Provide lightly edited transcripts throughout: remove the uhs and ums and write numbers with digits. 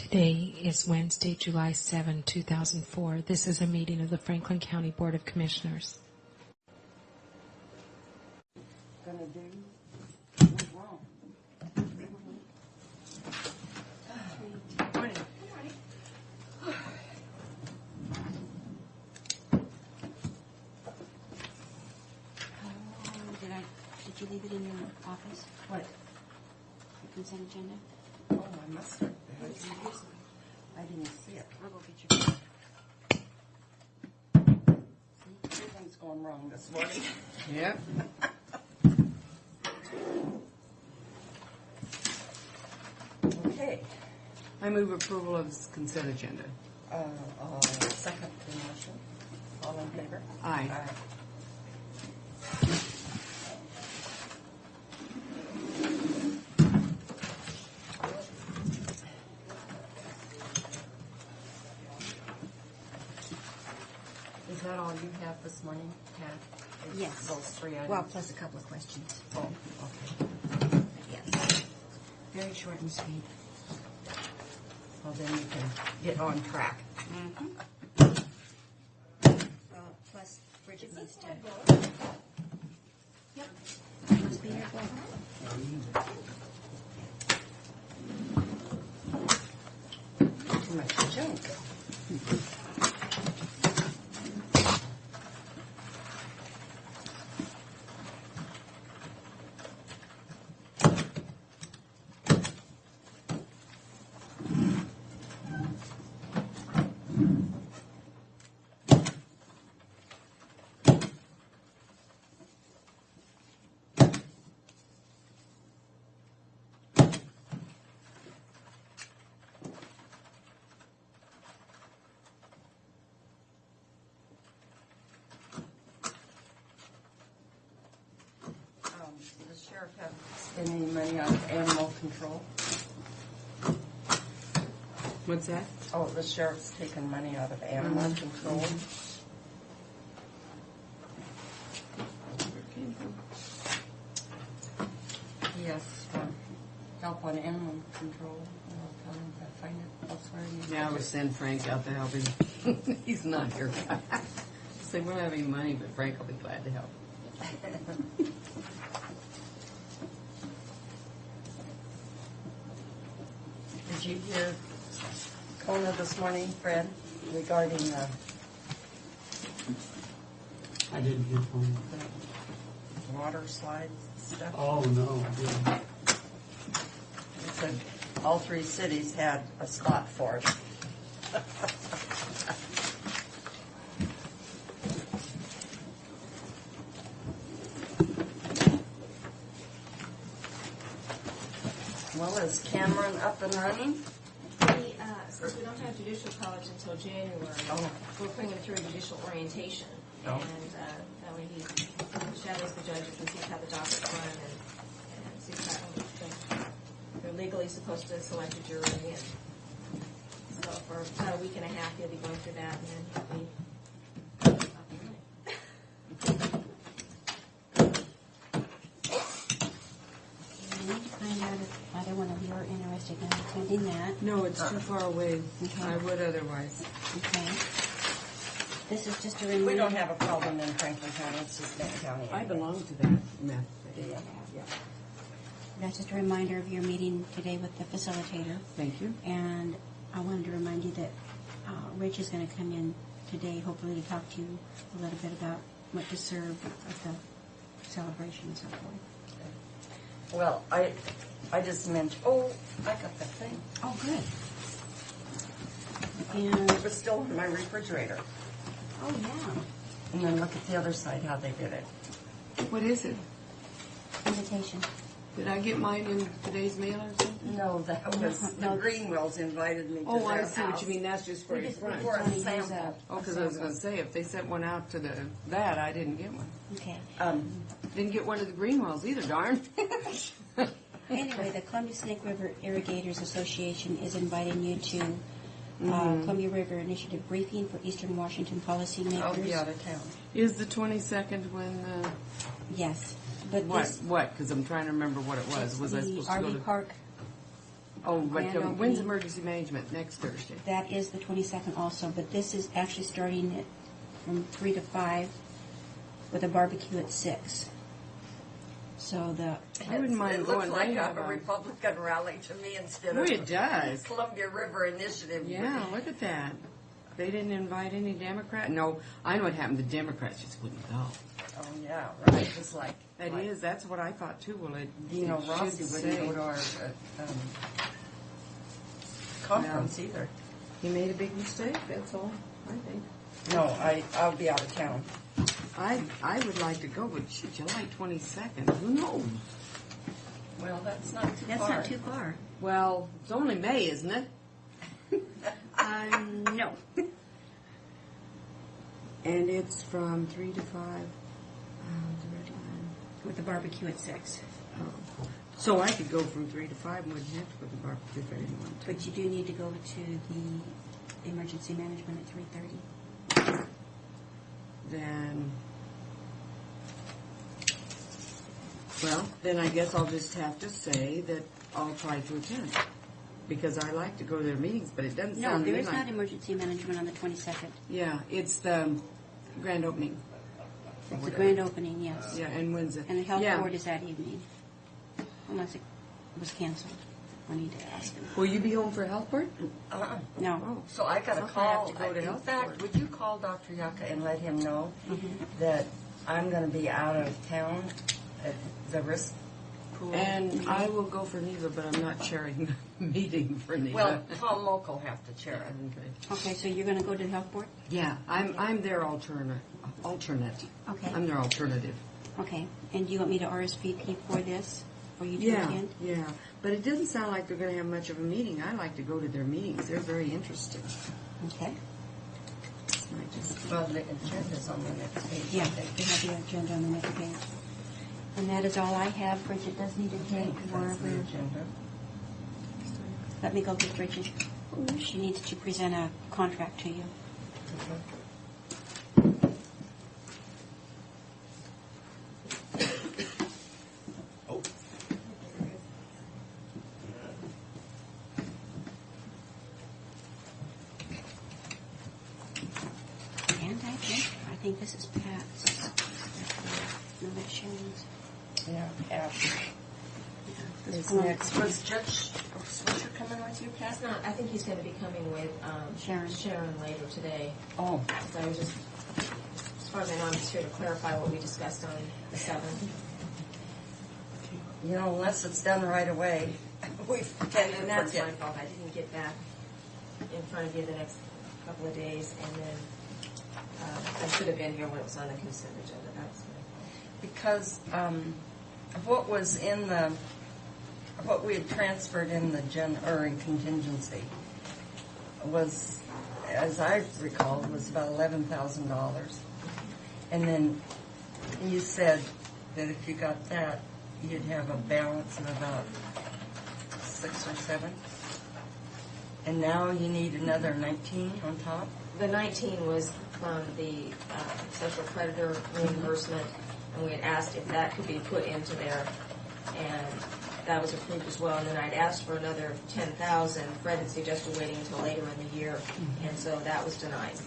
Today is Wednesday, July 7, 2004. This is a meeting of the Franklin County Board of Commissioners. Gonna do what's wrong. Morning. Did you leave it in your office? What? The consent agenda? Oh, I must have. I didn't see it. I'll go get your. See, everything's going wrong this morning. Yep. Okay. I move approval of this consent agenda. Second the motion. All in favor? Aye. Is that all you have this morning, Kat? Is Yes. Those three items? Well, plus a couple of questions. Oh, okay. Yes. Very short and sweet. Well, then you can get on track. Well, plus Bridget needs to. Yep. Must be your vote. Too much junk. Does the sheriff have spent any money on animal control? What's that? Oh, the sheriff's taken money out of animal control. Yes, help on animal control. I'll tell him to find it elsewhere. Yeah, I would send Frank out to help him. He's not here. Say, we don't have any money, but Frank will be glad to help. Did you hear Kona this morning, Fred, regarding I didn't hear from him. the water slides stuff? Oh, no, I didn't. It said all three cities had a spot for it. Well, is Cameron up and running? Since we don't have judicial college until January, Oh. we're putting him through a judicial orientation. Oh. And that way he shadows the judges and sees how the dockets run and sees how they're legally supposed to select a jury in. So for about a week and a half, he'll be going through that, and then he'll be up and running. We need to find out if either one of you are interested in attending that. No, it's too far away. Okay. I would otherwise. Okay. This is just a reminder. We don't have a problem in Franklin County, it's just Benton County. I anyway. belong to that method. Do you? Yeah. That's just a reminder of your meeting today with the facilitator. Thank you. And I wanted to remind you that Rich is going to come in today, hopefully, to talk to you a little bit about what to serve at the celebration and so forth. Well, I just mentioned, I got that thing. Oh, good. And, It was still in my refrigerator. oh, yeah, And then look at the other side, how they did it. What is it? invitation. Did I get mine in today's mail or something? No, that was, the No. Greenwells invited me to Oh, their I see what house. you mean. That's just for We his just- friends. For a Johnny, here's sample. Oh, because I was going to say, if they sent one out to that, I didn't get one. Okay. Didn't get one of the Greenwells either, darn. Anyway, the Columbia Snake River Irrigators Association is inviting you to Columbia River Initiative briefing for Eastern Washington policymakers. I'll be out of town. Is the 22nd when, Yes. But what? this What? Because I'm trying to remember what it was. it's Was I the supposed to go RV to? Park Oh, but Grand when's opening. emergency management? Next Thursday. That is the 22nd also, but this is actually starting at from 3 to 5 with a barbecue at 6. So I wouldn't mind It going. looks like They have a Republican rally to me instead Oh, of it does. Columbia River Initiative. Yeah, look at that. They didn't invite any Democrat. No, I know what happened. The Democrats just wouldn't go. Oh, yeah, right. It's like. That's what I thought too. Well, Dino it Rossi should wouldn't say- go to our conference either. He made a big mistake, that's all, I think. No, I'll be out of town. I would like to go, but shit, July 22nd, who knows? Well, that's not too that's far. not too far. Well, it's only May, isn't it? No. And it's from 3 to 5. With the barbecue at 6. So I could go from 3 to 5 and wouldn't have to go to the barbecue if I didn't want to. But you do need to go to the emergency management at 3:30. Then, well, then I guess I'll just have to say that I'll try to attend. Because I like to go to their meetings, but it doesn't No, sound to there me is like... not emergency management on the 22nd. Yeah, it's the grand opening. It's the grand opening, yes. Yeah, and when's it? And the health Yeah. board is that evening. Unless it was canceled. I need to ask them. Will you be home for health board? No. Oh. So I got a I'll have call. to go to In health fact, board. would you call Dr. Yucca and let him know Mm-hmm. that I'm going to be out of town at the risk pool? And I will go for NEVA, but I'm not chairing the meeting for NEVA. Well, Tom Moak will have to chair it. Okay. Okay, so you're going to go to the health board? Yeah, I'm their alternate. Okay. I'm their alternative. Okay. And do you want me to RSVP for this? For you to Yeah, attend? yeah. But it doesn't sound like they're going to have much of a meeting. I like to go to their meetings. They're very interesting. Okay. I just... Well, the agenda's on the next page. Yeah, I think. we have the agenda on the next page. And that is all I have. Bridget does need to take more That's of the her. agenda. Let me go get Bridget. She needs to present a contract to you. And I think this is Pat's. No, that's Sharon's. Yeah, yeah. This Was one- Judge Swisher coming with you, Pat? It's not, I think he's going to be coming with Sharon. later today. Oh, So I was just, as far as I know, I'm just here to clarify what we discussed on the 7th. you know, unless it's done right away, we tend to And that's my forget. fault. I didn't get back in front of you the next couple of days, and then I should have been here when it was on the consent agenda. That's my fault. Because what was in the, what we had transferred in the in contingency was, as I recall, was about $11,000. And then you said that if you got that, you'd have a balance of about 6 or 7. And now you need another 19 on top? The 19 was from the social creditor reimbursement, and we had asked if that could be put into there, and that was approved as well. And then I'd asked for another 10,000. Fred had suggested waiting until later in the year, and so that was denied.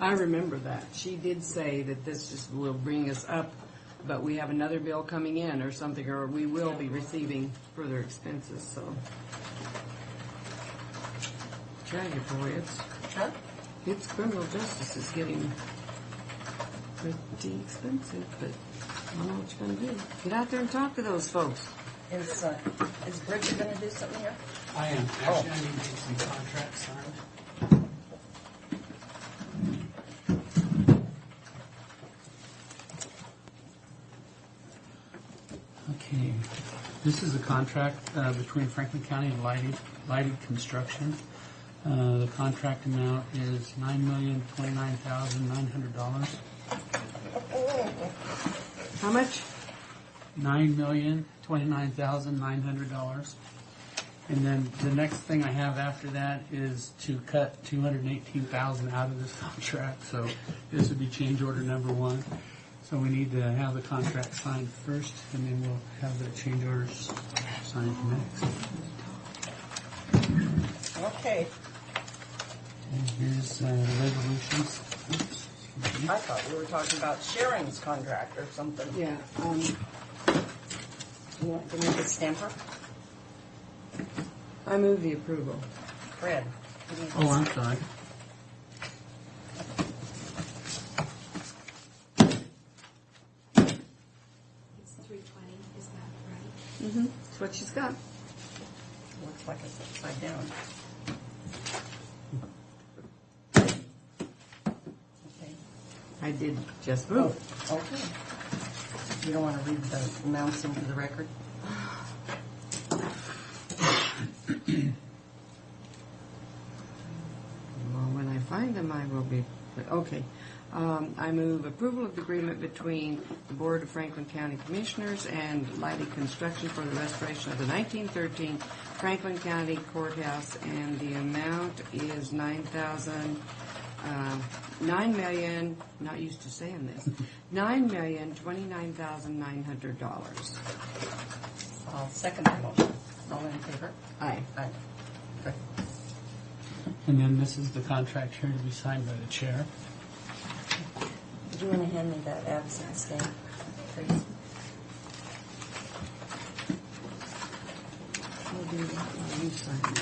I remember that. She did say that this just will bring us up, but we have another bill coming in or something, or we will be receiving further expenses, so. Tell you, boy, Huh? it's criminal justice is getting pretty expensive, but I don't know what you're going to do. Get out there and talk to those folks. Is Bridget going to do something here? I am. Actually, I need to get some contracts signed. Okay. This is a contract between Franklin County and Lighted Construction. The contract amount is $9,029,900. How much? $9,029,900. And then the next thing I have after that is to cut $218,000 out of this contract. So this would be change order number 1. So we need to have the contract signed first, and then we'll have the change orders signed next. Okay. And here's the resolutions. Oops, excuse me. I thought we were talking about Sharon's contract or something. Yeah, You want to make it Stamper? I move the approval. Fred. Oh, I'm sorry. It's 320, is that right? Mm-hmm. That's what she's got. Looks like it's upside down. Okay. I did just Oh, move. okay. You don't want to read the amounts into the record? Well, when I find them, I will be, okay. I move approval of the agreement between the Board of Franklin County Commissioners and Leidy Construction for the restoration of the 1913 Franklin County Courthouse, and the amount is $9 million, not used to saying this, $9,029,900. I'll second the motion. All in favor? Aye. Aye. Okay. And then this is the contract here to be signed by the chair. Do you want to hand me that absent stamp, please? We'll do that while you sign it.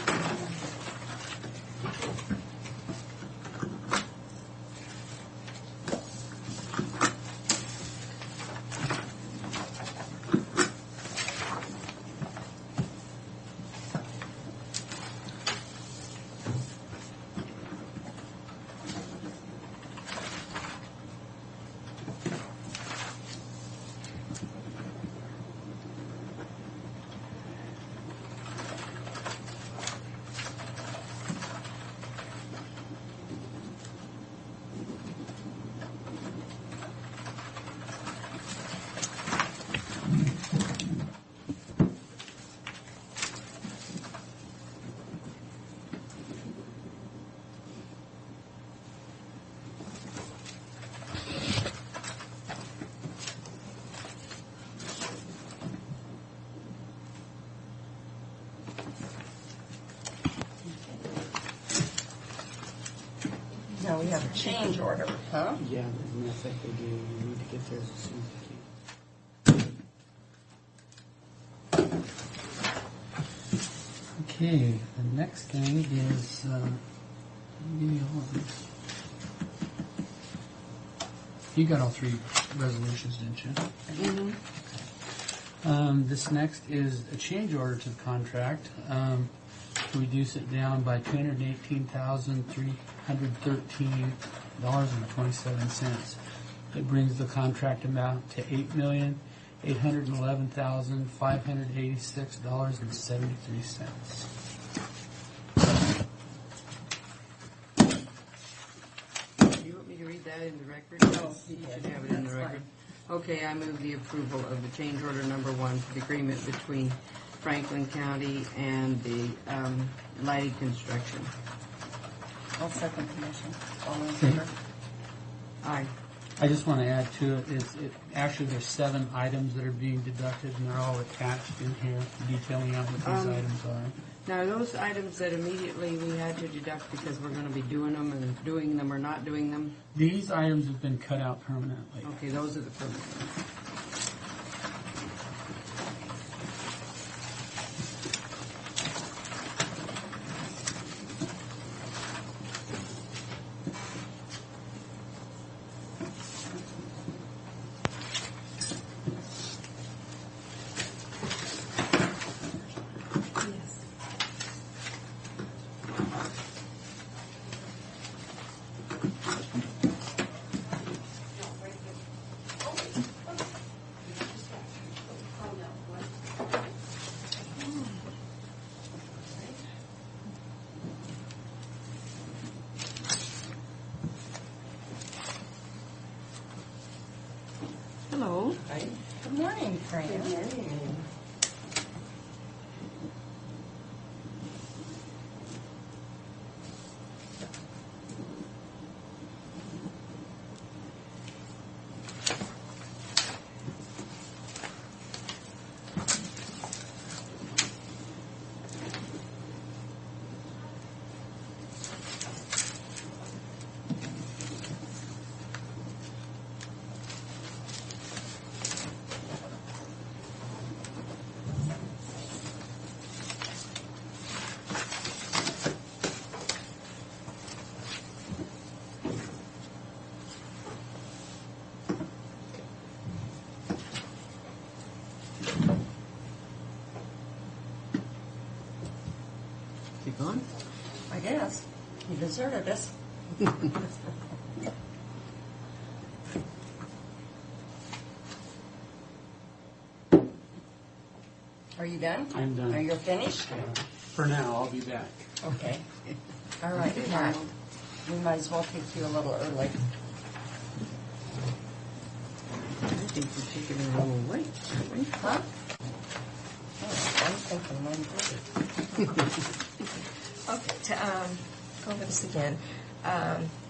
Now we have a change order, huh? Yeah, and that's like they do. You need to get theirs as soon as you can. Okay, the next thing is, give me all of this. You got all three resolutions, didn't you? Mm-hmm. This next is a change order to the contract. To reduce it down by $218,313.27. It brings the contract amount to $8,811,586.73. Do you want me to read that in the record? No, You you should can. have it in the That's record. Okay, I move the approval of the change order number 1 for the agreement between Franklin County and the Leidy Construction. I'll second the motion. All in favor? Aye. I just want to add to it, actually there's 7 items that are being deducted, and they're all attached in here, detailing out what these items are. Now, those items that immediately we had to deduct because we're going to be doing them and doing them or not doing them, These items have been cut out permanently. okay, those are the permanent ones. Yes. Hello. Good morning, Fran. You gone? I guess. You deserted us. Are you done? I'm done. Are you finished? For now, I'll be back. Okay. All right, Pat. We might as well take you a little early. I think we're taking it all away, aren't we? Huh? Oh, I'm thinking mine too. Okay, to go over this again,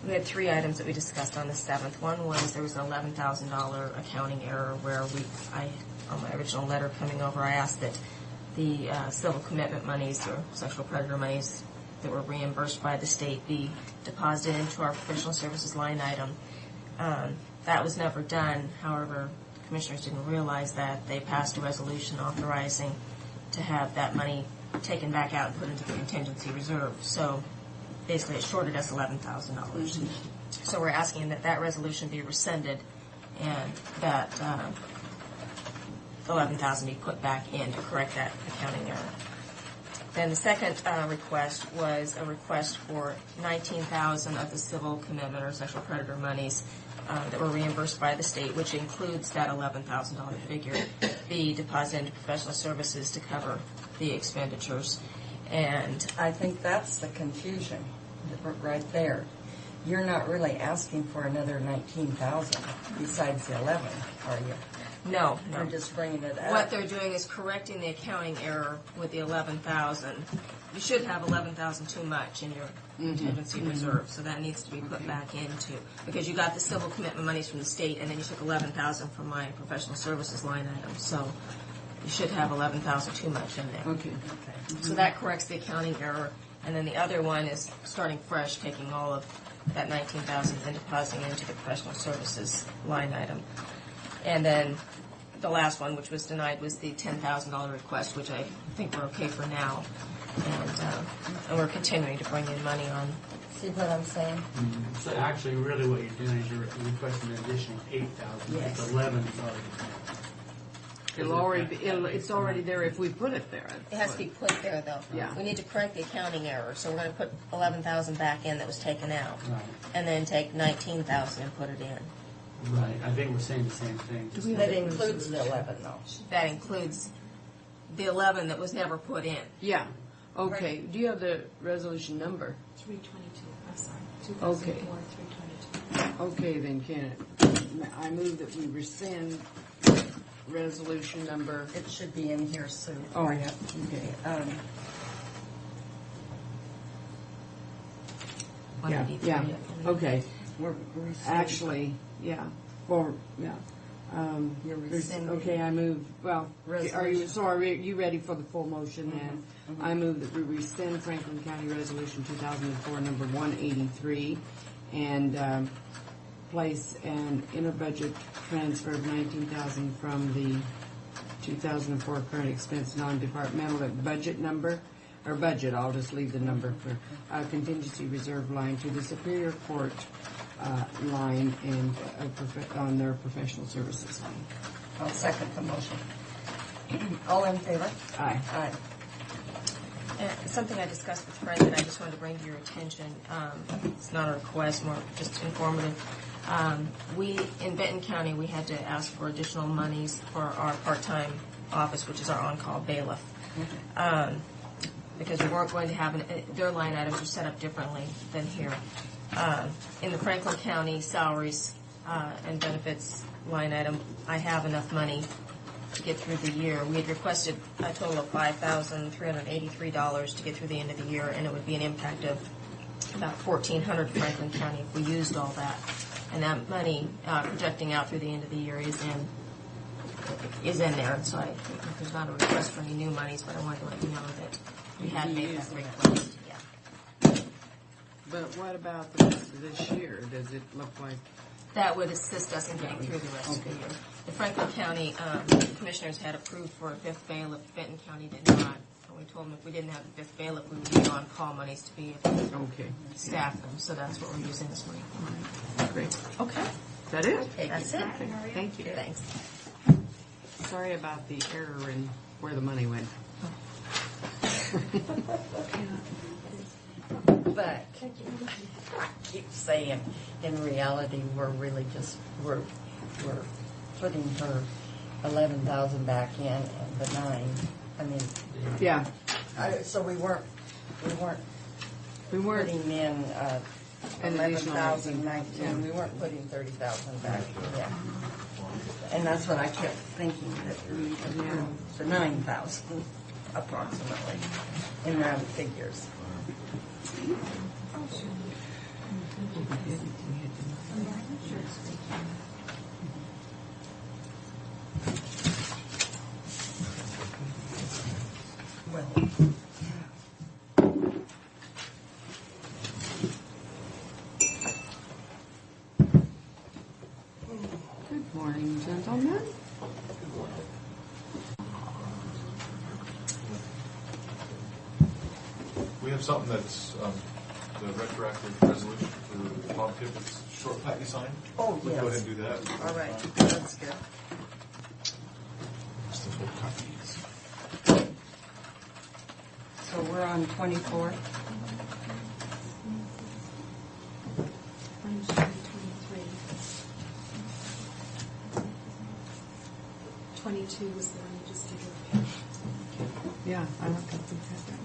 we had 3 items that we discussed on the 7th. One was there was an $11,000 accounting error where on my original letter coming over, I asked that the civil commitment monies or sexual predator monies that were reimbursed by the state be deposited into our professional services line item. That was never done. However, the commissioners didn't realize that. They passed a resolution authorizing to have that money taken back out and put into the contingency reserve. So basically it shorted us $11,000. So we're asking that that resolution be rescinded and that $11,000 be put back in to correct that accounting error. Then the second request was a request for $19,000 of the civil commitment or sexual predator monies that were reimbursed by the state, which includes that $11,000 figure, be deposited into professional services to cover the expenditures. And I think that's the confusion right there. You're not really asking for another 19,000 besides the 11, are you? no. You're just bringing it up. What they're doing is correcting the accounting error with the $11,000. You should have $11,000 too much in your contingency reserve, so that needs to be put back into, because you got the civil commitment monies from the state, and then you took $11,000 from my professional services line item, so you should have $11,000 too much in there. Okay. So that corrects the accounting error, and then the other one is starting fresh, taking all of that $19,000 and depositing it into the professional services line item. And then the last one, which was denied, was the $10,000 request, which I think we're okay for now. And we're continuing to bring in money on. See what I'm saying? So actually, really what you're doing is you're requesting an additional $8,000. Yes. It's 11 is already there. It's already there if we put it there. It has to be put there, though. Yeah. We need to correct the accounting error, so we're going to put $11,000 back in that was taken out, Right. and then take $19,000 and put it in. Right. I think we're saying the same thing. Just That includes the 11, though. That includes the 11 that was never put in. Yeah. Okay. Do you have the resolution number? 322. I'm sorry. Okay. 2004, 322. Okay, then, Kenneth. I move that we rescind resolution number. It should be in here soon. Oh, yeah. okay. Yeah. 183. Okay. We're rescinding. Actually, yeah. Or yeah. You're rescinding. Okay, I move. Well, are you? Resolution. So are you ready for the full motion? Then I move that we rescind Franklin County Resolution 2004 number 183, and place an inter-budget transfer of $19,000 from the 2004 current expense non-departmental budget number. Or budget, I'll just leave the number for contingency reserve line to the Superior Court line and on their professional services line. I'll second the motion. All in favor? Aye. Aye. Something I discussed with Fred that I just wanted to bring to your attention. It's not a request, more just informative. We, in Benton County, we had to ask for additional monies for our part-time office, which is our on-call bailiff. Because we weren't going to have, their line items are set up differently than here. In the Franklin County salaries and benefits line item, I have enough money to get through the year. We had requested a total of $5,383 to get through the end of the year, and it would be an impact of about $1,400 for Franklin County if we used all that. And that money projecting out through the end of the year is in there. And so there's not a request for any new monies, but I wanted to let you know that we had made that request. Yeah. But what about the rest of this year? Does it look like? That would assist us in getting through the rest of the year. The Franklin County commissioners had approved for a fifth bailiff. Benton County did not. And we told them if we didn't have the fifth bailiff, we would need on-call monies to be able to Okay. staff them. So that's what we're using this money for. Great. Okay. Is that it? Okay, That's it. Thank you. Thanks. Sorry about the error in where the money went. keep saying, in reality, we're really just, we're putting her 11,000 back in and the 9. I mean, Yeah, so we weren't we weren't, putting in An additional 11,019. 19, yeah. We weren't putting 30,000 back. Yeah. And that's what I kept thinking, that we approved the 9,000 approximately in round figures. Well, Good morning, gentlemen. We have something that's the retroactive resolution for Bob Tippett's short plat you signed. Oh, We'll go ahead yes. and do that. All right, that's good. Just the full copies. So we're on 24. I'm sorry, 23. 22 was the one you just did with Pam. Yeah, I don't think we've had that one.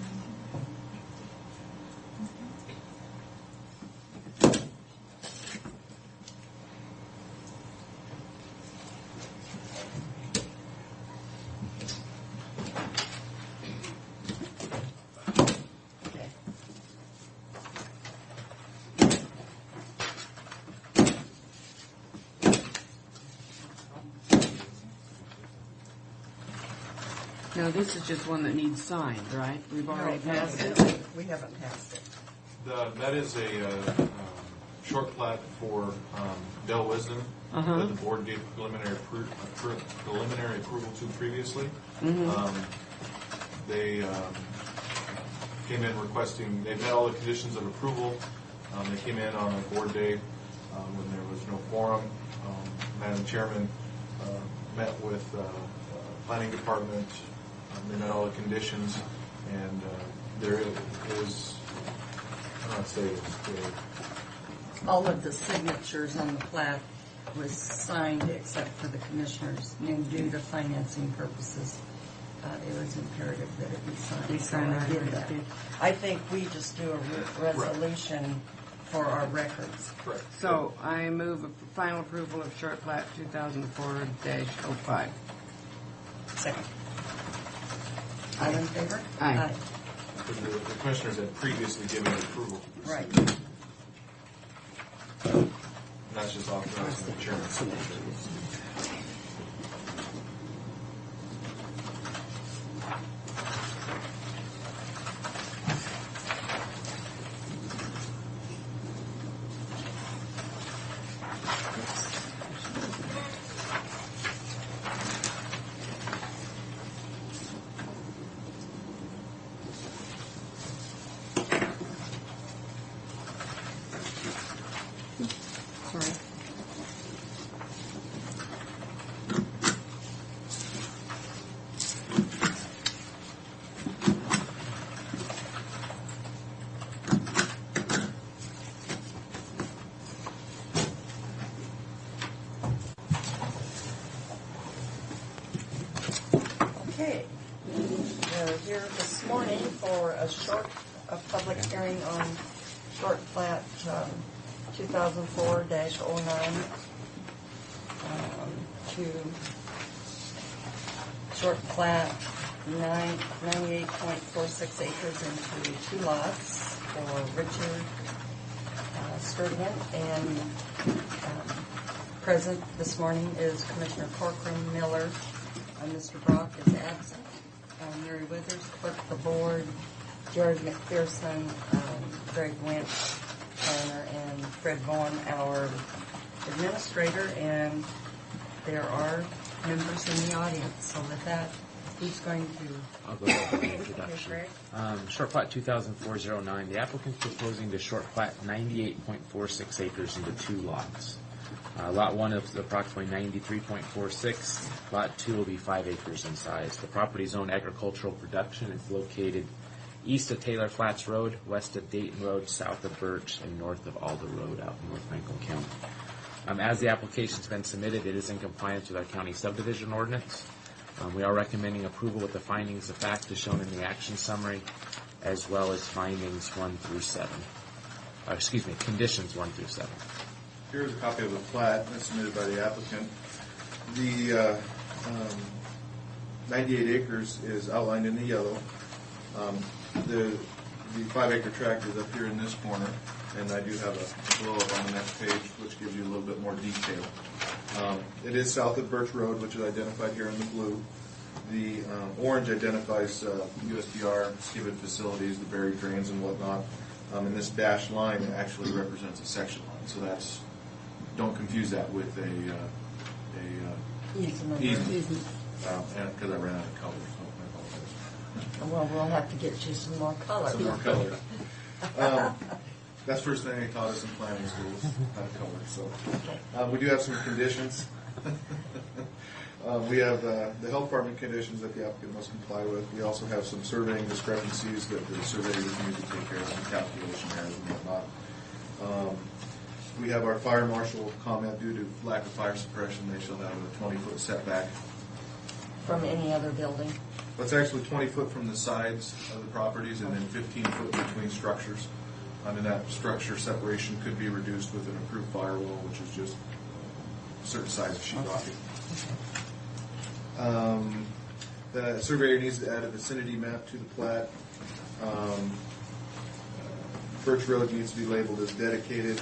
Okay. Now, this is just one that needs signed, right? We've already No, passed it. We haven't passed it. That is a short plat for Del Wisdom that the board gave preliminary approval to previously. They came in requesting, they met all the conditions of approval. They came in on a board day when there was no quorum. Madam Chairman met with planning department. They met all the conditions, and there is, I don't want to say it's All of the signatures on the plat was signed except for the commissioners. And due to financing purposes, it was imperative that it be signed. Be So signed, I did that. okay. I think we just do a resolution for our records. correct. So I move a final approval of short plat 2004-05. Second. All in favor? Aye. The commissioners had previously given approval. Right. And that's just authorizing the chairman's signature. Sorry. Okay. We're here this morning for a public hearing on short plat 2004-09 to short plat 98.46 acres into 2 lots for Richard Sturtevant. And present this morning is Commissioner Corcoran, Miller. Mr. Brock is absent. Mary Withers, clerk of the board, Jared McPherson, Greg Winch, planner, and Fred Vaughn, our administrator, and there are members in the audience. So with that, who's going to? I'll go ahead with the introduction. Okay, Short plat 2004-09, the applicant's proposing to short plat 98.46 acres into 2 lots. Lot 1 is approximately 93.46. Lot 2 will be 5 acres in size. The property is owned agricultural production. It's located east of Taylor Flats Road, west of Dayton Road, south of Birch, and north of Alder Road out in North Franklin County. As the application's been submitted, it is in compliance with our county subdivision ordinance. We are recommending approval with the findings of fact as shown in the action summary, as well as findings 1 through 7. Conditions 1 through 7. Here's a copy of the plat that's submitted by the applicant. The 98 acres is outlined in the yellow. The 5-acre tract is up here in this corner, and I do have a blow-up on the next page, which gives you a little bit more detail. It is south of Birch Road, which is identified here in the blue. The orange identifies USDR skibbed facilities, the buried drains and whatnot. And this dashed line actually represents a section line, so that's, don't confuse that with a Easement. easement. Because I ran out of color, so I apologize. Well, we'll have to get you some more color. Some more color. That's the first thing they taught us in planning schools, how to color. So we do have some conditions. We have the health department conditions that the applicant must comply with. We also have some surveying discrepancies that the surveyor would need to take care of, some calculation errors and whatnot. We have our fire marshal comment, due to lack of fire suppression, they shall have a 20-foot setback. From any other building? That's actually 20 foot from the sides of the properties and then 15 foot between structures. And that structure separation could be reduced with an approved firewall, which is just a certain size of sheetrock. The surveyor needs to add a vicinity map to the plat. Birch Road needs to be labeled as dedicated.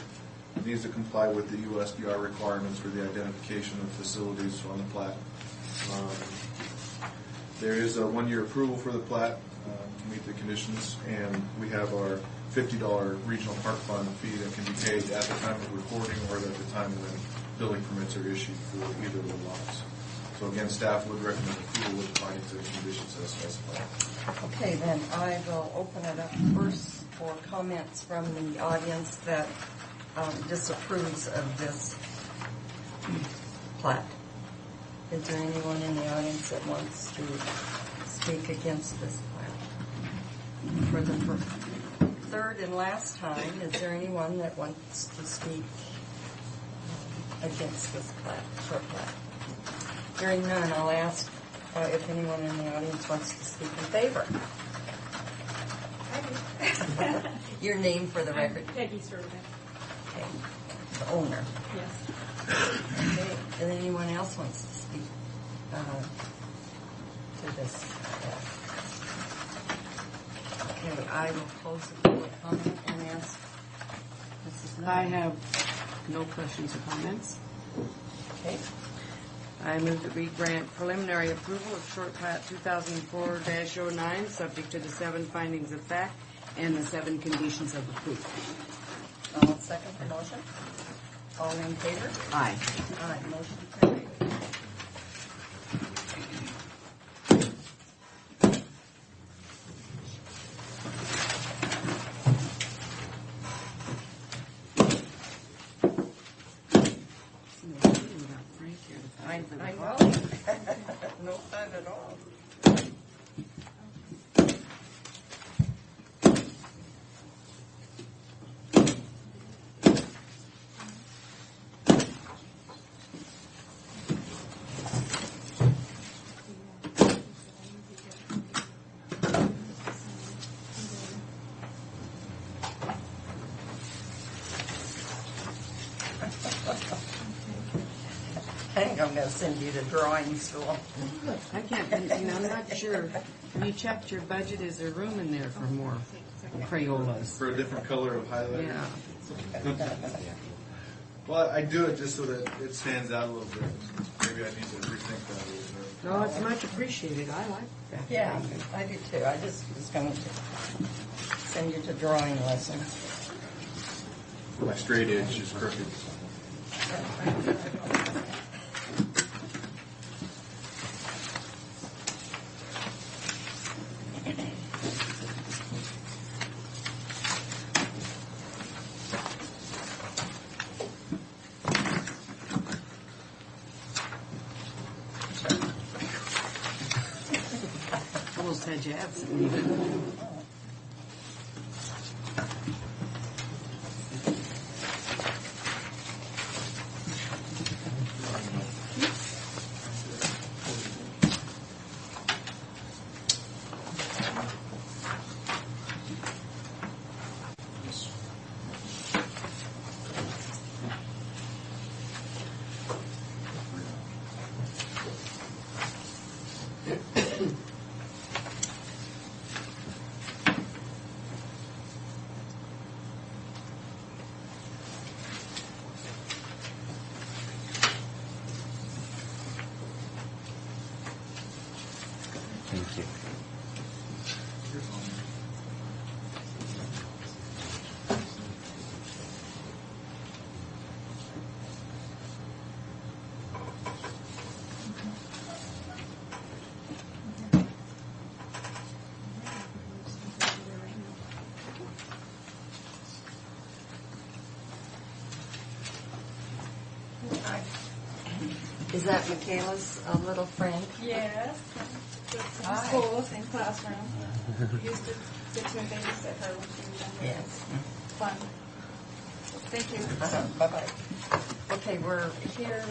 It needs to comply with the USDR requirements for the identification of facilities on the plat. There is a 1-year approval for the plat to meet the conditions, and we have our $50 regional park fund fee that can be paid at the time of recording or at the time when building permits are issued for either of the lots. So again, staff would recommend approval with the findings and conditions as specified. Okay, then I will open it up first for comments from the audience that disapproves of this plat. Is there anyone in the audience that wants to speak against this plat? For the third and last time, is there anyone that wants to speak against this plat, short plat? Hearing none, I'll ask if anyone in the audience wants to speak in favor. Your name for the record. Peggy Sturdivant. Okay. The owner. Yes. Okay. And anyone else wants to speak to this? Okay, I will close the public comment and ask Mrs. Miller. I have no questions or comments. Okay. I move that we grant preliminary approval of short plat 2004-09, subject to the 7 findings of fact and the 7 conditions of approval. I'll second the motion. All in favor? Aye. Aye. Motion carried. I know. No fun at all. I think I'm going to send you to drawing school. I can't, I'm not sure. Have you checked your budget? Is there room in there for more Crayolas? For a different color of highlighter? Yeah. Well, I do it just so that it stands out a little bit. Maybe I need to rethink that a little bit. No, it's much appreciated. I like that. Yeah, I do too. I just was going to send you to drawing lessons. My straight edge is crooked. Almost had you absent. Is that Michaela's little friend? Yes. Same Hi. school, same classroom. Used to get to babysit her when she was younger. Yes. Fun. Thank you. Bye-bye. Okay, we're here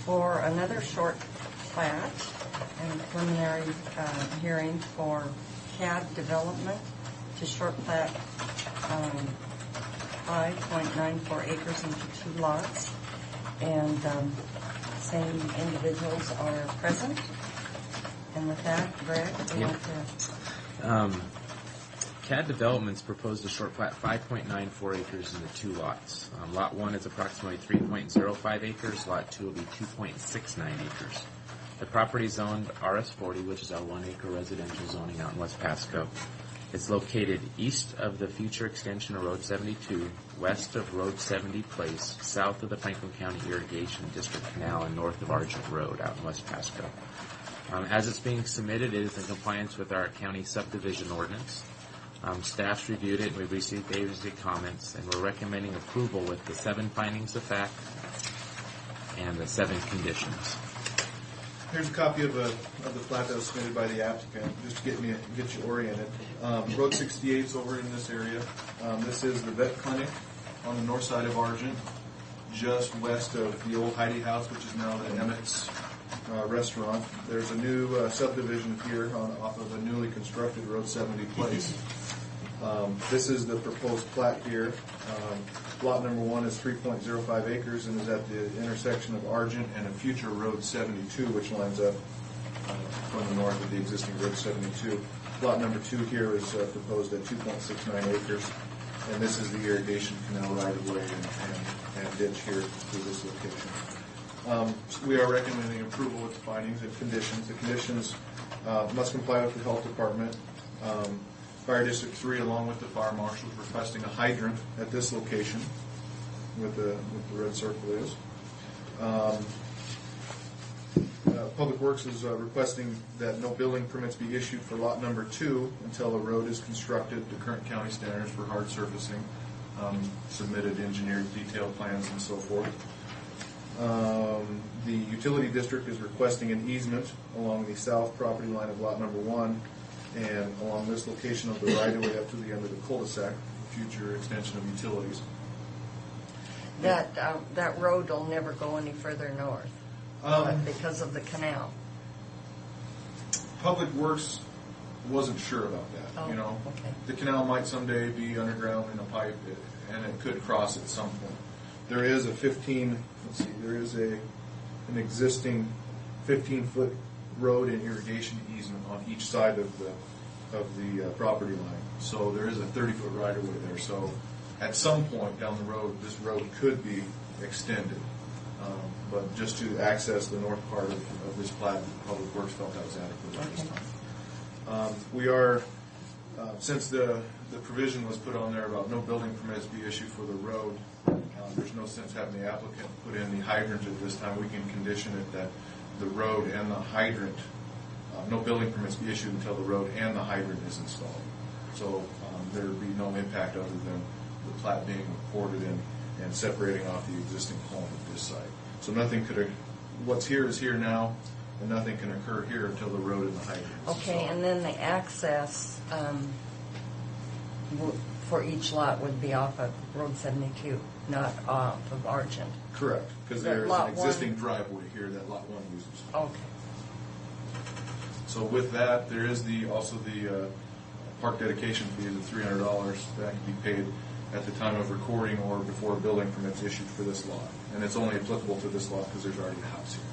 for another short plat and preliminary hearing for CAD development to short plat 5.94 acres into 2 lots. And same individuals are present. And with that, Greg, do you want to... CAD Developments proposed a short plat 5.94 acres into 2 lots. Lot 1 is approximately 3.05 acres. Lot 2 will be 2.69 acres. The property is zoned RS40, which is our 1-acre residential zoning out in West Pasco. It's located east of the future extension of Road 72, west of Road 70 Place, south of the Franklin County Irrigation District Canal, and north of Argent Road out in West Pasco. As it's being submitted, it is in compliance with our county subdivision ordinance. Staff's reviewed it, and we've received basic comments, and we're recommending approval with the 7 findings of fact and the 7 conditions. Here's a copy of the plat that was submitted by the applicant, just to get you oriented. Road 68 is over in this area. This is the vet clinic on the north side of Argent, just west of the old Heidi House, which is now the Emmett's restaurant. There's a new subdivision here off of a newly constructed Road 70 Place. This is the proposed plat here. Lot number 1 is 3.05 acres and is at the intersection of Argent and a future Road 72, which lines up from the north of the existing Road 72. Lot number 2 here is proposed at 2.69 acres, and this is the irrigation canal right-of-way and ditch here through this location. We are recommending approval with the findings and conditions. The conditions must comply with the health department. Fire District 3, along with the fire marshal, is requesting a hydrant at this location, with the red circle is. Public Works is requesting that no building permits be issued for lot number 2 until a road is constructed to current county standards for hard surfacing, submitted engineered detailed plans and so forth. The utility district is requesting an easement along the south property line of lot number 1 and along this location of the right-of-way up to the end of the cul-de-sac, future extension of utilities. That road will never go any further north because of the canal. Public Works wasn't sure about that. Oh, okay. The canal might someday be underground in a pipe, and it could cross at some point. There is an existing 15-foot road and irrigation easement on each side of the property line. So there is a 30-foot right-of-way there. So at some point down the road, this road could be extended. But just to access the north part of this plat, Public Works felt that was adequate at this time. We are, since the provision was put on there about no building permits be issued for the road, there's no sense having the applicant put in the hydrant at this time. We can condition it that the road and the hydrant, no building permits be issued until the road and the hydrant is installed. So there would be no impact other than the plat being recorded and separating off the existing home at this site. So nothing could, what's here is here now, and nothing can occur here until the road and the hydrant is Okay, installed. and then the access for each lot would be off of Road 72, not off of Argent. Correct, because That there's lot an existing driveway here that lot 1 uses. Okay. So with that, there is also the park dedication fee of $300 that can be paid at the time of recording or before a building permit's issued for this lot. And it's only applicable to this lot because there's already a house here.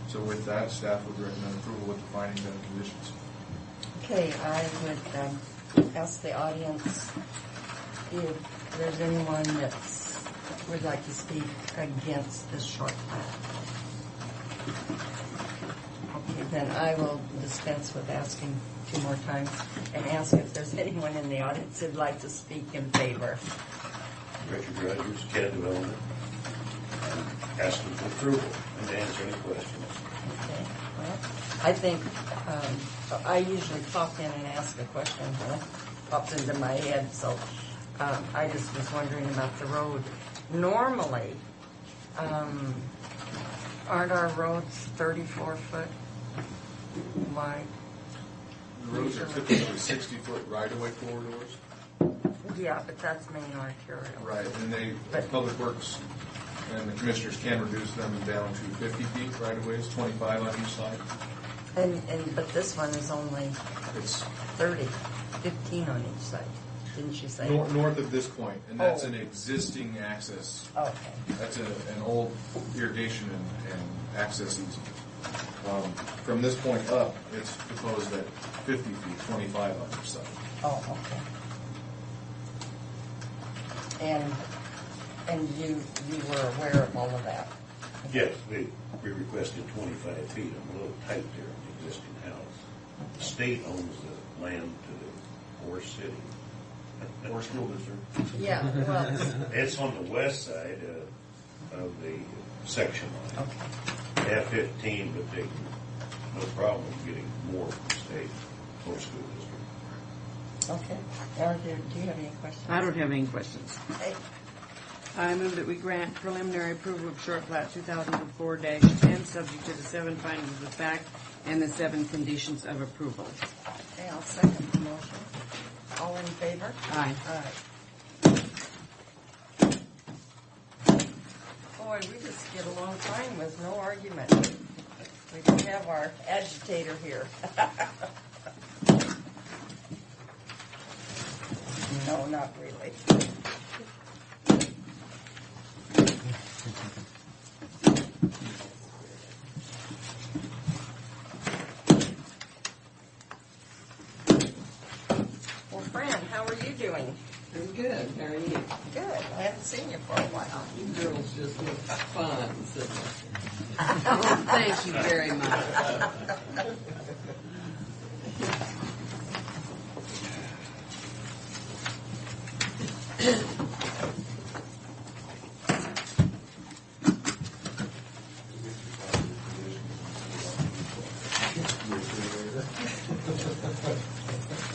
So with that, staff would recommend approval with the findings and conditions. Okay, I would ask the audience if there's anyone that would like to speak against this short plan. Okay, then I will dispense with asking 2 more times and ask if there's anyone in the audience who'd like to speak in favor. Richard Rogers, CAD Development, asking for approval and to answer any questions. Okay, well, I think I usually pop in and ask a question when it pops into my head, so I just was wondering about the road. Normally, Aren't our roads 34 foot wide? The roads are typically 60-foot right-of-way corridors. Yeah, but that's main arterial. Right, and But- Public Works and the commissioners can reduce them down to 50 feet right-of-ways, 25 on each side. But this one is only It's 30, 15 on each side, didn't you say? north of this point, and that's Oh. an existing access. Okay. That's an old irrigation and access easement. From this point up, it's proposed at 50 feet, 25 on each side. Oh, okay. And you were aware of all of that? Yes, we requested 25 feet. I'm a little tight there on the existing house. The state owns the land to the Forest City. Or school district. Yeah, well, It's on the west side of the section line. okay. They have 15, but they, no problem getting more from the state or school district. Okay. Eric, do you have any questions? I don't have any questions. Hey, I move that we grant preliminary approval of short plat 2004-10, subject to the 7 findings of fact and the 7 conditions of approval. Okay, I'll second the motion. All in favor? Aye. Aye. Boy, we just get along fine with no argument. We don't have our agitator here. No, not really. Well, Fran, how are you doing? I'm good. How are you? Good. I haven't seen you for a while. You girls just look fun. So. Oh, thank you very much.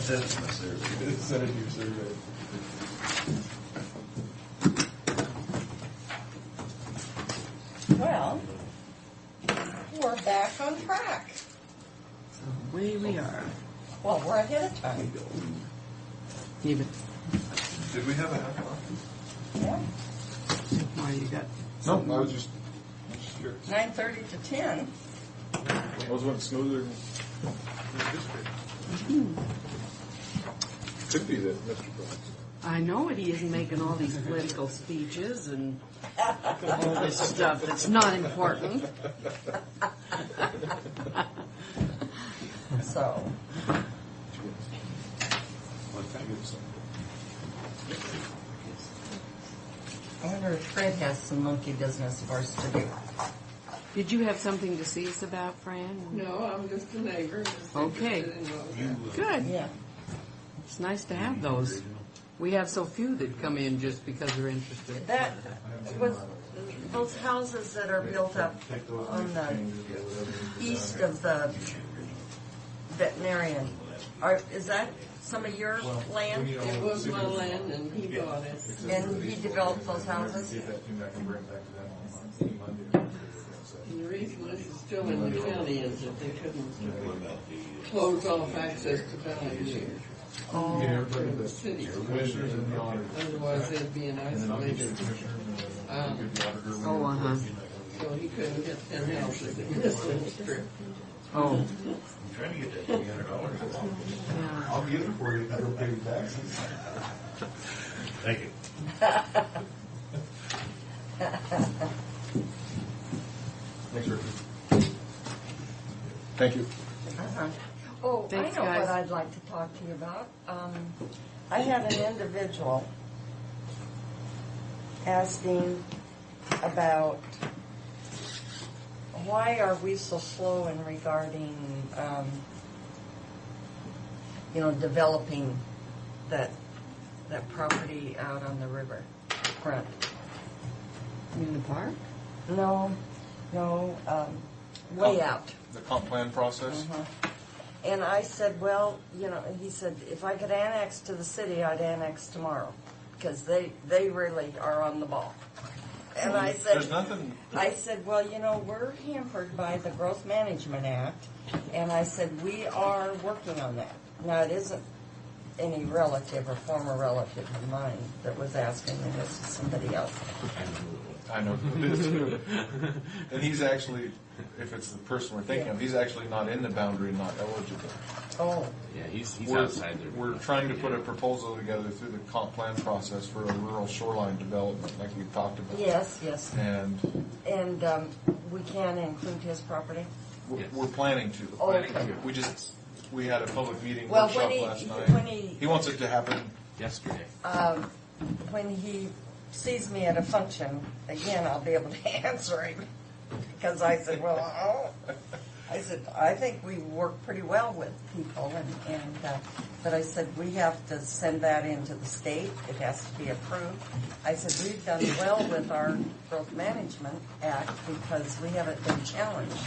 Send it to my survey. Send it to your survey. Well, we're back on track. Away we are. Well, we're ahead of time. Even, Did we have a half hour? Yeah. why you got? No, I was just curious. 9:30 to 10. I was went smoother than could be that Mr. Brooks. I know it. He isn't making all these political speeches and all this stuff that's not important. So, I wonder if Fred has some monkey business for us to do. Did you have something to see us about, Fran? No, I'm just a neighbor. Just Okay. interested in what was- Good. Yeah. It's nice to have those. We have so few that come in just because they're interested. That was those houses that are built up on the east of the veterinarian. Is that some of your land? It was my land and he bought it. And he developed those houses? See if that came back and bring it back to them on Monday. And the reason this is still in the county is that they couldn't close off access to Bellevue Oh, Yeah, everybody, to the the city. commissioners and the auditors. Otherwise, they'd be in And then I'll get you isolation. the commissioners and then get the auditor. Oh, uh-huh. So he couldn't get 10 houses in this little strip. Oh, I'm trying to get that $300. yeah. I'll get it for you if I don't pay your taxes. Thank you. Thanks, Richard. Thank you. uh-huh. Oh, Thanks, I know guys. what I'd like to talk to you about. I had an individual asking about why are we so slow in regarding, developing that property out on the river front. In the park? No, way out. The comp plan process? Uh-huh. And I said, well, he said, if I could annex to the city, I'd annex tomorrow, because they really are on the ball. And I There's said, nothing, well, you know, we're hampered by the Growth Management Act, and I said, we are working on that. Now, it isn't any relative or former relative of mine that was asking me, this is somebody else. I know who it is. And he's actually, if it's the person we're thinking of, he's actually not in the boundary, not eligible. Oh, Yeah, he's We're- outside there. We're trying to put a proposal together through the comp plan process for a rural shoreline development, like we talked about. yes, yes. And And we can include his property? Yes. we're planning to. Oh, okay. We had a public meeting Well, workshop when last when night. he- He wants it to happen. Yesterday. When he sees me at a function, again, I'll be able to answer him. Because I said, I think we work pretty well with people, but I said, we have to send that into the state. It has to be approved. I said, we've done well with our Growth Management Act because we haven't been challenged.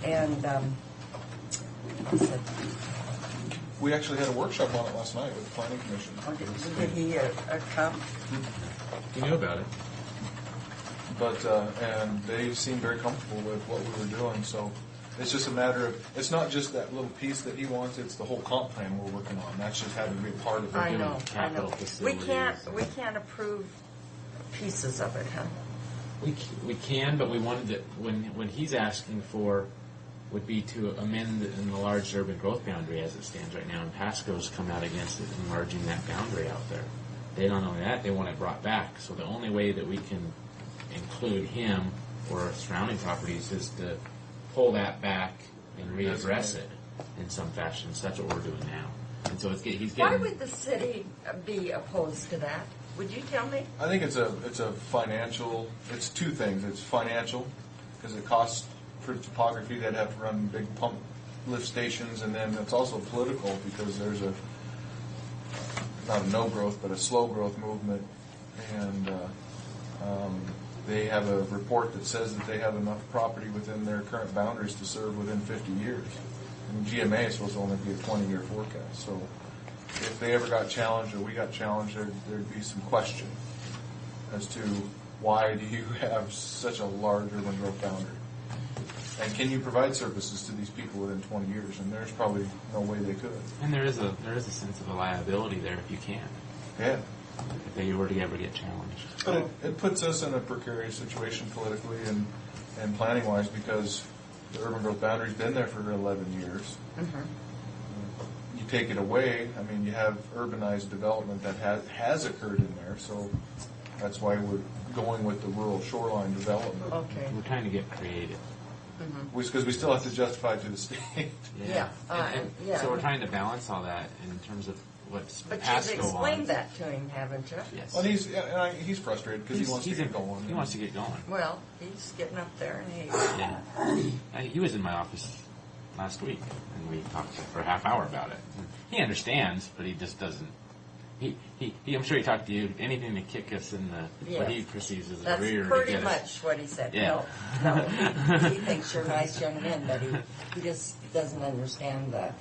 And I said, We actually had a workshop on it last night with the planning commission. did he come? You knew about it. But, and they seemed very comfortable with what we were doing, so it's just a matter of, it's not just that little piece that he wants, it's the whole comp plan we're working on. That's just having to be a part of it. I know. capital We facilities. can't approve pieces of it, huh? We can, but we wanted to, when he's asking for would be to amend in the large urban growth boundary as it stands right now, and Pasco's come out against it, enlarging that boundary out there. They don't only that, they want it brought back. So the only way that we can include him or surrounding properties is to pull that back and readdress it in some fashion. So that's what we're doing now. And so he's getting. Why would the city be opposed to that? Would you tell me? I think it's a financial, it's two things. It's financial, because it costs for topography, they'd have to run big pump lift stations, and then it's also political because there's not a no growth, but a slow growth movement, and they have a report that says that they have enough property within their current boundaries to serve within 50 years. And GMA is supposed to only be a 20-year forecast, so if they ever got challenged or we got challenged, there'd be some question as to why do you have such a large urban growth boundary? And can you provide services to these people within 20 years? And there's probably no way they could. And there is a sense of a liability there if you can, Yeah. if they were to ever get challenged. But it puts us in a precarious situation politically and planning-wise because the urban growth boundary's been there for 11 years. You take it away, I mean, you have urbanized development that has occurred in there, so that's why we're going with the rural shoreline development. Okay. We're trying to get creative. Because we still have to justify it to the state. Yeah, yeah. So we're trying to balance all that in terms of what's But Pasco you've on. explained that to him, haven't you? Yes. Well, he's frustrated because he wants to get going. He wants to get going. Well, he's getting up there in age. Yeah. He was in my office last week, and we talked for a half hour about it. He understands, but he just doesn't. I'm sure he talked to you. Anything to kick us in the what he perceives as the That's rear to pretty get us. much what he said. Yeah. No, he thinks you're nice young men, but he just doesn't understand the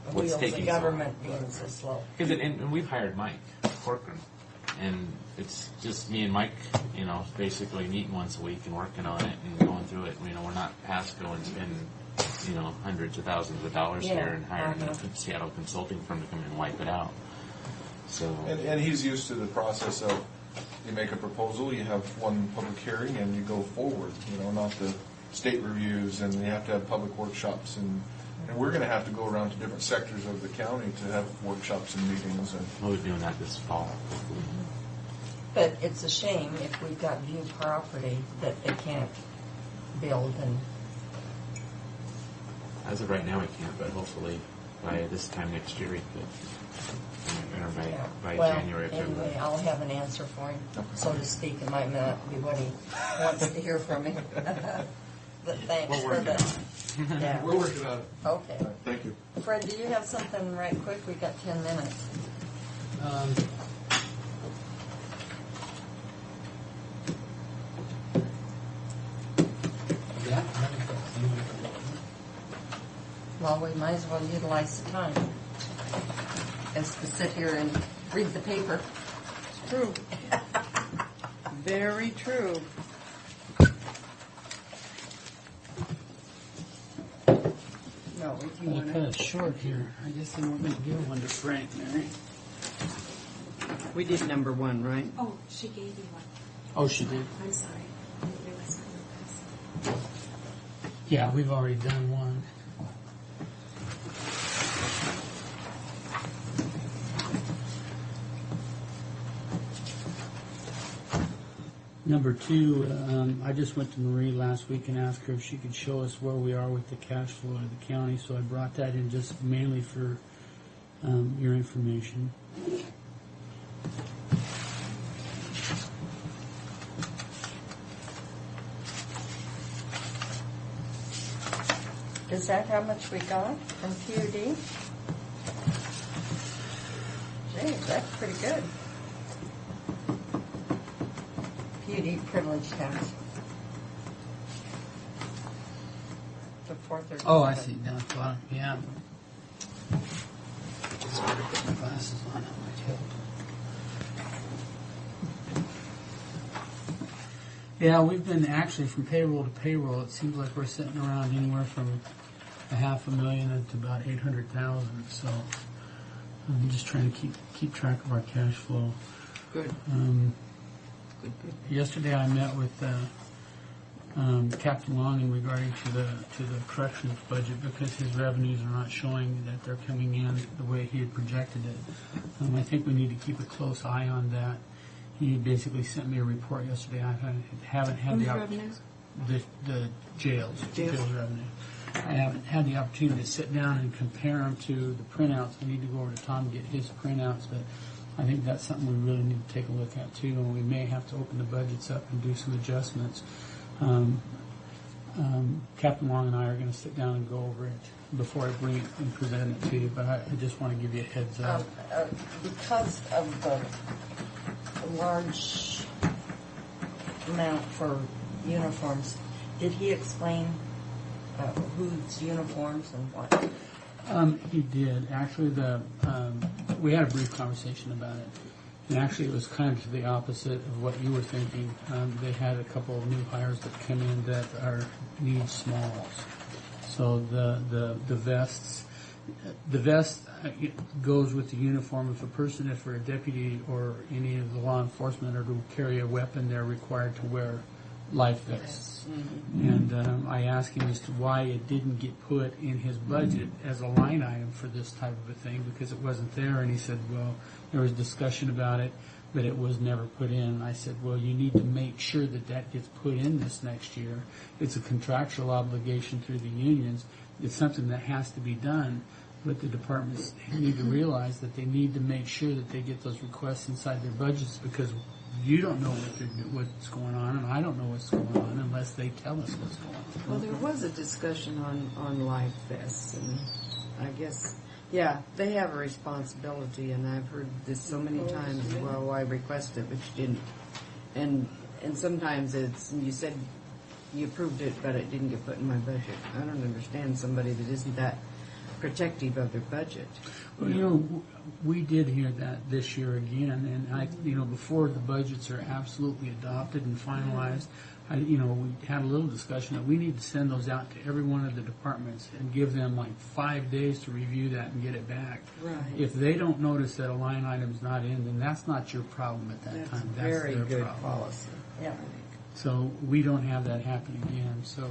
What's wheels taking of so government long. being so slow. And we've hired Mike Corcoran, and it's just me and Mike, basically meeting once a week and working on it and going through it. We're not Pasco and spending, hundreds of thousands of dollars Yeah, here and hiring uh-huh. a Seattle consulting firm to come in and wipe it out. So And he's used to the process of you make a proposal, you have one public hearing, and you go forward. Not the state reviews, and you have to have public workshops, and we're going to have to go around to different sectors of the county to have workshops and meetings. And we'll be doing that this fall. But it's a shame if we've got view property that they can't build and. As of right now, we can't, but hopefully by this time next year we could, or by Well, January. anyway, I'll have an answer for him, so to speak. It might not be what he wants to hear from me. But thanks We're for working the. Yeah. we're working on it. Okay. Thank you. Fred, do you have something right quick? We got 10 minutes. Yeah. Well, we might as well utilize the time as to sit here and read the paper. It's true. Very true. No, if you I want cut to. it short here. I guess they weren't going to give one to Frank, Mary. We did number 1, right? Oh, she gave you one. Oh, she did? I'm sorry. I didn't realize I was Yeah, we've already done one. Number 2, I just went to Marie last week and asked her if she could show us where we are with the cash flow of the county, so I brought that in just mainly for your information. Is that how much we got from PUD? Gee, that's pretty good. PUD privilege tax. The 437. Oh, I see. Down at the bottom. Yeah. Just better put my glasses on. That might help. Yeah, we've been actually from payroll to payroll. It seems like we're sitting around anywhere from $500,000 to about $800,000. So I'm just trying to keep track of our cash flow. Good. Good. Yesterday I met with Captain Long in regarding to the corrections budget because his revenues are not showing that they're coming in the way he had projected it. I think we need to keep a close eye on that. He basically sent me a report yesterday. I haven't had Whose the revenues? the jails Jails. revenue. I haven't had the opportunity to sit down and compare them to the printouts. I need to go over to Tom and get his printouts, but I think that's something we really need to take a look at too, and we may have to open the budgets up and do some adjustments. Captain Long and I are going to sit down and go over it before I bring it and present it to you, but I just want to give you a heads up. Because of the large amount for uniforms, did he explain whose uniforms and what? He did. Actually, we had a brief conversation about it. And actually, it was kind of the opposite of what you were thinking. They had a couple of new hires that come in that need smalls. So the vest goes with the uniform. If for a deputy or any of the law enforcement are to carry a weapon, they're required to wear life vests. Mm-hmm. And I asked him as to why it didn't get put in his budget as a line item for this type of a thing, because it wasn't there. And he said, well, there was discussion about it, but it was never put in. I said, well, you need to make sure that that gets put in this next year. It's a contractual obligation through the unions. It's something that has to be done, but the departments need to realize that they need to make sure that they get those requests inside their budgets, because you don't know what's going on, and I don't know what's going on unless they tell us what's going on. Well, there was a discussion on life vests, and I guess, yeah, they have a responsibility, and I've heard this so many times. Well, I requested it, but you didn't. And sometimes you said you approved it, but it didn't get put in my budget. I don't understand somebody that isn't that protective of their budget. Well, we did hear that this year again, and before the budgets are absolutely adopted and finalized, we had a little discussion that we need to send those out to every one of the departments and give them like 5 days to review that and get it back. Right. If they don't notice that a line item's not in, then that's not your problem at that time. That's very their good problem. policy. Yeah. So we don't have that happen again. So,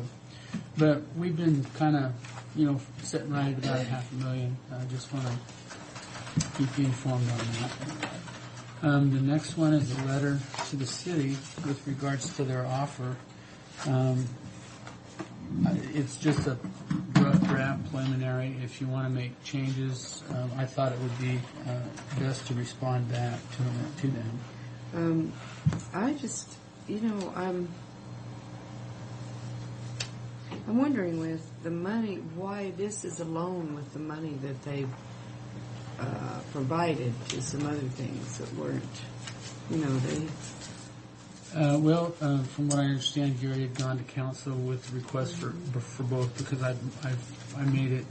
but we've been kind of, sitting right at about $500,000. I just want to keep you informed on that. The next one is a letter to the city with regards to their offer. It's just a rough draft preliminary. If you want to make changes, I thought it would be best to respond back to them. I just, I'm wondering with the money, why this is alone with the money that they provided to some other things that weren't, they... From what I understand, Gary had gone to council with a request for both, because I made it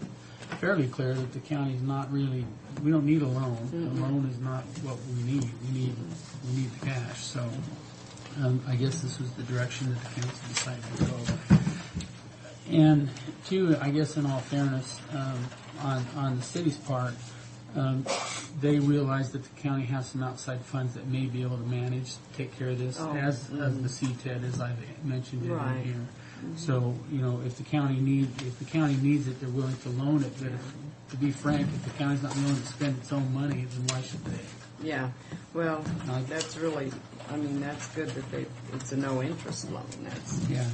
fairly clear that the county's not really, we don't need a loan. Mm-hmm. A loan is not what we need. We need the cash. So I guess this was the direction that the council decided to go. And two, I guess in all fairness, on the city's part, they realize that the county has some outside funds that may be able to manage, take care of this, as the CTED, as I've mentioned it in here. So, if the county needs it, they're willing to loan it. But to be frank, if the county's not willing to spend its own money, then why should they? Yeah, well, that's really, that's good that it's a no-interest loan. That's, Yeah.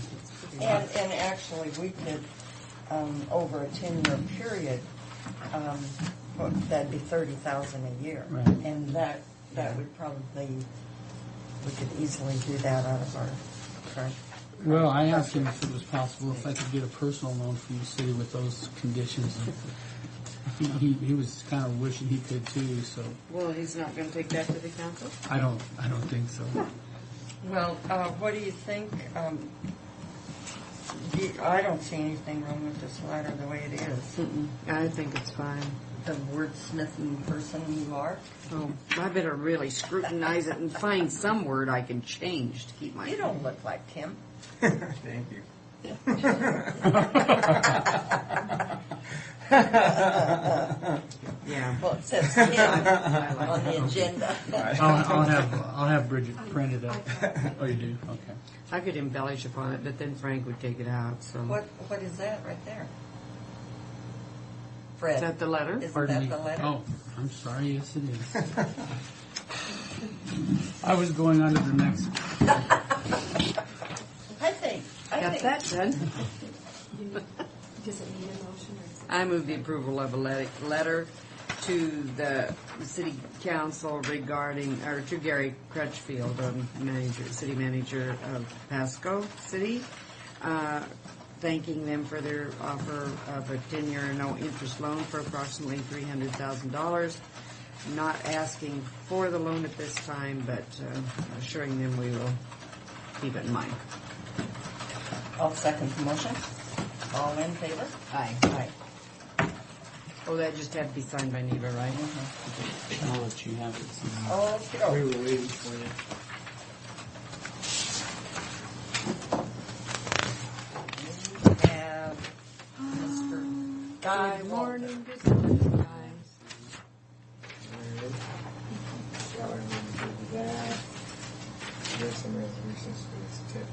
And actually, we could, over a 10-year period, that'd be $30,000 a year. Right. And that would probably, we could easily do that out of our current. Well, I asked him if it was possible if I could get a personal loan from the city with those conditions. He was kind of wishing he could too. So well, he's not going to take that to the council? I don't think so. Well, what do you think? I don't see anything wrong with this letter the way it is. I think it's fine. The wordsmithing person you are. Oh, I better really scrutinize it and find some word I can change to keep my... You don't look like Tim. Thank you. Yeah. Well, it says Tim on the agenda. I'll have Bridget print it up. Oh, you do? Okay. I could embellish upon it, but then Frank would take it out. So What is that right there? Fred. Is that the letter? Isn't Pardon that me. the letter? Oh, I'm sorry. Yes, it is. I was going on to the next. I think. Got that done. Does it need a motion or? I move the approval of a letter to the city council regarding, or to Gary Crutchfield, city manager of Pasco City, thanking them for their offer of a 10-year no-interest loan for approximately $300,000. Not asking for the loan at this time, but assuring them we will keep it in mind. I'll second the motion. All in favor? Aye. Aye. Oh, that just had to be signed by Neva, right? I'll let you have it. Oh, We were waiting for you. we have Mr. Guy Good Walter. morning. Sorry, we did that. There's some resolutions for this tip.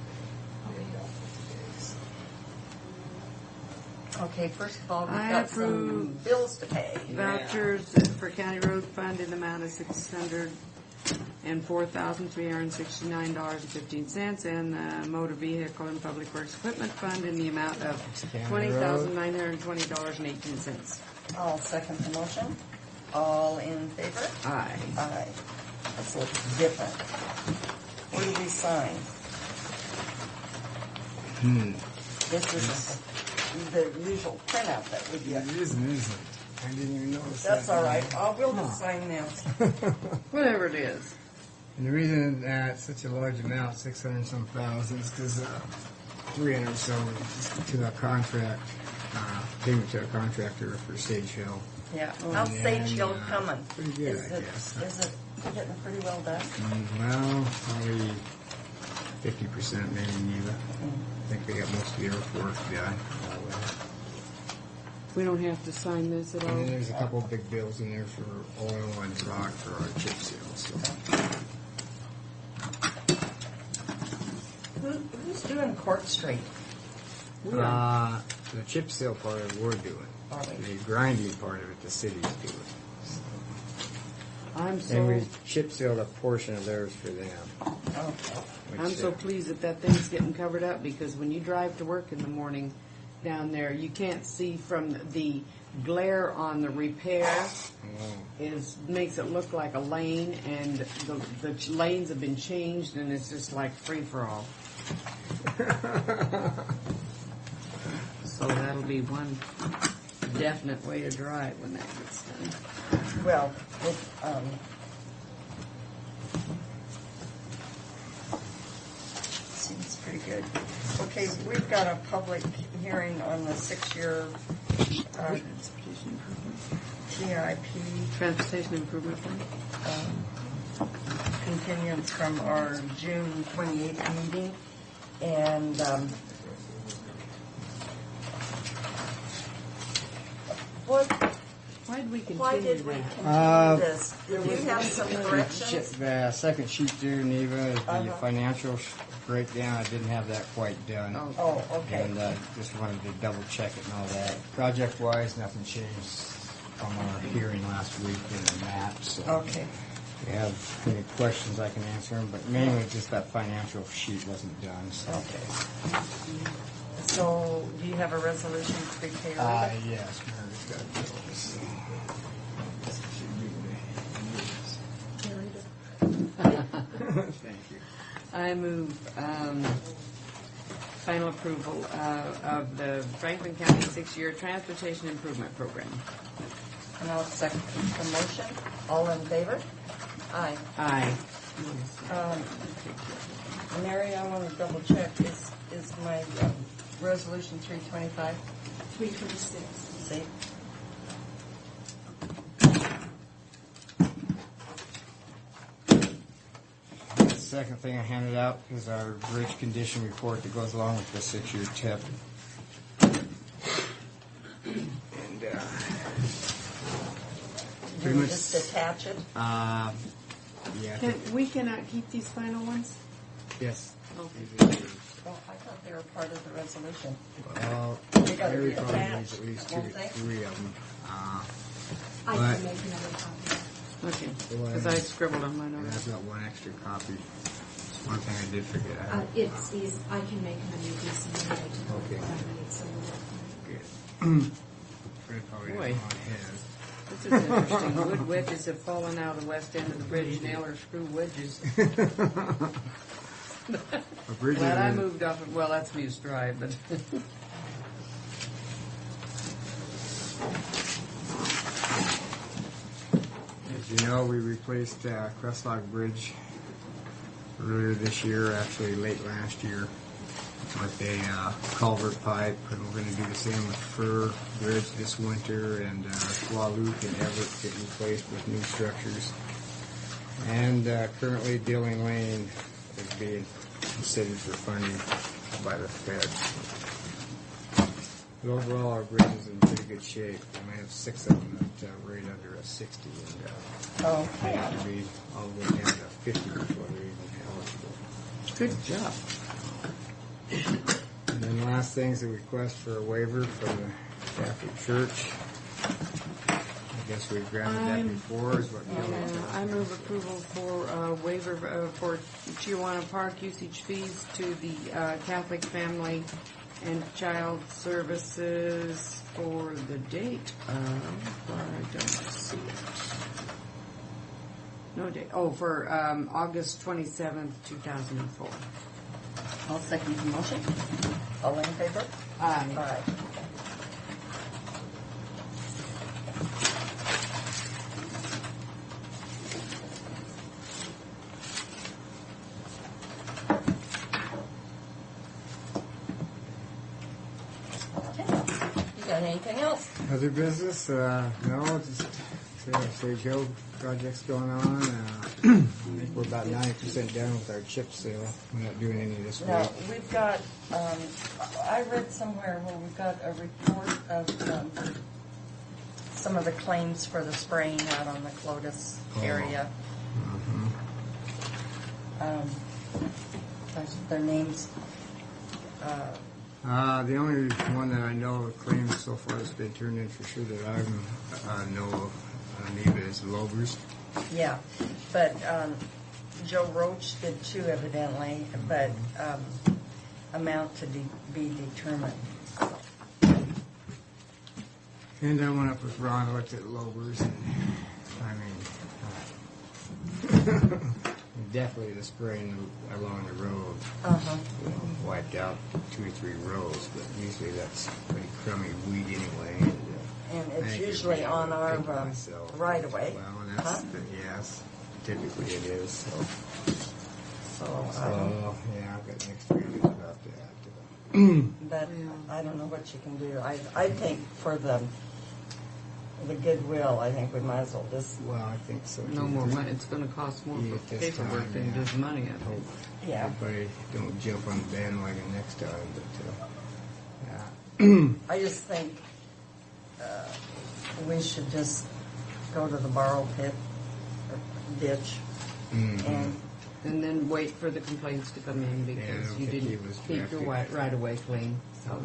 Okay, first of all, we've I got some approve bills to pay. Vouchers for County Road Fund in the amount of $604,369.15, and the Motor Vehicle and Public Works Equipment Fund in the amount of $20,920.18. I'll second the motion. All in favor? Aye. Aye. This looks different. What do we sign? This is the usual printout that we get. It isn't. I didn't even notice That's that. all right. We'll just sign this. Whatever it is. And the reason that such a large amount, 600 and some thousand, is because 300 or so to the contract, payment to a contractor for Sage Hill. Yeah. How's Sage Hill And, coming? pretty good, I guess. Is it getting pretty well done? Well, probably 50% maybe, Neva. I think they got most of the earthwork done. We don't have to sign this at And all. then there's a couple of big bills in there for oil and rock for our chip seal. So. Who's doing Court Street? The chip seal part of it we're doing. Are we? The grinding part of it, the city's doing. So. I'm And so we chip sealed a portion of theirs for them. Okay. I'm so pleased that thing's getting covered up, because when you drive to work in the morning down there, you can't see from the glare on the repair. Makes it look like a lane, and the lanes have been changed, and it's just like free for all. So that'll be one definite way to drive when that gets done. Well, it, seems pretty good. Okay, we've got a public hearing on the 6-year TIP. Transportation Improvement Fund. continuance from our June 28th meeting. And Why did we why continue did we that? continue this? Did you have some corrections? The second sheet there, Neva, is the Uh-huh. financial breakdown. I didn't have that quite done. Oh, okay. And just wanted to double check it and all that. Project-wise, nothing changed from our hearing last week in the map. So Okay. if you have any questions, I can answer them. But mainly just that financial sheet wasn't done. So. Okay. So, do you have a resolution prepared? Yes, Mary's got those. Thank you. I move final approval of the Franklin County 6-year Transportation Improvement Program. And I'll second the motion. All in favor? Aye. Aye. Mary, I want to double check. Is my resolution 325? 326. See? The second thing I handed out is our bridge condition report that goes along with the 6-year TIP. And Do pretty we much, just attach it? yeah, We cannot keep these final ones? yes. Okay. Oh, I thought they were part of the resolution. Well, They gotta Mary be probably attached, needs at least won't they? 3 of them. I But- can make another copy. Okay, because I scribbled on mine And I've already. got one extra copy. One thing I did forget. I have. It's these, I can make them and you can send them to Okay. I need some more. Good. Fred probably Boy. doesn't want his. This is interesting. Wood wedges have fallen out of the west end of the bridge. Nail or screw wedges. A bridge Glad I is- moved off of, well, that's Muse Drive, but As you know, we replaced Crestlog Bridge earlier this year, actually late last year, with a culvert pipe, and we're going to do the same with Fur Bridge this winter, and Walloop and Everett get replaced with new structures. And currently Dealing Lane is being considered for funding by the feds. But overall, our bridge is in pretty good shape. We only have 6 of them that rate under a 60, and they Okay. have to be all the way down to 50 before they're even eligible. good job. And then the last thing is a request for a waiver from the Catholic Church. I guess we've granted that before, is what Bill was I saying. move approval for waiver for Chihuahua Park usage fees to the Catholic Family and Child Services for the date of, I don't see it. No date. Oh, for August 27th, 2004. I'll second the motion. All in favor? Aye. Aye. Okay. You got anything else? Other business? No, just Sage Hill project's going on. We're about 90% done with our chip sale. We're not doing any this week. No, we've got, I read somewhere where we've got a report of some of the claims for the spraying out on the Clotis area. Their names, The only one that I know of claims so far that's been turned in for sure that I know of, Neva, is Lovers. yeah, but Joe Roach did too evidently, but amount to be determined. And I went up with Ron, looked at Lovers, and I mean, definitely the spraying along the road wiped out 2 or 3 rows, but usually that's pretty crummy weed anyway. And I it's think usually it'd be on our thinking myself. right away. Well, that's yes, typically it is. So, So, yeah, I've got mixed feelings about that. but I don't know what you can do. I think for the, the goodwill, I think we might as well just, Well, I think so. No too. more money. It's going to cost more Yeah, for this paperwork time, than yeah. just money. I Hope hope. yeah. everybody don't jump on the bandwagon next time, but, yeah. I just think we should just go to the borrow pit, or ditch, and And then wait for the complaints to come in Yeah, I because don't you think he didn't was keep your directed. right away clean.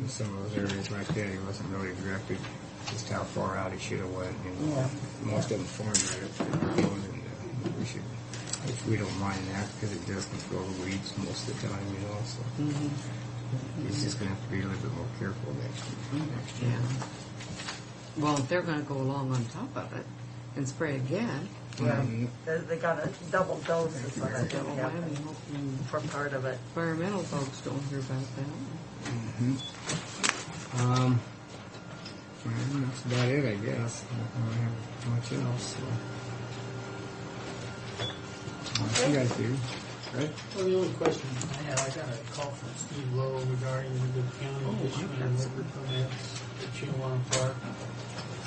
Some of those areas like that, he wasn't really directed just how far out he should have went. You know. Yeah. Most of them farm right up to the road, and we should, if we don't mind that, because it does control the weeds most of the time, you know. So he's just gonna have to be a little bit more careful next year. Yeah. Well, if they're going to go along on top of it and spray again, they got a double dose or something double whammy, hoping for part of it. environmental folks don't hear about that. Well, that's about it, I guess. I don't have much else. So. What you guys do, right? Well, the only question I had, I got a call from Steve Lowe regarding the county issuing liquor permits at Chewing Park.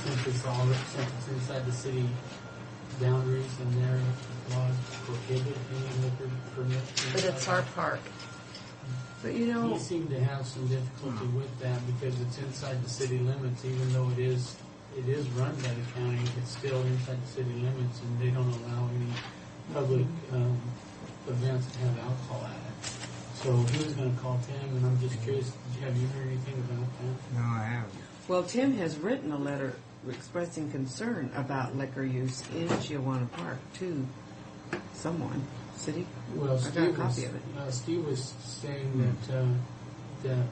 Since it's inside the city boundaries and their laws prohibit any liquor permits. But it's our park. But you know, He seemed to have some difficulty with that because it's inside the city limits, even though it is run by the county, it's still inside the city limits, and they don't allow any public events that have alcohol at it. So he was going to call Tim, and I'm just curious, have you heard anything about that? No, I haven't. well, Tim has written a letter expressing concern about liquor use in Chiawana Park to someone, city. Well, I got a copy of it. Steve was saying that it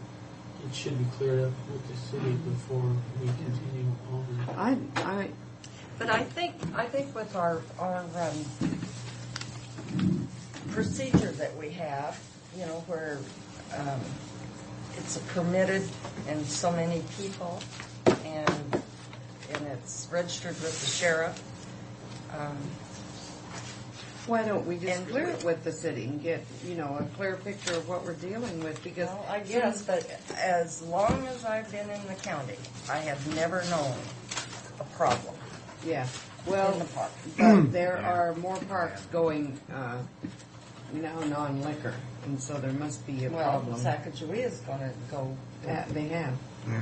should be cleared up with the city before we continue on. But I think with our procedure that we have, you know, where it's permitted and so many people, and it's registered with the sheriff. Why don't we just And clear we- it with the city and get, you know, a clear picture of what we're dealing with? Because Well, I guess, but as long as I've been in the county, I have never known a problem yeah, in well, the park. but there are more parks going now non-liquor, and so there must be a Well, problem. Sacagawea is going to go They have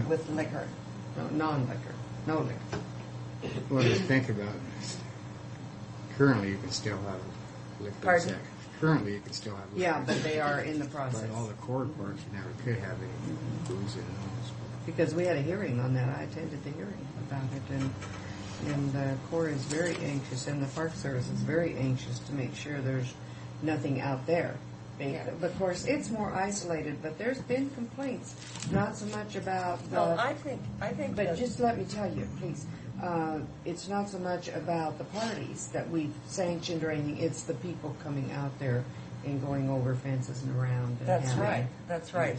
with liquor. no, non-liquor, no liquor. Well, just think about it. Currently, you can still have liquor. Pardon? Currently, you can still have liquor. Yeah, but they are in the process. But all the court parks, you never could have any booze in those. Because we had a hearing on that. I attended the hearing about it, and the Corps is very anxious, and the Park Service is very anxious to make sure there's nothing out there. But of course, it's more isolated, but there's been complaints, not so much about the... Well, I think But that- just let me tell you, please, it's not so much about the parties that we've sanctioned or anything, it's the people coming out there and going over fences and around. And That's having- right. That's right.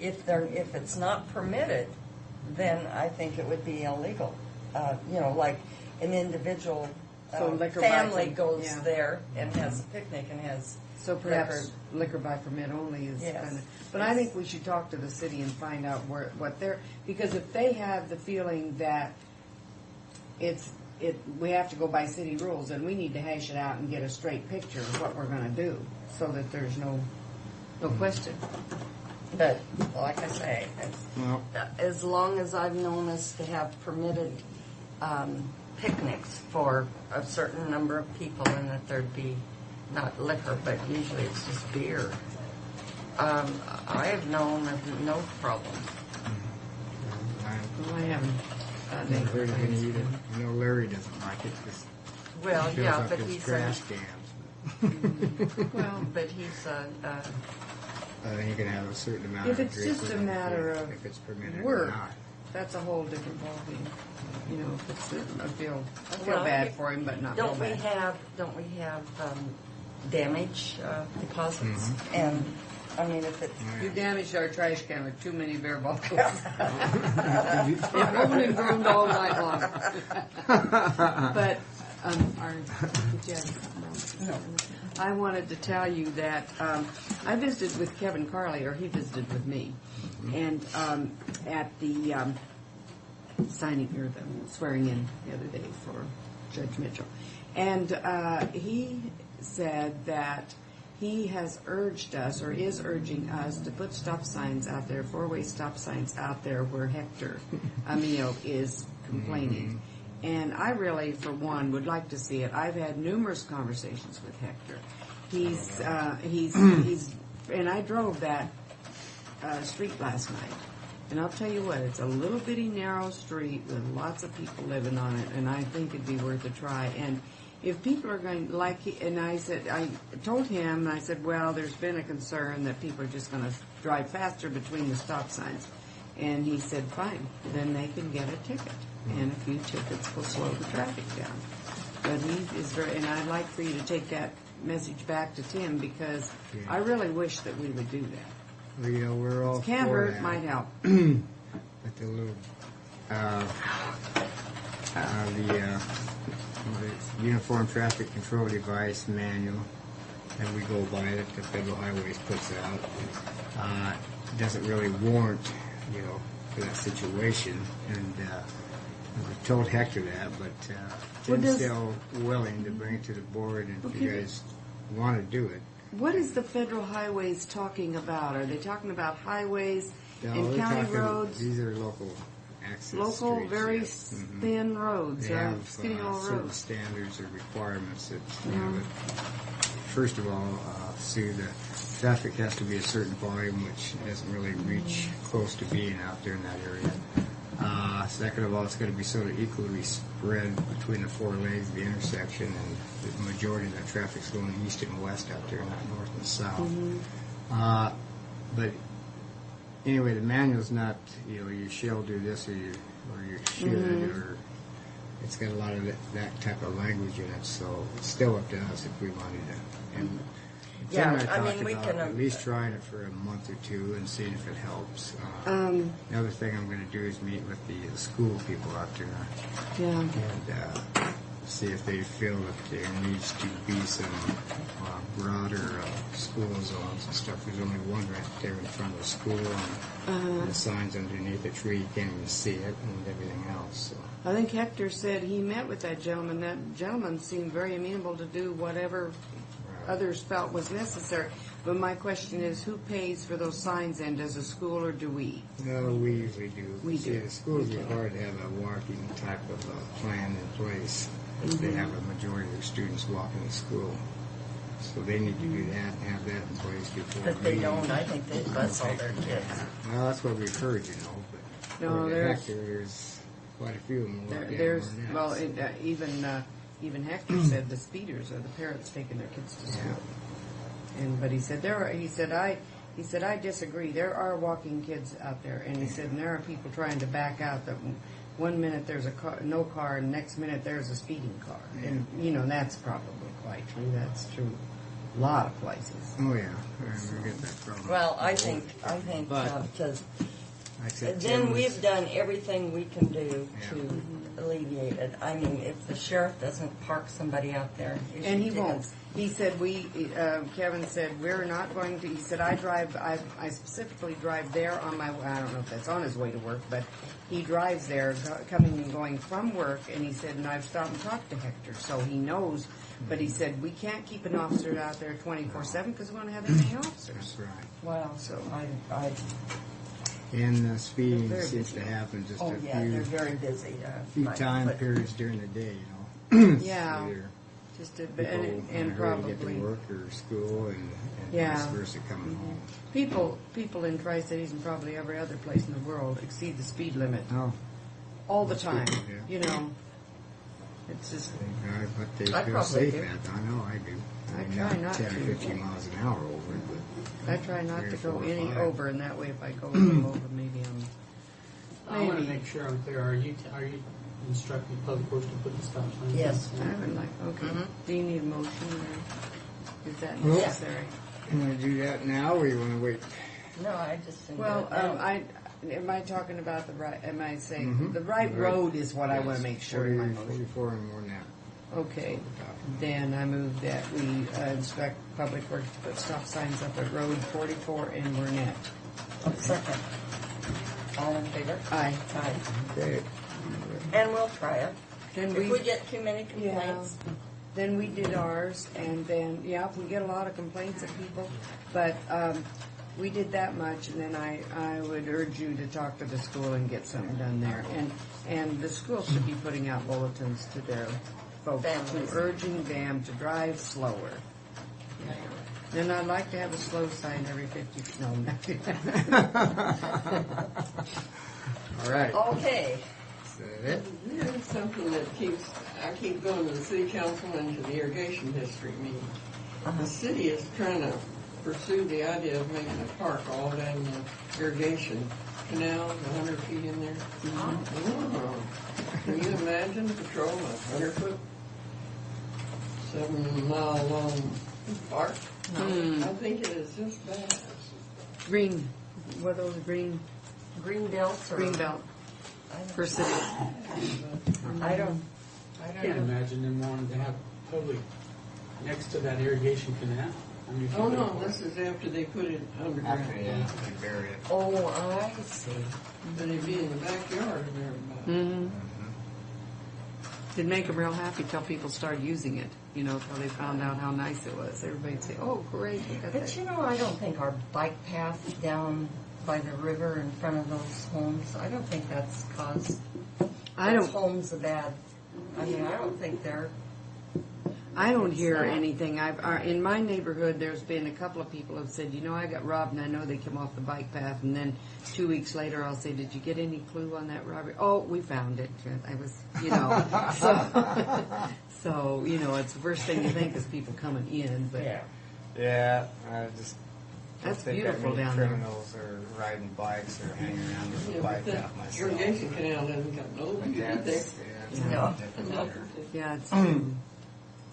If it's not permitted, then I think it would be illegal. You know, like an individual So liquor family by- goes yeah. there and has a picnic and has So perhaps liquor by permit only is Yes. kind of, but I think we should talk to the city and find out what they're, because if they have the feeling that we have to go by city rules, then we need to hash it out and get a straight picture of what we're gonna do, so that there's no question. But like I say, Well, as long as I've known us to have permitted picnics for a certain number of people, and that there'd be not liquor, but usually it's just beer. I have known of no problem. Well, I haven't. I've never heard of any either. You know, Larry doesn't like it because Well, he fills yeah, up but his he's trash cans. Well, but he's I think you can have a certain amount if of it's drinking just a matter of if it's permitted or work, not. that's a whole different ballgame. You know, if it's, I feel Well, bad for him, but not real don't we bad. have damage deposits? And I mean, if it's You damaged our trash can with too many beer bottles. It roamed and groomed all night long. But, I wanted to tell you that I visited with Kevin Carley, or he visited with me, and at the signing or the swearing in the other day for Judge Mitchell, and he said that he has urged us, or is urging us, to put stop signs out there, 4-way stop signs out there where Hector Amio is complaining. And I really, for one, would like to see it. I've had numerous conversations with Hector. He's, and I drove that street last night. And I'll tell you what, it's a little bitty narrow street with lots of people living on it, and I think it'd be worth a try. And if people are going, and I told him, I said, well, there's been a concern that people are just going to drive faster between the stop signs. And he said, fine, then they can get a ticket. And a few tickets will slow the traffic down. But he is very, and I'd like for you to take that message back to Tim, because I really wish that we would do that. Well, you know, we're all Can't for hurt, that. might help. With the little, the Uniform Traffic Control Device manual that we go by that the Federal Highways puts out, doesn't really warrant, you know, for that situation. And I told Hector that, but Tim's still willing to bring it to the board, and if you guys want to do it. What is the Federal Highways talking about? Are they talking about highways No, and we're county talking- roads? These are local access Local, streets, very yes. Mhm. thin roads, They have skinny little certain roads. standards or requirements that, you know, that first of all, Sue, the traffic has to be a certain volume, which doesn't really reach close to being out there in that area. Second of all, it's going to be sort of equally spread between the 4 lanes of the intersection, and the majority of that traffic's going east and west out there, not north and south. But anyway, the manual's not, you know, you shall do this or you should, or it's got a lot of that type of language in it, so it's still up to us if we wanted to. And Yeah, Tim and I mean, talked we about can, at least trying it for a month or two and seeing if it helps. The other thing I'm going to do is meet with the school people out there Yeah. and see if they feel that there needs to be some broader school zones and stuff. There's only one right there in front of the school, and the signs underneath the tree, you can't even see it, and everything else. So. I think Hector said he met with that gentleman. That gentleman seemed very amenable to do whatever others felt was necessary. But my question is, who pays for those signs, and does the school or do we? No, we usually do. We See, do. the schools require to have a walking type of plan in place. They have a majority of their students walking to school. So they need to do that and have that in place before. If they don't, I think they bus all their kids. Well, that's what we've heard, you know. But No, there's quite a few of them. There's well, even Hector said the speeders are the parents taking their kids to school. But he said I disagree. There are walking kids out there, and he said and there are people trying to back out. That 1 minute there's no car, and next minute there's a speeding car, and that's probably quite true. That's true. A lot of places. Oh yeah, we get that problem. Well, I think But- because Except then Tim we've was- done everything we can do to alleviate it. I mean, if the sheriff doesn't park somebody out there, issue And he tickets. won't. He said Kevin said, we're not going to, he said, I specifically drive there on my, I don't know if that's on his way to work, but he drives there coming and going from work, and he said, and I've stopped and talked to Hector, so he knows, but he said, we can't keep an officer out there 24/7 because we don't have any officers. That's right. Well, so I And speeding They're very seems busy. to happen just oh a yeah, they're few very busy. time but- periods during the day, you know. Yeah. Either Just a, people and in a hurry to probably get to work or school, and Yeah. vice versa coming home. people in Tri-Cities and probably every other place in the world exceed the speed limit Oh, all the Most time. people do. You know, it's just but they I feel probably safe do. at. I know I do. I mean, try not 10 to. or 15 miles an hour over, but I try not 3 to or go 4 or any 5. over, and that way if I go a little over, maybe I want to Maybe. make sure I'm clear. Are you instructing Public Works to put the stop signs? Yes. I would like. Okay. Mhm. Do you need a motion? Or is that Well, necessary? You want to do that now, or you want to wait? No, I just didn't Well, do it now. am I talking about the right? Am I saying Mhm. the right Right. road is what I want to make sure in my 40, motion? 44 and more now. Okay. Then I move that we instruct Public Works to put stop signs up at Road 44 in Burnett. Second. All in favor? Aye. Aye. Okay. And we'll try it. Then If we get too many complaints, Then we did ours, and then, yeah, we get a lot of complaints of people, but we did that much, and then I would urge you to talk to the school and get something done there. And the school should be putting out bulletins to their folks, Families. to urging them to drive slower. Then I'd like to have a slow sign every 50, no, nothing. All right. okay. Is that it? Here's something that I keep going to the city council and to the irrigation district meeting. The city is trying to pursue the idea of making a park all down the irrigation canal, 100 feet in there. Oh. Can you imagine patrolling a 100-foot, 7-mile long park? I think it is just bad. Green, what are those green Greenbelt or? belt for cities? I don't I can't know. imagine them wanting to have public next to that irrigation canal. I mean, if Oh you no, put- this is after they put it underground. After, yeah, they bury it. Oh, I see. But it'd be in the backyard of everybody. Mm-hmm. It'd make them real happy till people started using it, you know, till they found out how nice it was. Everybody'd say, oh, great, look at But that. you know, I don't think our bike path down by the river in front of those homes, I don't think that's caused I those don't, homes a bad, I mean, I don't think they're, I don't hear anything. In my neighborhood, there's been a couple of people who have said, you know, I got robbed, and I know they came off the bike path. And then 2 weeks later, I'll say, did you get any clue on that robbery? Oh, we found it. I was, you know, so you know, it's the first thing you think is people coming in. But Yeah, I just. That's don't think that beautiful many down there. criminals are riding bikes or hanging around the Yeah, bike but path that myself. irrigation canal doesn't got no But beauty there. that's, Yeah. no. No, yeah, it's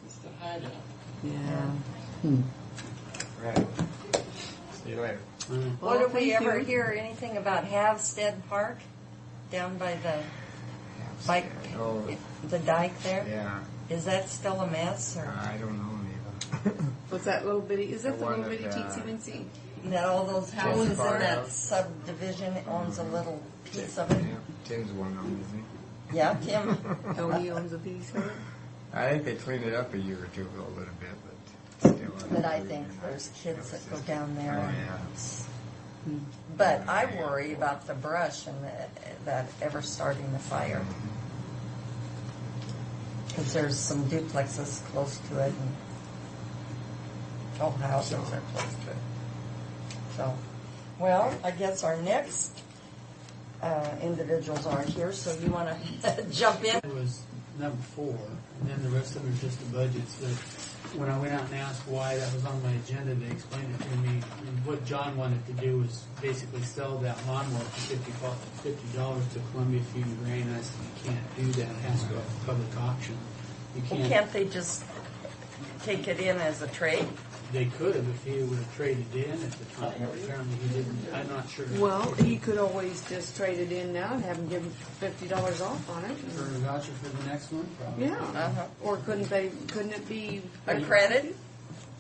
it's the hideout. yeah. Right. See you later. What did we thank ever you. hear, anything about Havstead Park down by the bike, Oh, the dike there? yeah. Is that still a mess or? I don't know, Neva. What's that little bitty? Is that The the one little bitty that, teensy weensy? That all those houses in far that out. subdivision owns a little piece of it? Yeah, Tim's one of them, isn't he? Yeah, Tim. Tony owns a piece of it. I think they cleaned it up a year or two ago a little bit, but still. But I think there's kids that go down there. Oh, and yeah. it's- But I worry about the brush and that ever starting the fire. Because there's some duplexes close to it and all houses are close to it. So, well, I guess our next individuals aren't here, so you want to jump in? It was number 4, and then the rest of them are just the budgets. But when I went out and asked why that was on my agenda, they explained it to me. And what John wanted to do was basically sell that lawnmower for $50 to Columbia Feed and Grain. I said, you can't do that. It has to go to public auction. You Well, can't. can't they just take it in as a trade? They could have if he would have traded in at the time. Apparently he didn't. I'm not sure. Well, he could always just trade it in now and have him give him $50 off on it. For a voucher for the next one, probably. Yeah. Uh-huh. Or couldn't it be A credit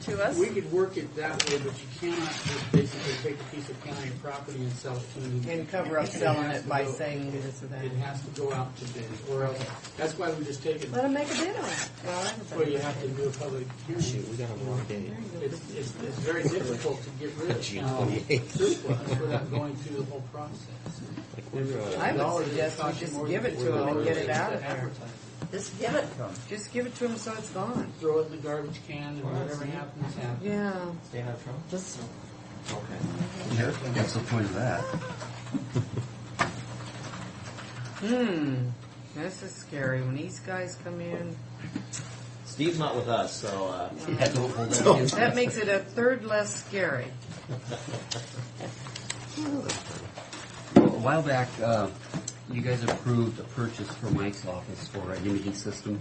to us? We could work it that way, but you cannot just basically take a piece of county property and sell it to them. and cover up selling it by saying this or that? It has to go out to bid, or else, that's why we just take it, Let him make a bid on it. well, you have to do a public hearing. We got a long day. It's very difficult to get rid of county surplus without going through the whole process. I would suggest we just give it to him and get it out of there. Just give it to them. Just give it to him so it's gone. Throw it in the garbage can, and whatever happens, happens. Yeah. Stay out of trouble? Just Yeah, that's the point of that. This is scary. When these guys come in, Steve's not with us, so Yeah, don't hold that against that makes it a third less scary. A while back, you guys approved a purchase for Mike's office for an imaging system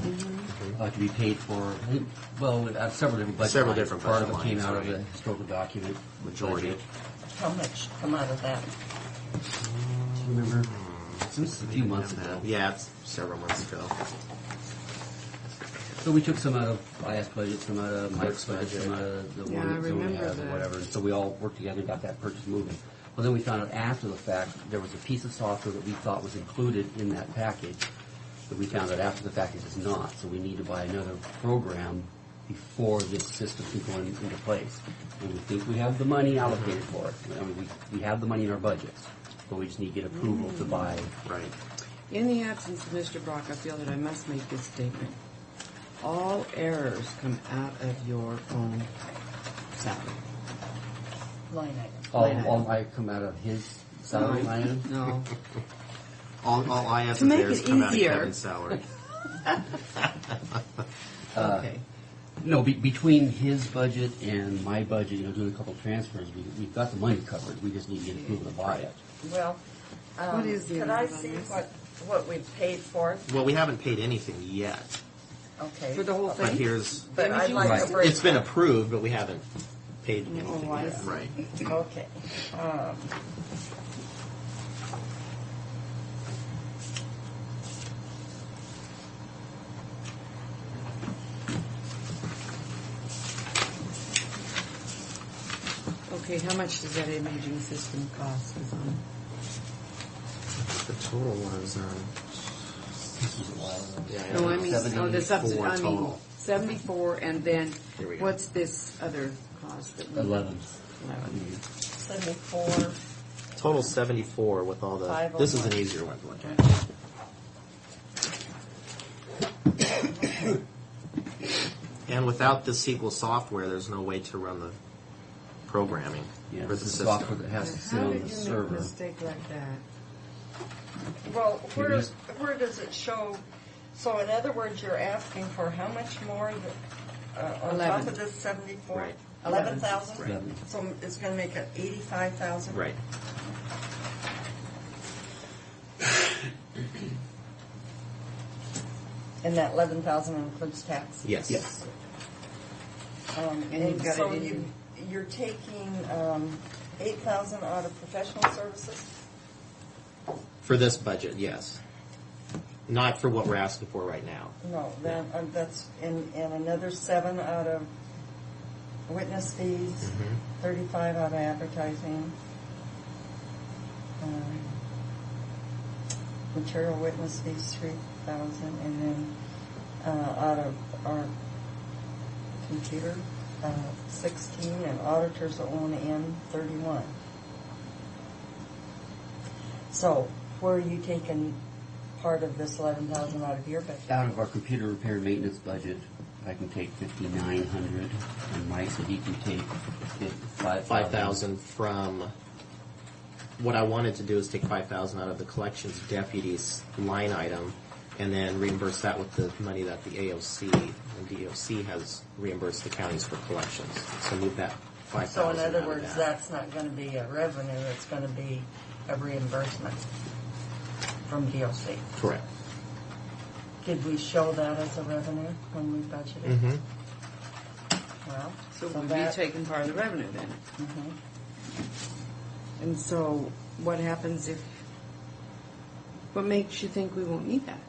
to be paid for. I think, well, with several different budget Several lines. different Part of budget it came lines, out of right. the historical document Majority. budget. how much come out of that? Do you remember? Since a few months ago. yeah, it's several months ago. So we took some out of IS budget, some out of Mike's Mike's budget, budget. some out of the Yeah, one I that Zoe remember has that. and whatever. And so we all worked together and got that purchase moving. Well, then we found out after the fact, there was a piece of software that we thought was included in that package, but we found out after the fact it is not. So we need to buy another program before this system can go into place. And we think we have the money allocated for it. I mean, we have the money in our budgets, but we just need to get approval to buy. Right. In the absence of Mr. Brock, I feel that I must make this statement. All errors come out of your own salary. Line item. All I come out of his salary line item? No. All I have To is make theirs it come out of easier. Kevin's salary. Okay. No, between his budget and my budget, doing a couple of transfers, we've got the money covered. We just need to get approval to buy it. Well, What is the could I amount on see this? what we've paid for it? Well, we haven't paid anything yet, Okay. For the whole but thing? here's, But I'd like Right. to break. it's been approved, but we haven't paid anything Oh, I yet. see. Right. Okay. Okay, how much does that imaging system cost? The total was, yeah, No, I mean, the subsidy, 74 I mean, total. 74, and then Here we go. what's this other cost that we? 11. 11. 74. Total 74 with all the, 501. this is an easier one to look at. And without the SQL software, there's no way to run the programming Yeah, for it's the the system. software that has to sit How on did the you make a server. mistake like that? Well, Here it is. where does it show? So in other words, you're asking for how much more on top 11. of this 74? Right. 11,000? Right. So it's going to make it 85,000? Right. And that 11,000 includes tax? Yes. Yes. And you've got so it in you're taking 8,000 out of professional services? For this budget, yes. Not for what we're asking for right now. No, that's and another 7 out of witness fees, 35 out of advertising, material witness fees 3,000, and then out of our computer 16, and auditors O&M 31. So where are you taking part of this 11,000 out of your budget? Out of our computer repair and maintenance budget, I can take 5,900, and Mike said he can take 5,000 from, what I wanted to do is take 5,000 out of the collections deputies line item and then reimburse that with the money that the AOC and DOC has reimbursed the counties for collections. So move that 5,000 So in other out of words, that. that's not going to be a revenue, it's going to be a reimbursement from DOC. Correct. Did we show that as a revenue when we budgeted? Mm-hmm. Well, So we'll be that- taking part of the revenue then. Mhm. And so what happens if, what makes you think we won't need that?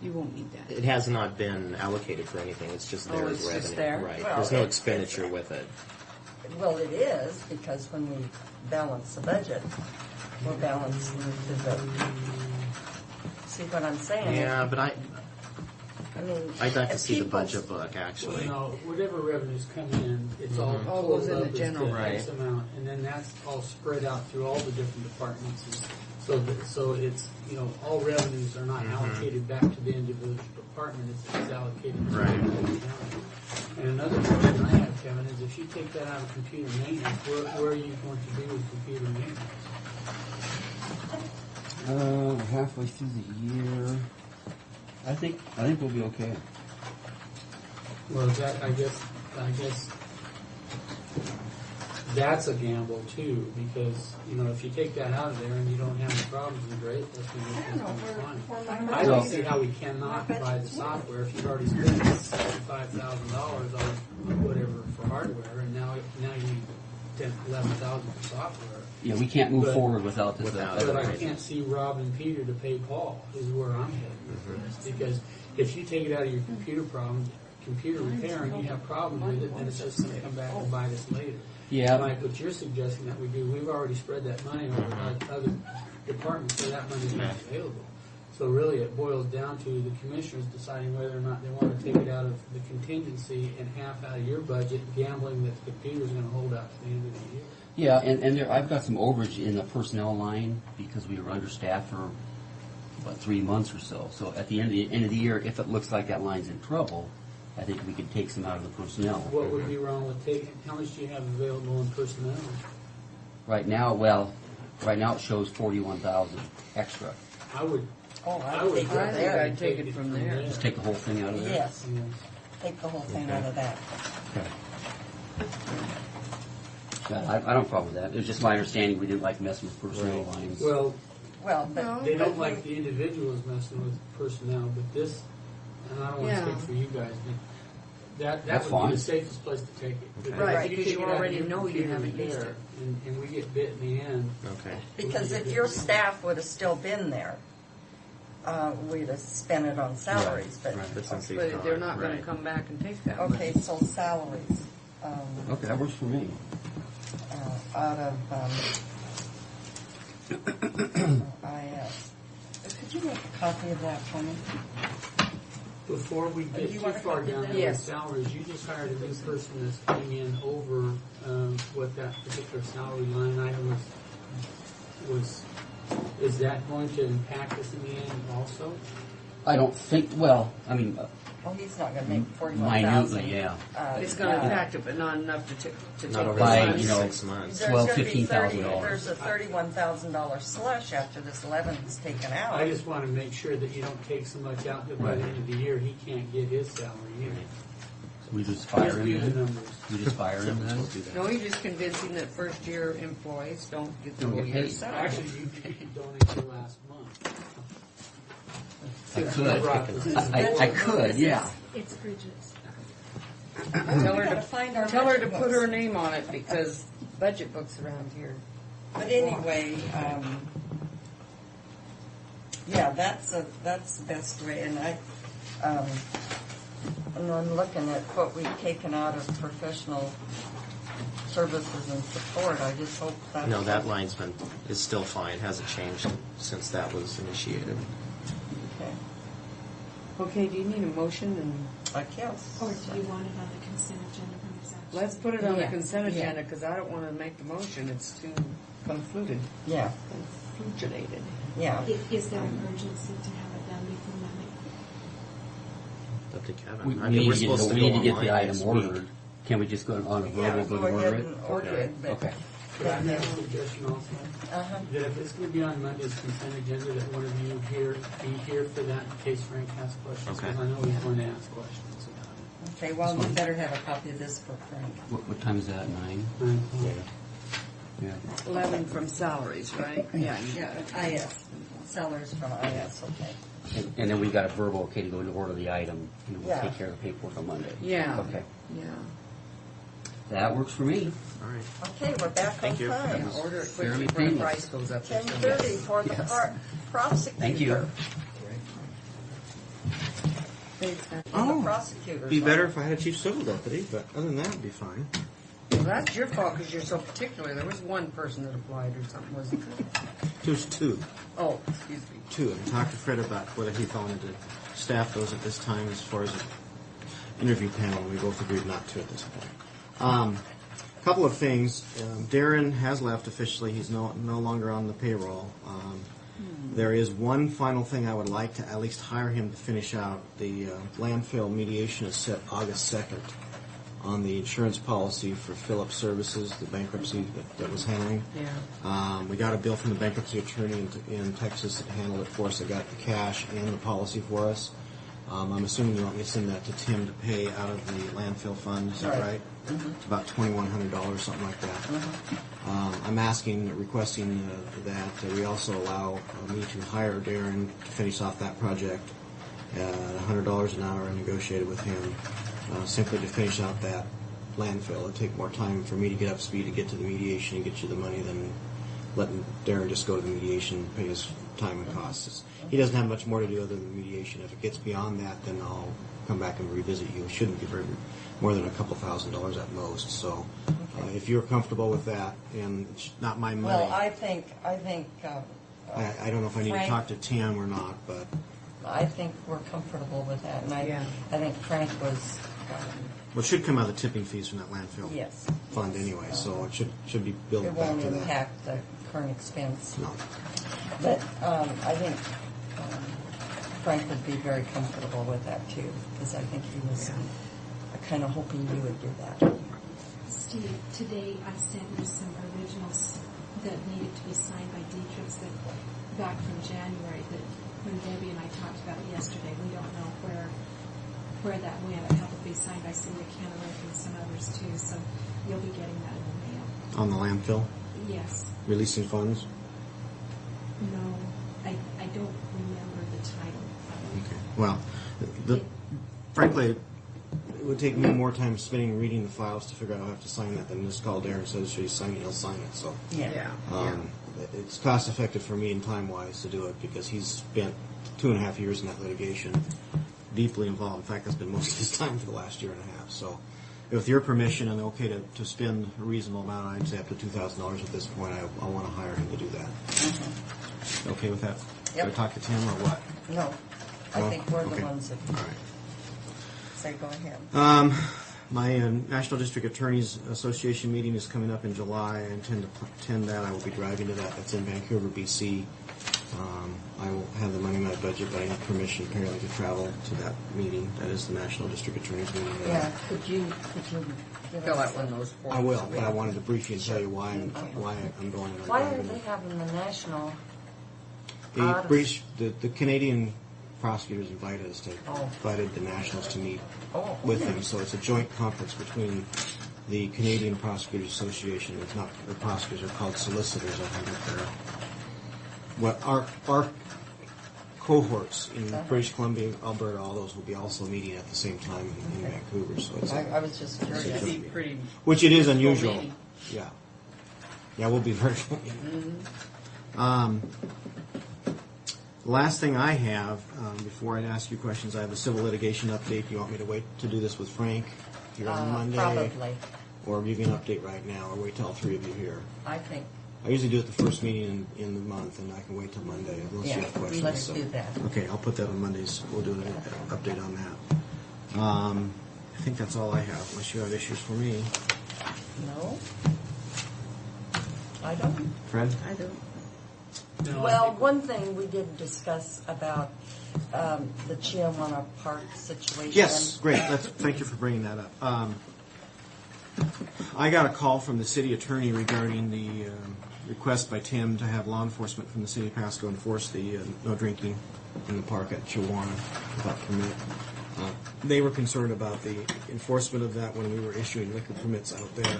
You won't need that. It has not been allocated for anything, it's just there Oh, as it's revenue. just there? Right. Well, There's no it's- expenditure with it. Well, it is, because when we balance the budget, we're balancing to the, see what I'm saying? Yeah, but I mean. I'd like to if see the people- budget book, actually. Whatever revenues come in, it's all All goes in totaled the up as general. the X amount, and then that's all spread out through all the different departments. So it's, all revenues are not allocated back to the individual department, it's allocated to the Right. whole county. And another question I have, Kevin, is if you take that out of computer maintenance, where are you going to be with computer maintenance? We're halfway through the year. I think we'll be okay. Well, that, I guess that's a gamble too, because, if you take that out of there and you don't have any problems, then great, that's going to be fine. I don't see how we cannot buy the software if you've already spent $65,000 on whatever for hardware, and now you need 11,000 for software. Yeah, we can't move But- forward without this. But I can't see Rob and Peter to pay Paul, is where I'm heading with this. Because if you take it out of your computer problem, computer repair and you have problems with it, then it's just going to come back and bite us later. Yeah. Like what you're suggesting that we do, we've already spread that money over to other departments, so that money's not available. So really, it boils down to the commissioners deciding whether or not they want to take it out of the contingency and half out of your budget, gambling that the computer's going to hold out to the end of the year. Yeah, and there, I've got some overage in the personnel line because we were understaffed for about 3 months or so. So at the end of the year, if it looks like that line's in trouble, I think we could take some out of the personnel. What would be wrong with taking, how much do you have available in personnel? Right now, it shows 41,000 extra. I would I would take it there. I'd take it from there. Just take the whole thing out of there. Yes, take the whole thing out of that. Okay. Yeah, I don't have a problem with that. It was just my understanding we didn't like messing with personnel lines. Well, but they don't like the individuals messing with personnel, but this, and I don't want to speak for you guys, but that That's would be fine. the safest place to take it. Okay. Right, if because take you it out of already your know you computer haven't used repair, it. and we get bit in the end. Okay. Because if your staff would have still been there, we'd have spent it on salaries, but. Right, but since he's But they're gone, not going right. to come back and take that Okay, money. so salaries, Okay, that works for me. out of, IS. Could you make a copy of that for me? Before we Do get you too want to far copy down that? the Yes. salaries, you just hired a new person that's coming in over what that particular salary line item was. Is that going to impact us in the end also? I don't think, well, I mean, Oh, he's not gonna make 41,000. minutely, yeah. It's going to impact it, but not enough to take Not over the By, money. you know, 6 months. There's $12,000, gonna be $15,000. There's a $31,000 slush after this 11's taken out. I just want to make sure that you don't take so much out that by the end of the year, he can't get his salary either. We just fire Just do him the then? numbers. We just fire him then? No, you're just convincing that first-year employees don't get the Don't whole get year's paid. salary. Actually, you donated your last month. I could. I could, yeah. It's Bridget's. Tell her gotta find our to budget put books. her name on it because budget books around here. But anyway, yeah, that's the best way, and and I'm looking at what we've taken out of professional services and support, I just hope that. No, that line's is still fine, hasn't changed since that was initiated. Okay, Okay, do you need a motion? And I guess. Or do you want it on the consent agenda when it's actually? let's put it on the Yeah. consent Yeah. agenda because I don't want to make the motion. It's too convoluted. Yeah, Conflugenated. yeah. Is there an urgency to have it done before Monday? Up to Kevin. We I mean, need we're to supposed get, to we go need to get the online item next week. ordered. Can we just go on a Yeah, verbal, go go and order ahead it? and order it, but. Okay. Could I make a suggestion also? Uh-huh. That if it's going to be on Monday's consent agenda, that one of you be here for that in case Frank has questions. Okay. Because I know he's going to ask questions about it. Okay, well, you better have a copy of this for Frank. What time is that, 9? Yeah. 11 from salaries, right? Yeah. Yeah, IS, sellers from IS, okay. And then we got a verbal, okay, to go and order the item, and we'll Yeah. take care of the paperwork on Monday. Yeah. Okay. Yeah. That works for me. All right. Okay, we're back on Thank you. time. Yeah, order it Fairly quickly before the painless. price goes up. 10:30 for the prosecutor. Thank you. And the prosecutors. Be better if I had a chief civil deputy, but other than that, it'd be fine. Well, that's your fault because you're so particular. There was one person that applied or something, wasn't there? There's two. Oh, excuse me. Two. And talked to Fred about whether he wanted to staff those at this time as far as an interview panel, and we both agreed not to at this point. Couple of things. Darren has left officially. He's no longer on the payroll. There is one final thing I would like to at least hire him to finish out. The landfill mediation is set August 2nd on the insurance policy for Phillips Services, the bankruptcy that was handling. Yeah. We got a bill from the bankruptcy attorney in Texas that handled it for us. They got the cash and the policy for us. I'm assuming you want me to send that to Tim to pay out of the landfill fund. Is that right? Mm-hmm. It's about $2,100, something like that. I'm requesting that we also allow me to hire Darren to finish off that project at $100 an hour and negotiated with him simply to finish out that landfill. It'd take more time for me to get up to speed to get to the mediation and get you the money than letting Darren just go to the mediation, pay his time and costs. He doesn't have much more to do other than mediation. If it gets beyond that, then I'll come back and revisit you. It shouldn't be more than a couple $1,000s at most. So if you're comfortable with that, and it's not my money. Well, I think. I don't know if I need to talk to Tim or not, but I think we're comfortable with that, and I think Frank was. Well, it should come out of the tipping fees from that landfill Yes. fund anyway, so it should be billed It back won't to that. impact the current expense. No. But I think Frank would be very comfortable with that too, because I think he was kind of hoping you would do that. Steve, today I sent you some originals that needed to be signed by Dietrich that back from January that when Debbie and I talked about it yesterday, we don't know where that went. It had to be signed by Cindy Kennewick and some others too, so you'll be getting that in the mail. On the landfill? Yes. Releasing funds? No, I don't remember the title. Okay. Well, frankly, it would take me more time spending reading the files to figure out how I have to sign that than just call Darren and says, should he sign it? He'll sign it. So it's cost effective for me and time wise to do it because he's spent 2.5 years in that litigation, deeply involved. In fact, that's been most of his time for the last year and a half. So with your permission and okay to spend a reasonable amount, I'd say up to $2,000 at this point, I want to hire him to do that. Mm-hmm. Okay with that? Yep. Should I talk to Tim or what? No, I think we're Okay. the ones that All right. say go ahead. My National District Attorneys Association meeting is coming up in July. I intend to attend that. I will be driving to that. That's in Vancouver, BC. I will have the money in my budget, but I need permission apparently to travel to that meeting. That is the National District Attorneys meeting. Yeah, could you give Fill us out one of those forms. I will, but I wanted to brief you and tell you why I'm going. and Why I'm are going. they having the national? The Canadian prosecutors invited us to Oh. invited the nationals to meet Oh, with them. So it's a joint conference between the Canadian Prosecutors Association. It's not the prosecutors are called solicitors. I think that they're what our cohorts in British Columbia, Alberta, all those will be also meeting at the same time in Vancouver. So it's I was just curious. Should be pretty. which it is unusual. meeting. Yeah, we'll be very. The last thing I have, before I ask you questions, I have a civil litigation update. Do you want me to wait to do this with Frank here on Monday? Probably. Or give you an update right now, or wait till all three of you here? I think. I usually do it the first meeting in the month, and I can wait till Monday unless you have questions. Let's do that. Okay, I'll put that on Mondays. We'll do an update on that. I think that's all I have, unless you have issues for me. No, I don't. Fred? I don't. No, I Well, think- one thing we did discuss about the Chiawana Park situation. Yes, great. Thank you for bringing that up. I got a call from the city attorney regarding the request by Tim to have law enforcement from the city of Pasco enforce the no drinking in the park at Chiawana without permit. They were concerned about the enforcement of that when we were issuing liquor permits out there.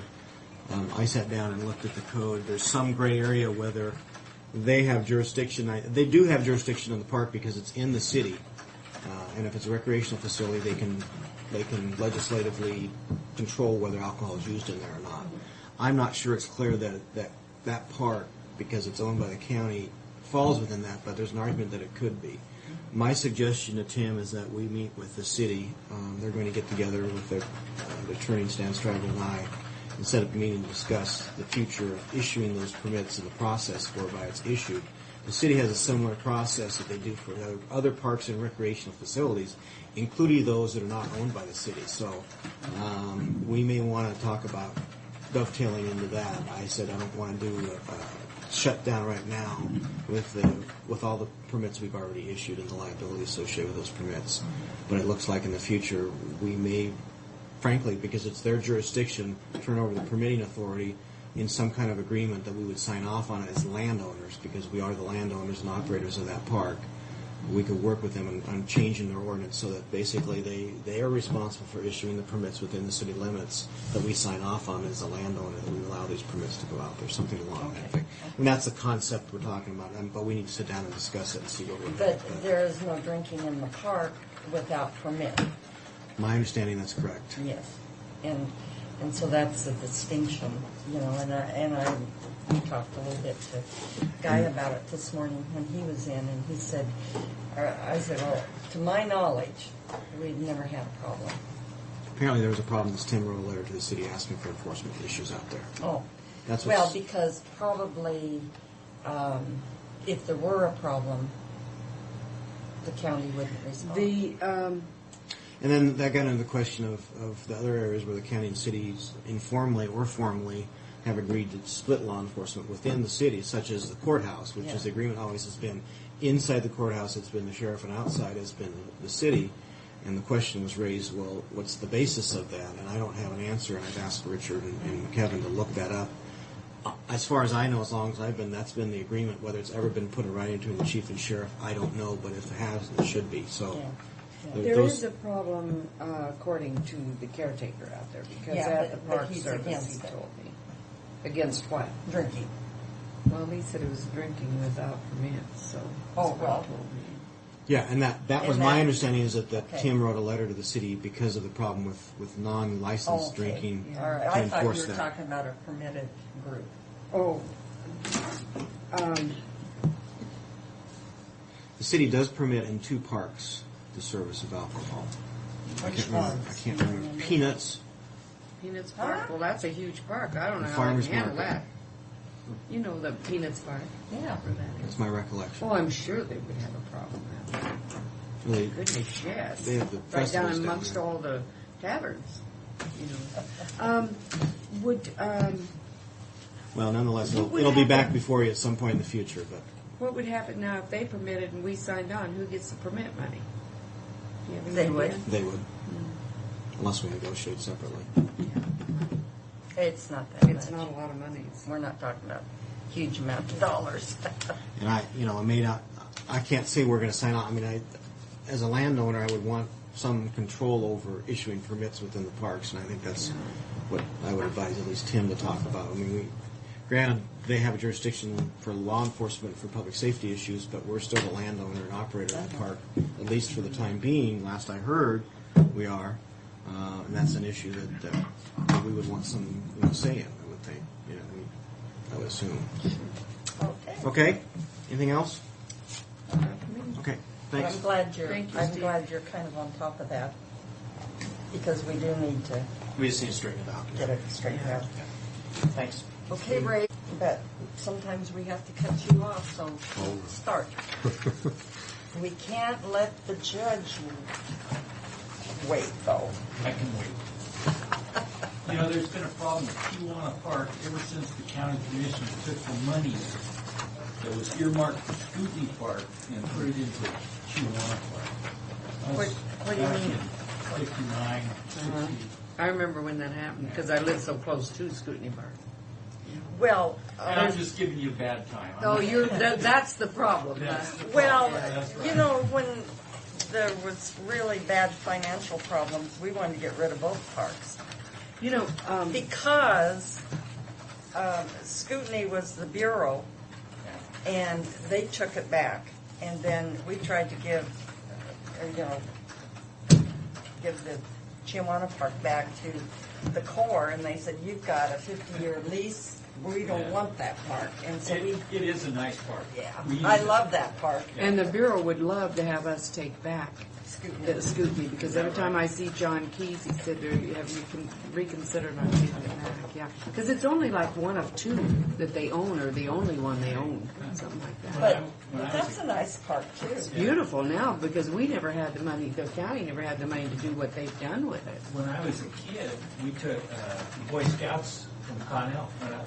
I sat down and looked at the code. There's some gray area whether they have jurisdiction. They do have jurisdiction in the park because it's in the city, and if it's a recreational facility, they can legislatively control whether alcohol is used in there or not. I'm not sure it's clear that part, because it's owned by the county, falls within that, but there's an argument that it could be. My suggestion to Tim is that we meet with the city. They're going to get together with their attorney, Stan Stryver, and I, and set up a meeting to discuss the future of issuing those permits and the process whereby it's issued. The city has a similar process that they do for other parks and recreational facilities, including those that are not owned by the city. So we may want to talk about dovetailing into that. I said I don't want to do a shutdown right now with all the permits we've already issued and the liability associated with those permits. But it looks like in the future we may, frankly, because it's their jurisdiction, turn over the permitting authority in some kind of agreement that we would sign off on it as landowners, because we are the landowners and operators of that park. We could work with them on changing their ordinance so that basically they are responsible for issuing the permits within the city limits that we sign off on as a landowner, that we allow these permits to go out there, something along that thing. And that's the concept we're talking about, but we need to sit down and discuss it and see what we're doing. But there is no drinking in the park without permit. My understanding, that's correct. Yes, and And so that's the distinction, you know, we talked a little bit to Guy about it this morning when he was in, and he said, I said, well, to my knowledge, we've never had a problem. Apparently there was a problem. This Tim wrote a letter to the city asking for enforcement issues out there. Oh, That's well, what's- because probably if there were a problem, the county wouldn't respond. And then that got into the question of the other areas where the county and cities informally or formally have agreed to split law enforcement within the city, such as the courthouse, which is the agreement always has been inside the courthouse, it's been the sheriff, and outside it's been the city. And the question was raised, well, what's the basis of that? And I don't have an answer, and I've asked Richard and Kevin to look that up. As far as I know, as long as I've been, that's been the agreement. Whether it's ever been put in writing between the chief and sheriff, I don't know, but if it has, it should be. So There is a problem, according to the caretaker out there, because at the Park he's Service, against he it. told me. Against what? Drinking. Well, he said it was drinking without permits, so. Oh, that's what well. he told me. Yeah, and that was And my that- understanding is that okay. Tim wrote a letter to the city because of the problem with non-licensed Okay. drinking All right. to I thought you enforce were that. talking about a permitted group. Oh, The city does permit in 2 parks the service of alcohol. Which I ones? can't remember. Peanuts. Peanuts Park, well, that's a huge park, I don't know The how they farmer's can handle market. that. You know the Peanuts Park? Yeah. Where that is. That's my recollection. Oh, I'm sure they would have a problem with that. Really, Goodness, yes. They have the Right festivals down down amongst there. all the taverns, you know. Well, nonetheless, What would it'll be back happen- before you at some point in the future. But What would happen now if they permitted and we signed on? Who gets the permit money? Do you have any They idea? would. they would, unless we negotiate separately. It's not that It's much. not a lot of money. It's We're not talking about huge amount of dollars. And I may not. I can't say we're going to sign on. I mean, as a landowner, I would want some control over issuing permits within the parks, and I think that's what I would advise at least Tim to talk about. I mean, granted, they have a jurisdiction for law enforcement for public safety issues, but we're still the landowner and operator of the park, at least for the time being. Last I heard, we are, and that's an issue that we would want some say in. I would think. Yeah, I would assume. Okay. Okay. Anything else? Okay. But Thanks. I'm glad Thank you, I'm Steve. glad you're kind of on top of that, because we do need to We just need to straighten it out. get it straightened out. Thanks. Okay, Ray, but sometimes we have to cut you off, so start. We can't let the judge wait, though. I can wait. You know, there's been a problem with Kiwanis Park ever since the county commission took the money that was earmarked for Scootney Park and put it into Kiwanis Park. That was What do you back mean? in 59, 60. I remember when that happened because I lived so close to Scootney Park. Well, And I'm just giving you a bad time. I'm Oh, not- that's the problem. That's the well, problem. That's right. you know, when there was really bad financial problems, we wanted to get rid of both parks. You know, Because Scootney was the bureau, and they took it back, and then we tried to give the Chiawana Park back to the Corps, and they said, you've got a 50-year lease, we don't Yeah. want that park, and so It is a nice park. yeah, We use I it. love that park. and the Bureau would love to have us take back the Scootney because every time I see John Keys, he said, have you reconsidered on giving it back? Yeah, because it's only like one of 2 that they own, or the only one they own, something like that. But that's a nice park, too. It's beautiful now because we never had the money, the county never had the money to do what they've done with it. When I was a kid, we took the Boy Scouts from Connell, went out,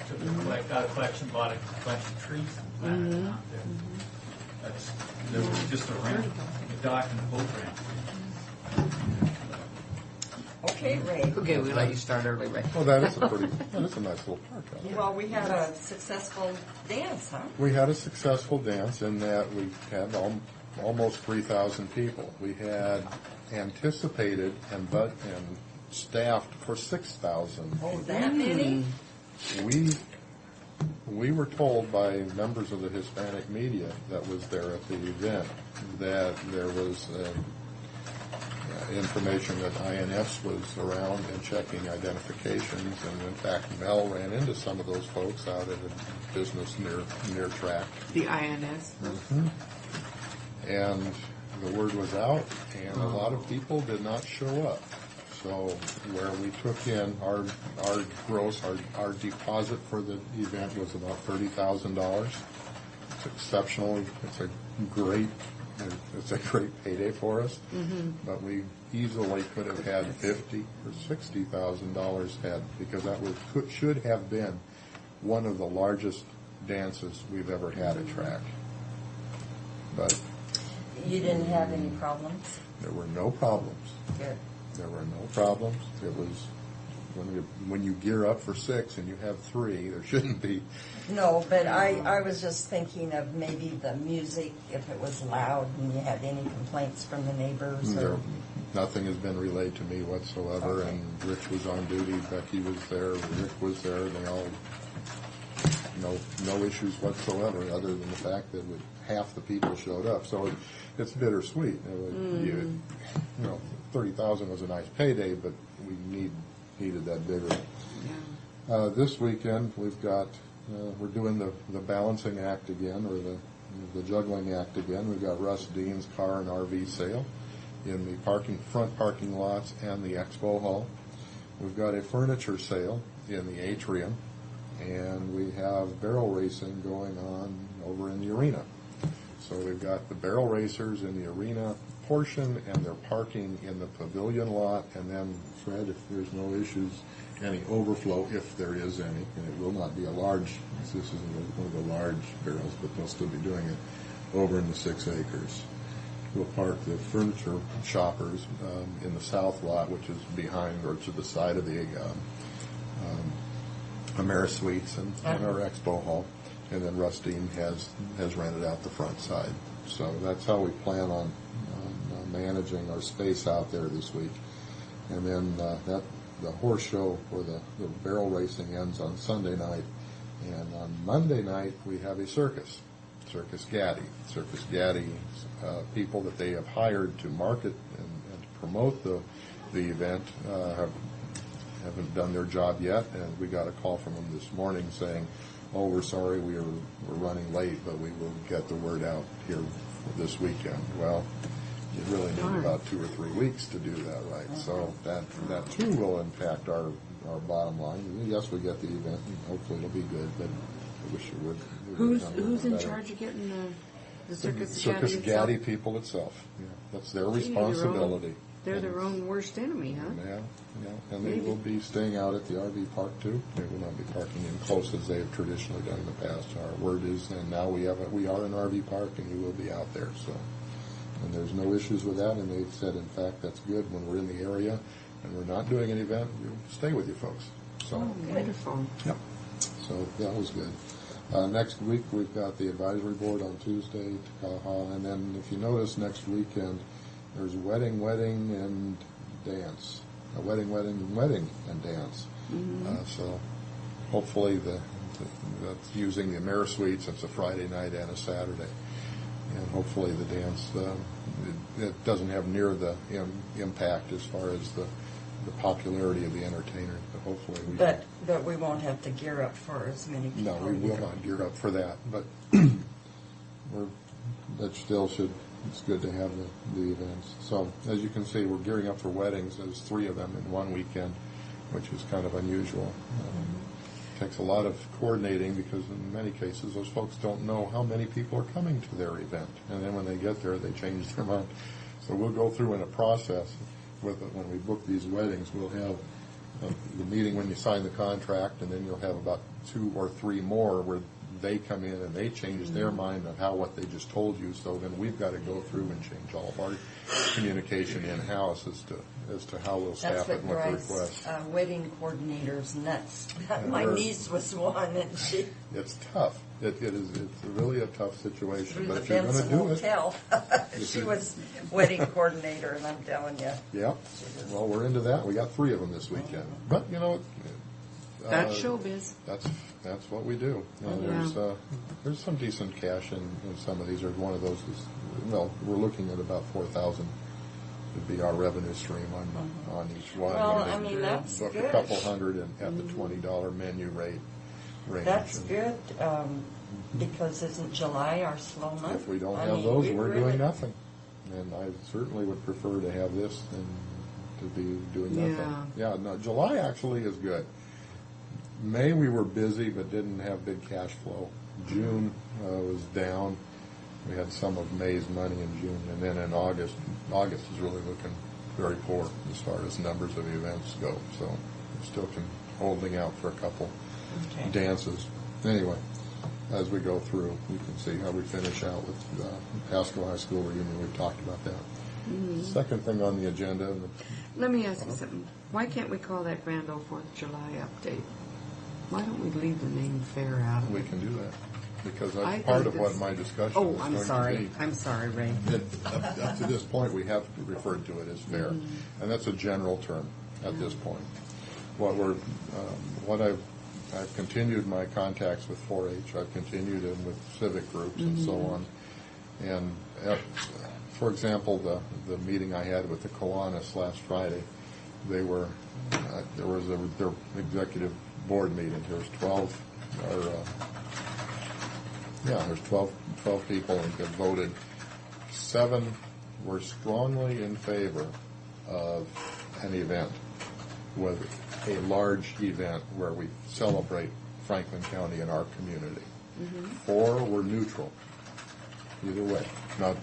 got a collection, bought a bunch of trees and planted them out there. There was just a ramp, a dock and a boat ramp. Okay, Ray. Okay, we let you start early, Ray. Well, that is a nice little park out there. Well, we had a successful dance, huh? We had a successful dance in that we had almost 3,000 people. We had anticipated and staffed for 6,000 Oh, people. that many? We were told by members of the Hispanic media that was there at the event that there was information that INS was around and checking identifications, and in fact, Mel ran into some of those folks out at a business near track. The INS? Mm-hmm. And the word was out, and a lot of people did not show up. So where we took in our gross, our deposit for the event was about $30,000. It's exceptional. It's a great payday for us. Mm-hmm. But we easily could have had $50,000 or $60,000 had, because that should have been one of the largest dances we've ever had at track. But You didn't have any problems? there were no problems. Good. There were no problems. It was when you gear up for 6 and you have 3, there shouldn't be. No, but I was just thinking of maybe the music, if it was loud and you had any complaints from the neighbors. Or... Nothing has been relayed to me whatsoever, Okay. and Rich was on duty, Becky was there, Rick was there, they all, no issues whatsoever, other than the fact that half the people showed up. So it's bittersweet. You know, 30,000 was a nice payday, but we needed that bigger. Yeah. This weekend we've got we're doing the balancing act again, or the juggling act again. We've got Russ Dean's car and RV sale in the front parking lots and the expo hall. We've got a furniture sale in the atrium, and we have barrel racing going on over in the arena. So we've got the barrel racers in the arena portion, and they're parking in the pavilion lot. And then, Fred, if there's no issues, any overflow, if there is any, and it will not be a large, this isn't one of the large barrels, but they'll still be doing it, over in the 6 acres. We'll park the furniture shoppers in the south lot, which is behind or to the side of the Amerisuites and our expo hall. And then Rustine has rented out the front side. So that's how we plan on managing our space out there this week. And then the horse show for the barrel racing ends on Sunday night. And on Monday night, we have a circus, Circus Gaddy. Circus Gaddy people that they have hired to market and to promote the event haven't done their job yet. And we got a call from them this morning saying, "Oh, we're sorry, we're running late, but we will get the word out here this weekend." Well, you really need about 2 or 3 weeks to do that, right? So that too will impact our bottom line. Yes, we get the event, and hopefully it'll be good, but I wish it would. Who's in charge of getting the Circus Gaddy? Circus Gaddy people itself. Yeah, that's their responsibility. They're their own worst enemy, huh? Yeah. And they will be staying out at the RV park too. They will not be parking in close as they have traditionally done in the past. Our word is, and now we are an RV park, and we will be out there. So, and there's no issues with that. And they've said, in fact, that's good when we're in the area and we're not doing an event. We'll stay with you folks. So wonderful. Yep. So that was good. Next week we've got the advisory board on Tuesday, Takaha, and then if you notice next weekend there's wedding, and dance. A wedding, and dance. Mm-hmm. So hopefully that's using the Amerisuites. It's a Friday night and a Saturday. And hopefully the dance, it doesn't have near the impact as far as the popularity of the entertainers. But hopefully But we won't have to gear up for as many people. No, we will not gear up for that. But that still should. It's good to have the events. So, as you can see, we're gearing up for weddings. There's 3 of them in one weekend, which is kind of unusual. Takes a lot of coordinating because in many cases those folks don't know how many people are coming to their event. And then when they get there, they change their mind. So we'll go through in a process with it. When we book these weddings, we'll have the meeting when you sign the contract, and then you'll have about 2 or 3 more where they come in and they change their mind of what they just told you. So then we've got to go through and change all of our communication in-house as to how we'll staff it and what the request. Wedding coordinators nuts. My niece was one, and she. It's tough. It's really a tough situation. But if you're going to do it, hotel. She was wedding coordinator, and I'm telling you. Yeah. Well, we're into that. We got 3 of them this weekend. But that's showbiz. That's what we do. There's some decent cash in some of these. There's one of those. We're looking at about $4,000 It'd be our revenue stream on each one. Well, And I mean, that's book good. a couple hundred at the $20 menu rate range. That's And good, because isn't July our slow month? If we don't I have mean, those, we we're really- doing nothing. And I certainly would prefer to have this than to be doing nothing. Yeah, no, July actually is good. May we were busy but didn't have big cash flow. June was down. We had some of May's money in June, and then in August is really looking very poor as far as numbers of events go. So we're still holding out for a couple dances. Anyway, as we go through, we can see how we finish out with Pasco High School reunion. We've talked about that. Second thing on the agenda. Let me ask you something. Why can't we call that Grand Old 4th of July update? Why don't we leave the name fair out of it? We can do that, because I that's part think of what that's- my discussion Oh, is I'm going sorry. to be. I'm sorry, Ray. Up to this point, we have referred to it as fair, and that's a general term at this point. What I've continued my contacts with 4-H. I've continued them with civic groups and so on. And for example, the meeting I had with the Kiwanis last Friday, there was their executive board meeting. There's 12 people that voted. 7 were strongly in favor of an event, with a large event where we celebrate Franklin County and our community. 4 were neutral. Either way, not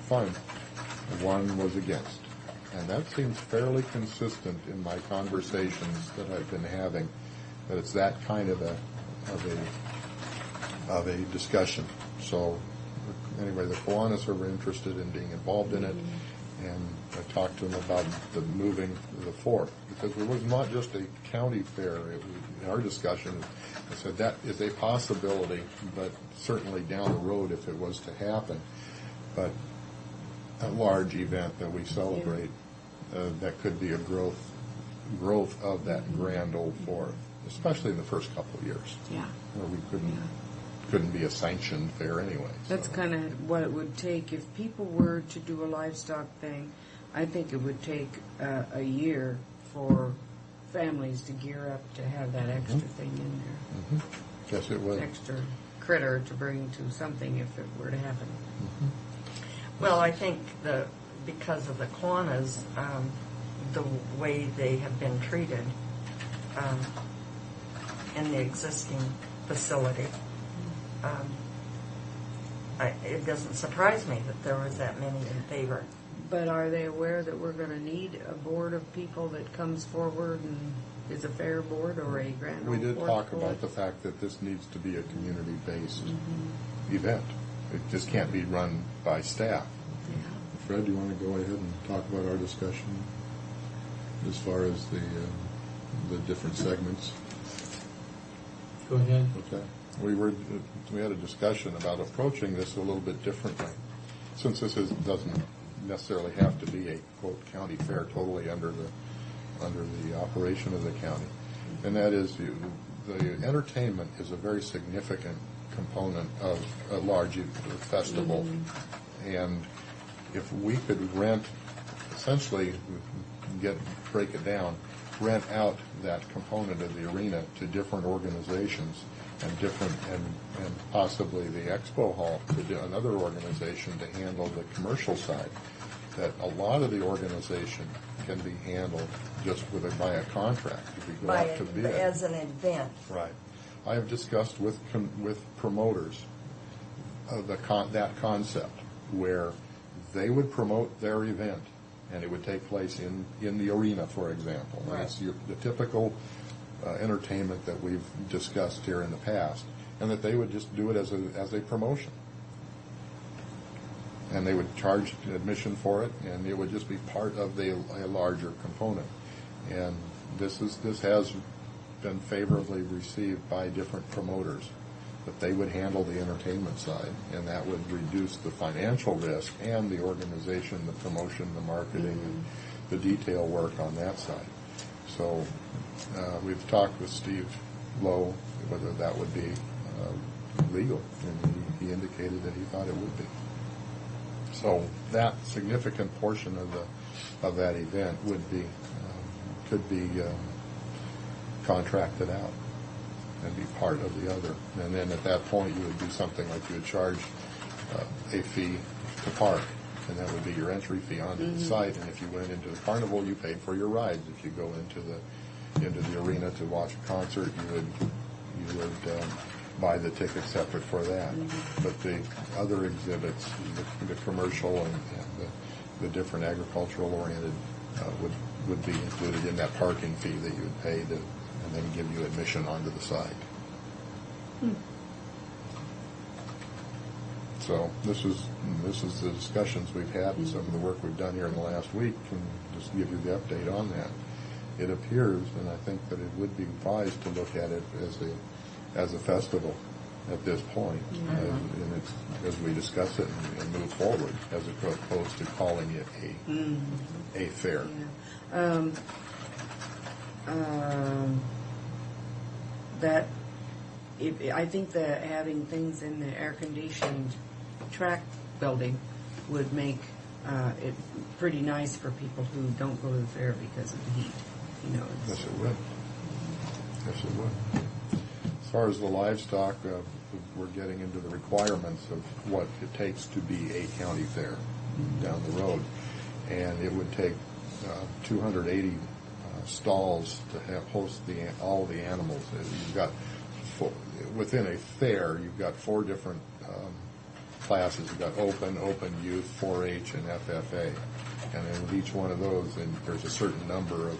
fine. 1 was against. And that seems fairly consistent in my conversations that I've been having, that it's that kind of a discussion. So anyway, the Kiwanis are interested in being involved in it, and I talked to them about the moving the 4th, because it was not just a county fair. In our discussion, I said that is a possibility, but certainly down the road if it was to happen. But a large event that we celebrate, that could be a growth of that grand old 4th, especially in the first couple of years. Yeah. Where we couldn't be a sanctioned fair anyway. That's kind of what it would take if people were to do a livestock thing. I think it would take a year for families to gear up to have that extra thing in there. Yes, it would. Extra critter to bring to something if it were to happen. Well, I think because of the Kiwanis, the way they have been treated in the existing facility, it doesn't surprise me that there was that many in favor. But are they aware that we're going to need a board of people that comes forward and is a fair board or a grand We old did board talk board? about the fact that this needs to be a community-based event. It just can't be run by staff. Fred, do you want to go ahead and talk about our discussion as far as the different segments? Go ahead. Okay. We had a discussion about approaching this a little bit differently, since this doesn't necessarily have to be a quote county fair totally under the operation of the county, and that is the entertainment is a very significant component of a large festival, and if we could essentially break it down, rent out that component of the arena to different organizations and possibly the expo hall to another organization to handle the commercial side, that a lot of the organization can be handled just by a contract. If we go out to bid. As an event. Right. I have discussed with promoters that concept where they would promote their event and it would take place in the arena, for example. Right. That's the typical entertainment that we've discussed here in the past, and that they would just do it as a promotion. And they would charge admission for it, and it would just be part of a larger component. And this has been favorably received by different promoters, that they would handle the entertainment side, and that would reduce the financial risk and the organization, the promotion, the marketing, and the detail work on that side. So we've talked with Steve Lowe whether that would be legal, and he indicated that he thought it would be. So that significant portion of that event could be contracted out and be part of the other. And then at that point, you would do something like you would charge a fee to park, and that would be your entry fee onto the site. And if you went into the carnival, you paid for your rides. If you go into the arena to watch a concert, you would buy the ticket separate for that. But the other exhibits, the commercial and the different agricultural oriented, would be included in that parking fee that you would pay and then give you admission onto the site. So this is the discussions we've had and some of the work we've done here in the last week, and just give you the update on that. It appears, and I think that it would be wise to look at it as a festival at this point, as we discuss it and move forward, as opposed to calling it a fair. I think that having things in the air-conditioned track building would make it pretty nice for people who don't go to the fair because of the heat. Yes, it would. Yes, it would. As far as the livestock, we're getting into the requirements of what it takes to be a county fair down the road, and it would take 280 stalls to host all the animals. You've got within a fair, you've got 4 different classes. You've got open, youth, 4-H, and FFA, and then with each one of those, there's a certain number of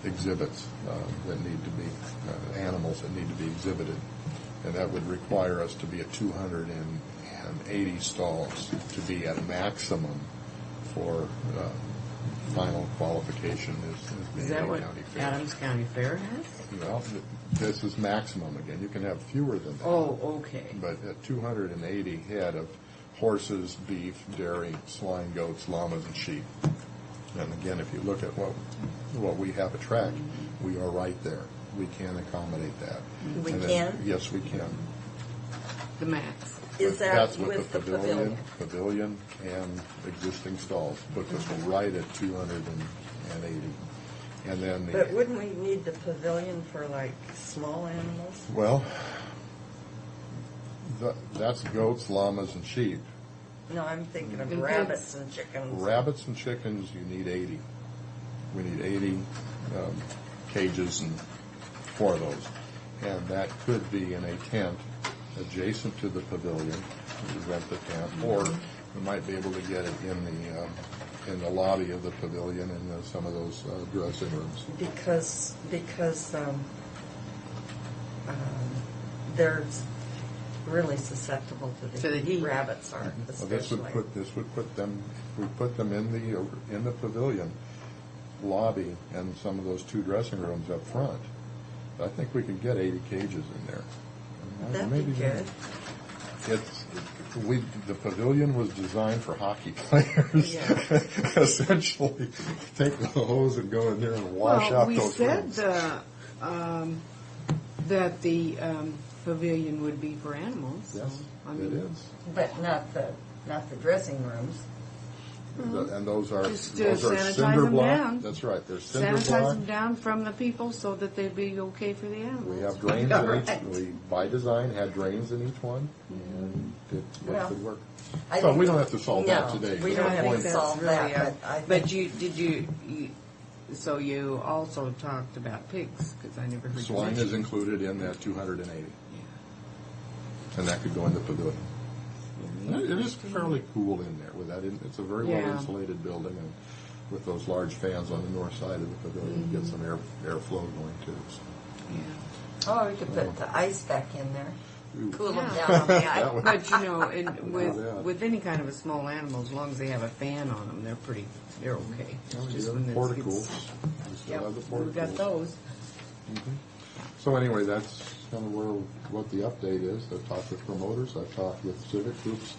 exhibits that need to be animals that need to be exhibited, and that would require us to be at 280 stalls to be at a maximum for final qualification as being Is that a what county fair. Adams County Fair has? Well, this is maximum again. You can have fewer than that. Oh, okay. But at 280 head of horses, beef, dairy, swine, goats, llamas, and sheep. And again, if you look at what we have at track, we are right there. We can accommodate that. We And can? Yes, we can. The max. Is that That's with the pavilion and existing stalls. Puts us right at 280. And then But wouldn't we need the pavilion for like small animals? well, that's goats, llamas, and sheep. No, I'm thinking of And rabbits and chickens. Rabbits and chickens, you need 80. We need 80 cages for those. And that could be in a tent adjacent to the pavilion. We rent the tent, or we might be able to get it in the lobby of the pavilion in some of those dressing rooms. Because they're really susceptible to the heat. Rabbits aren't, Well, especially. this would put them. We put them in the pavilion lobby and some of those 2 dressing rooms up front. I think we could get 80 cages in there. That'd Maybe be good. The pavilion was designed for hockey players. Yeah. Essentially, take the hose and go in there and wash out those rooms. That the pavilion would be for animals. Yes, so, it is. But not the dressing rooms. And those are Just cinder sanitize them block. down. That's right. They're cinder sanitize block. them down from the people so that they'd be okay for the animals. We have drains in each. We, by design, had drains in each one, and it should work. So we don't have to solve that today. We don't have to solve that. But so you also talked about pigs, because I never heard you Swine mention is included in that 280. And that could go in the pavilion. It is fairly cool in there with that. It's a very well insulated building, and with those large fans on the north side of the pavilion, you get some airflow going too. So. Oh, we could put the ice back in there. Cool them Yeah. down on the ice. But with any kind of a small animal, as long as they have a fan on them, they're okay. It's just when Portacools. we've got those. So anyway, that's kind of what the update is. I've talked with promoters. I've talked with civic groups.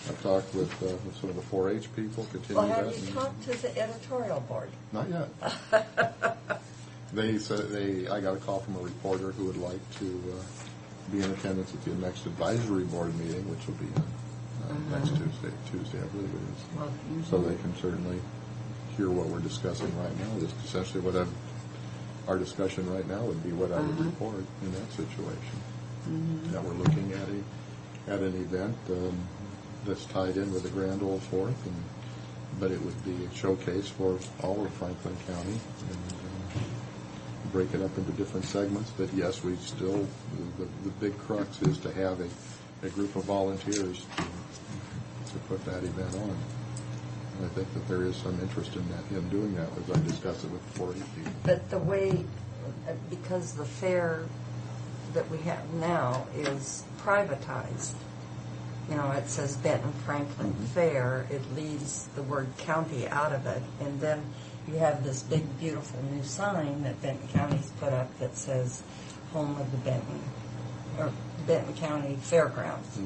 I've talked with some of the 4-H people. Well, have you talked to the editorial board? Not yet. They said I got a call from a reporter who would like to be in attendance at the next advisory board meeting, which will be next Tuesday, I believe it is. Well, so they can certainly hear what we're discussing right now. Just essentially our discussion right now would be what I would report in that situation. That we're looking at an event that's tied in with the Grand Ole Fourth, but it would be a showcase for all of Franklin County, and break it up into different segments. But yes, we still, the big crux is to have a group of volunteers to put that event on. And I think that there is some interest in doing that, as I discussed it with the 4-H people. But the way, because the fair that we have now is privatized, you know, it says Benton Franklin Fair, it leaves the word county out of it, and then you have this big, beautiful new sign that Benton County's put up that says home of the Benton County Fairgrounds.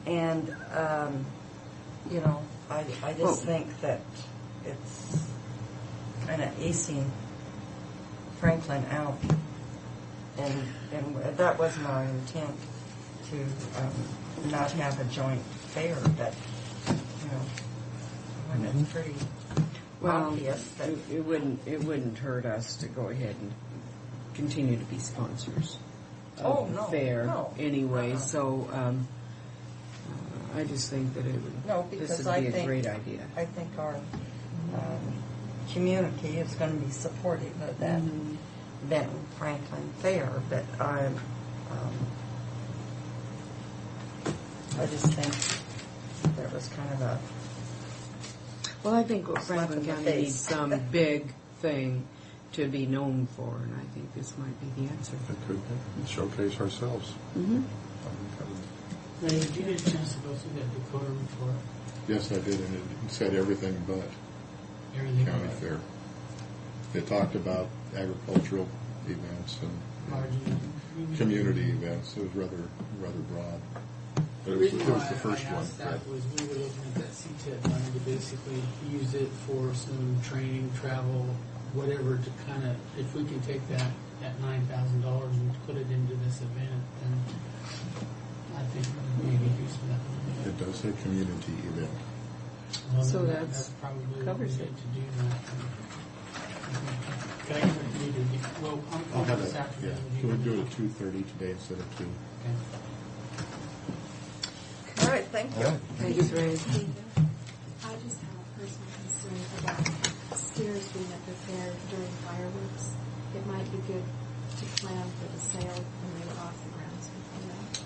And, you know, I just think that it's kind of acing Franklin out. And that wasn't our intent to not have a joint fair, but, you know, when it's pretty obvious that... It wouldn't hurt us to go ahead and continue to be sponsors of the fair anyway. So I just think that this would be a great idea. I think our community is going to be supportive of that Benton Franklin Fair, but I just think there was kind of a... Well, I think Franklin County needs some big thing to be known for, and I think this might be the answer. It could showcase ourselves. Now, did you get a chance to go through that Dakota report? Yes, I did, and it said everything but county fair. It talked about agricultural events and community events. It was rather broad. But it was the first one. That was we were looking at that CTED money to basically use it for some training, travel, whatever, to kind of, if we can take that $9,000 and put it into this event, then I think maybe do some of that. It does say community event. Well, So that's probably covers what we it. need to do that. Can I get a meeting? Well, I'll have this it. afternoon. Yeah, we'll do it at 2:30 today instead of 2. Okay. All right, thank you. Thank you, Ray. I just have a personal concern about steers being at the fair during fireworks. It might be good to plan for the sale when they were off the grounds before that.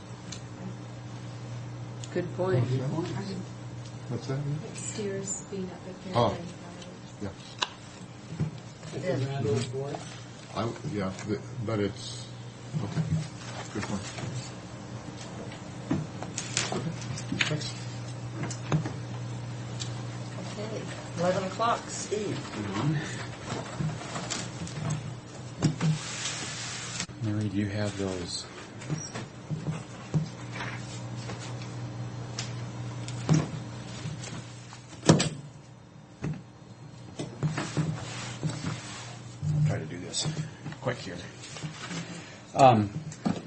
Good point. What's that? Steers being at the fair Oh. during fireworks. Yeah. At the Grand Ole Board? Yeah, but it's okay. Good point. Thanks. Okay, 11 o'clock, Steve. Mary, do you have those? I'll try to do this quick here.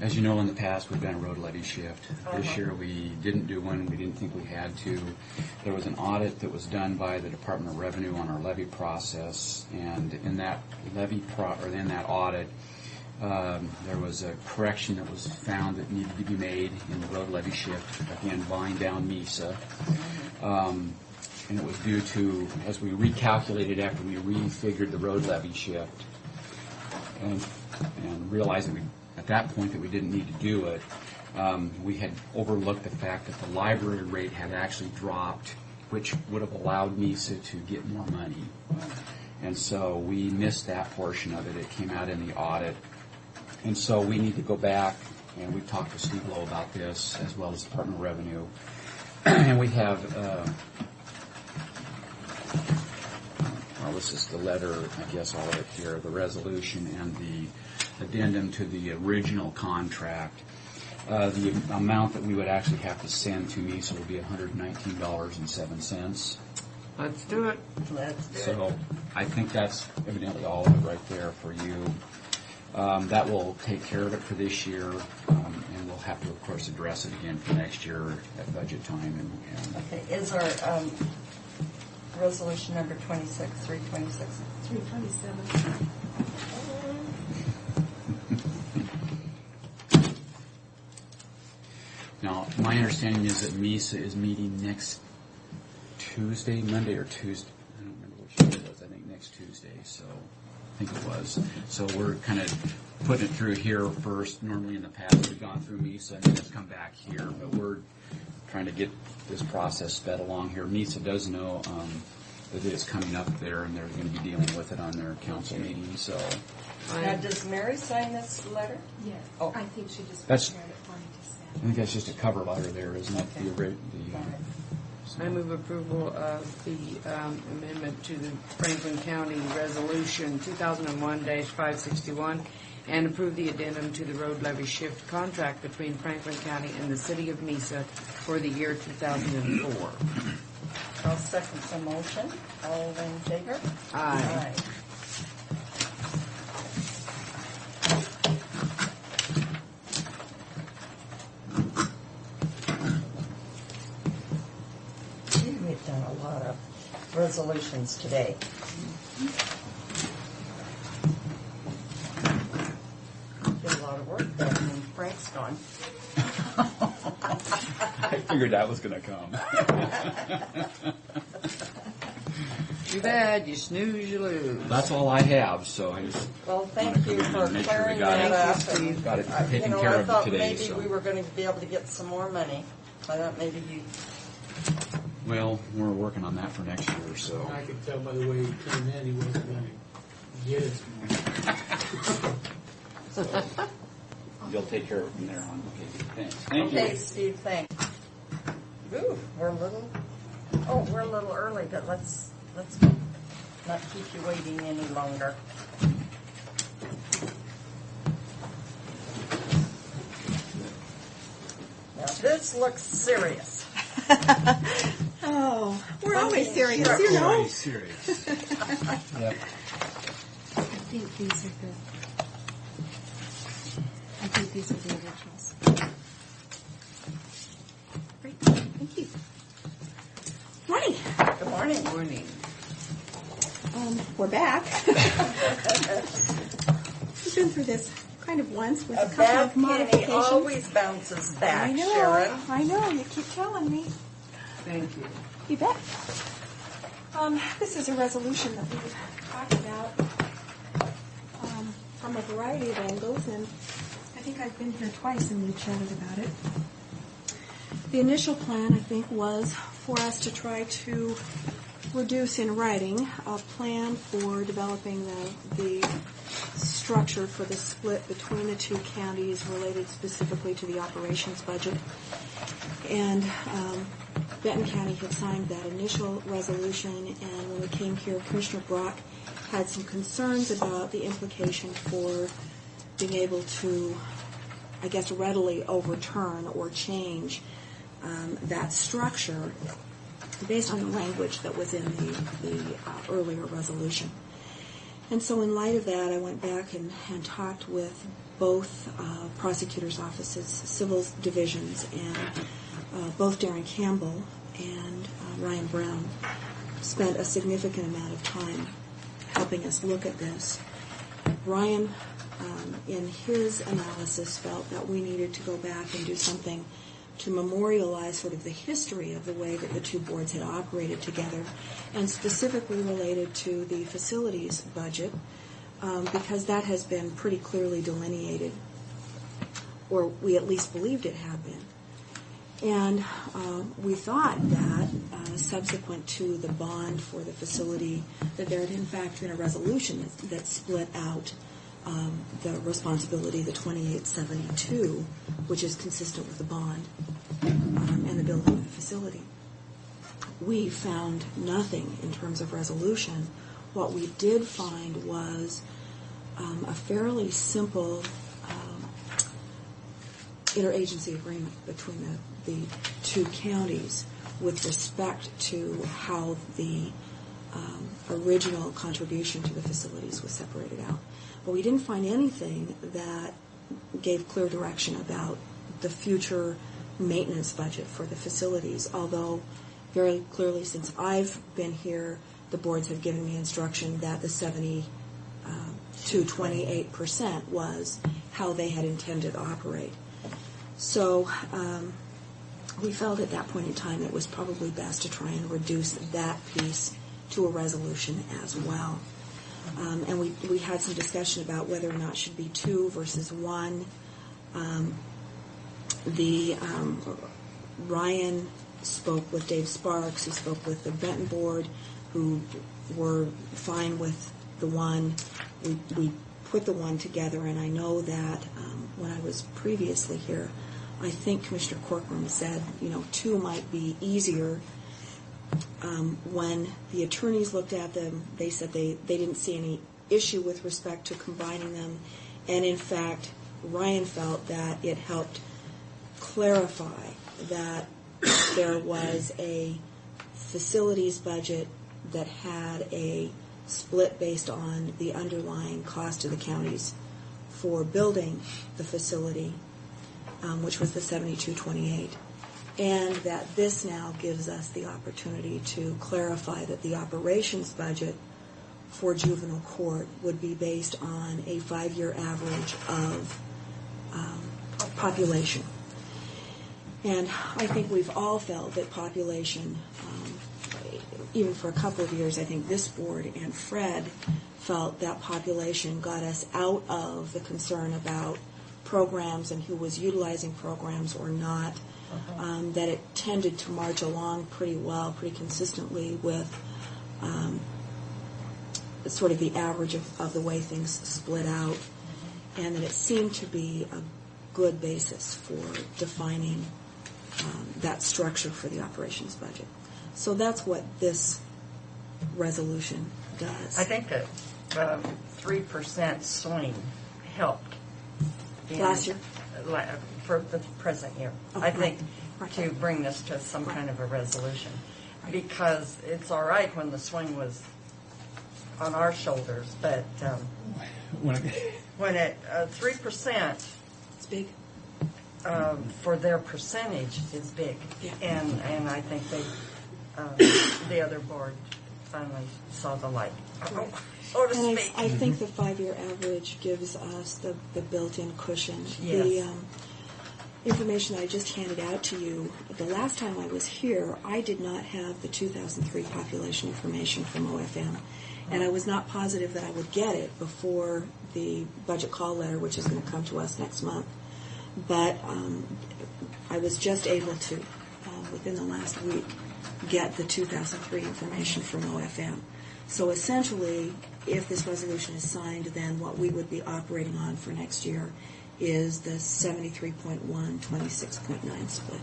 As you know, in the past, we've done a road levy shift. This year, we didn't do one. We didn't think we had to. There was an audit that was done by the Department of Revenue on our levy process, and in that in that audit, there was a correction that was found that needed to be made in the road levy shift, again, buying down MESA. And it was due to, as we recalculated after we refigured the road levy shift, and realized that at that point that we didn't need to do it, we had overlooked the fact that the library rate had actually dropped, which would have allowed MESA to get more money. And so we missed that portion of it. It came out in the audit. And so we need to go back, and we've talked to Steve Lowe about this, as well as the Department of Revenue. And we have, well, this is the letter, I guess, all of it here, the resolution and the addendum to the original contract. The amount that we would actually have to send to MESA would be $119.07. Let's do it. So I think that's evidently all of it right there for you. That will take care of it for this year, and we'll have to, of course, address it again for next year at budget time. Okay, is our resolution number 26, 326. 327. Now, my understanding is that MISA is meeting next Tuesday, Monday or Tuesday. I don't remember which day it was. I think next Tuesday. So I think it was. So we're kind of putting it through here first. Normally in the past we've gone through MISA and then it's come back here. But we're trying to get this process sped along here. MISA does know that it's coming up there and they're going to be dealing with it on their council meeting. So. Now, does Mary sign this letter? Yes. Oh. I think she just That's- prepared it for me to send. I think that's just a cover letter there, isn't it? Okay. I move approval of the amendment to the Franklin County Resolution 2001-561 and approve the addendum to the road levy shift contract between Franklin County and the City of Mesa for the year 2004. I'll second the motion. All in favor? Aye. Gee, we've done a lot of resolutions today. Did a lot of work done when Frank's gone. I figured that was going to come. Too bad, you snooze, you lose. That's all I have, so I just Well, thank you for make sure we clearing got that it. up. and, Got it taken you know, care I of thought today. maybe So. we were going to be able to get some more money. I thought maybe you. Well, we're working on that for next year, so. I could tell by the way he turned in, he wasn't going to get his money. You'll take care of it from there on. Okay, thanks. Thank Okay, you. Steve, thanks. Ooh, we're a little early, but let's not keep you waiting any longer. Now this looks serious. Oh, we're always Fucking serious, you know. serious. Yep. I think these are the. I think these are the originals. Great, thank you. Morning. Good morning. Morning. We're back. We've been through this kind of once with a A couple bad of penny modifications. always bounces back, I know, Sharon. I know, you keep telling me. Thank you. You bet. This is a resolution that we've talked about from a variety of angles, and I think I've been here twice and we've chatted about it. The initial plan, I think, was for us to try to reduce in writing a plan for developing the structure for the split between the two counties related specifically to the operations budget. And Benton County had signed that initial resolution, and when we came here, Commissioner Brock had some concerns about the implication for being able to, I guess, readily overturn or change that structure based on the language that was in the earlier resolution. And so in light of that, I went back and talked with both prosecutors' offices, civil divisions, and both Darren Campbell and Ryan Brown spent a significant amount of time helping us look at this. Ryan, in his analysis, felt that we needed to go back and do something to memorialize sort of the history of the way that the two boards had operated together, and specifically related to the facilities budget, because that has been pretty clearly delineated, or we at least believed it had been. And we thought that subsequent to the bond for the facility, that there had in fact been a resolution that split out the responsibility, the 2872, which is consistent with the bond and the building of the facility. We found nothing in terms of resolution. What we did find was a fairly simple interagency agreement between the two counties with respect to how the original contribution to the facilities was separated out. But we didn't find anything that gave clear direction about the future maintenance budget for the facilities, although very clearly since I've been here, the boards have given me instruction that the 72.28% was how they had intended to operate. So we felt at that point in time it was probably best to try and reduce that piece to a resolution as well. And we had some discussion about whether or not it should be 2 versus 1. Ryan spoke with Dave Sparks, who spoke with the Benton board, who were fine with the 1. We put the 1 together, and I know that when I was previously here, I think Commissioner Corcoran said, 2 might be easier. When the attorneys looked at them, they said they didn't see any issue with respect to combining them. And in fact, Ryan felt that it helped clarify that there was a facilities budget that had a split based on the underlying cost of the counties for building the facility, which was the 72.28. And that this now gives us the opportunity to clarify that the operations budget for juvenile court would be based on a 5-year average of population. And I think we've all felt that population, even for a couple of years, I think this board and Fred felt that population got us out of the concern about programs and who was utilizing programs or not. That it tended to march along pretty well, pretty consistently with sort of the average of the way things split out, and that it seemed to be a good basis for defining that structure for the operations budget. So that's what this resolution does. I think that 3% swing helped. Last year? For the present year. Oh, I think right. to bring this to some kind of a resolution. Because it's all right when the swing was on our shoulders, but when it 3%, it's big. For their percentage is big. Yeah. And I think the other board finally saw the light. Right. So to And speak. I think the 5-year average gives us the built-in cushion. Yes. The information I just handed out to you, the last time I was here, I did not have the 2003 population information from OFM. And I was not positive that I would get it before the budget call letter, which is going to come to us next month. But I was just able to, within the last week, get the 2003 information from OFM. So essentially, if this resolution is signed, then what we would be operating on for next year is the 73.1, 26.9 split.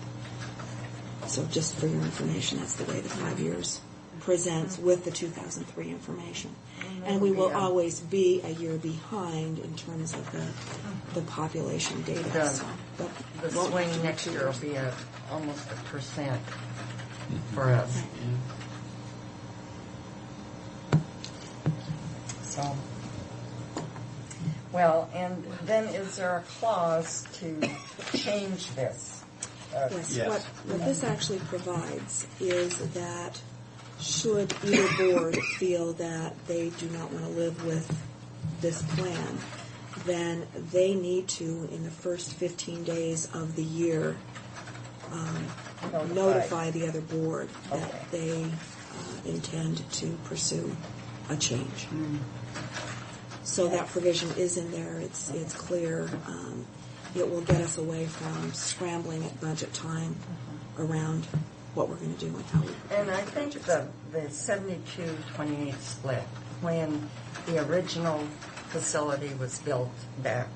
So just for your information, that's the way the 5 years presents with the 2003 information. And we will always be a year behind in terms of the population data. The swing next year will be almost 1% for us. So, well, and then is there a clause to change this? Yes. What this actually provides is that should either board feel that they do not want to live with this plan, then they need to, in the first 15 days of the year, notify the other board that they intend to pursue a change. So that provision is in there. It's clear. It will get us away from scrambling at budget time around what we're going to do and how we. And I think the 72-28 split, when the original facility was built back,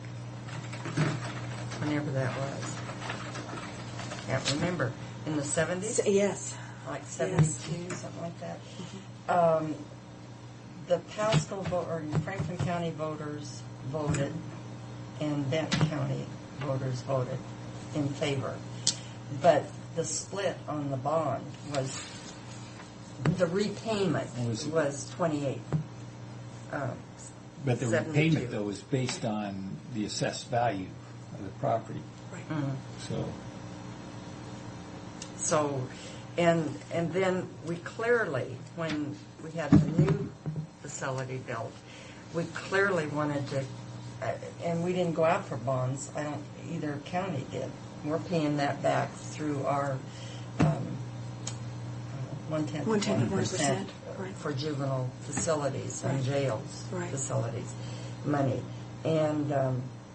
whenever that was, can't remember, in the 70s? Yes. Like 72, something like that. The Pasco or Franklin County voters voted, and Benton County voters voted in favor. But the split on the bond was, the repayment was 28. But the 72. repayment, though, was based on the assessed value of the property. Right. Mm. So, And then we clearly, when we had the new facility built, we clearly wanted to, and we didn't go out for bonds. Either county did. We're paying that back through our 1/10% right. for juvenile facilities and jails Right. facilities money. And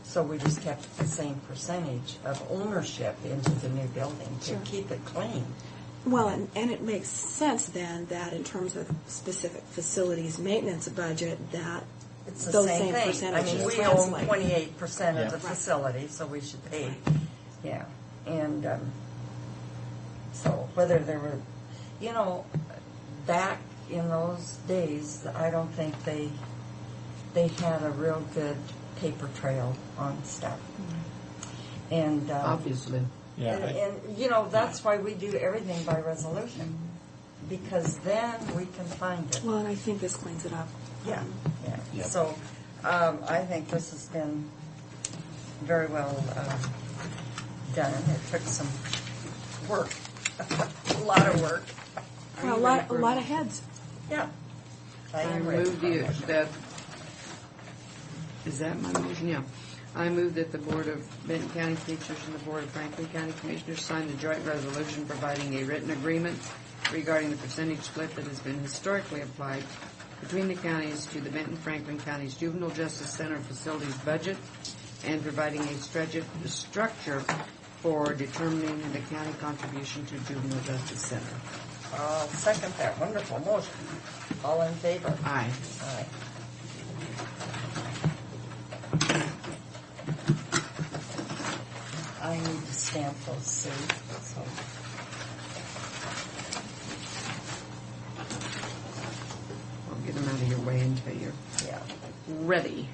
so we just kept the same percentage of ownership into the new building to Sure. keep it clean. Well, and it makes sense then that in terms of specific facilities maintenance budget, that It's the those same thing. I percentages mean, we translate. own 28% of Yeah. the Right. facility, so we should pay. Yeah. And so whether there were, back in those days, I don't think they had a real good paper trail on stuff. And Obviously. Yeah, and that's why we do everything by resolution, because then we can find it. Well, and I think this cleans it up. Yeah, yeah. Yep. So I think this has been very well done. It took some work, a lot of work. Well, a lot of heads. Yeah. I am ready move for a motion. that, is that my motion? Yeah. I move that the Board of Benton County Commissioners and the Board of Franklin County Commissioners sign the joint resolution providing a written agreement regarding the percentage split that has been historically applied between the counties to the Benton Franklin County's Juvenile Justice Center facilities budget and providing a structure for determining the county contribution to Juvenile Justice Center. I'll second that wonderful motion. All in favor? Aye. Aye. I need to stamp those soon. So. I'll get them out of your way until you're ready.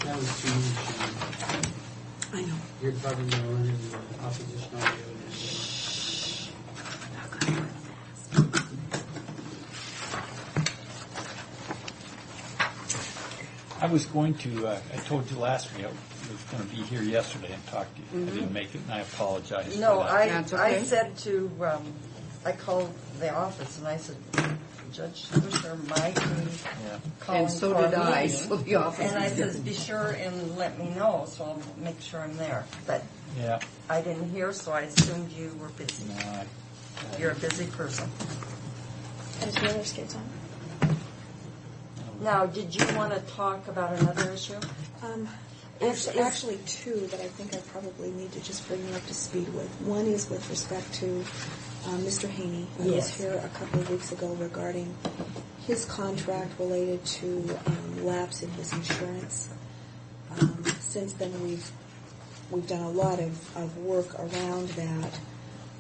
That was too much. I know. You're probably going to run into the opposition audio. I was going to, I told you last week, I was going to be here yesterday and talk to you. I didn't make it, and I apologize No, for that. I said to, I called the office and I said, Judge Swisher might be calling And so for a did I, meeting. so the office And I was says, different. be sure and let me know, so I'll make sure I'm there. But Yeah. I didn't hear, so I assumed you were busy. You're a busy person. And his roller skates on. Now, did you want to talk about another issue? Actually, two that I think I probably need to just bring you up to speed with. One is with respect to Mr. Haney. I was Yes. here a couple of weeks ago regarding his contract related to lapse in his insurance. Since then, we've done a lot of work around that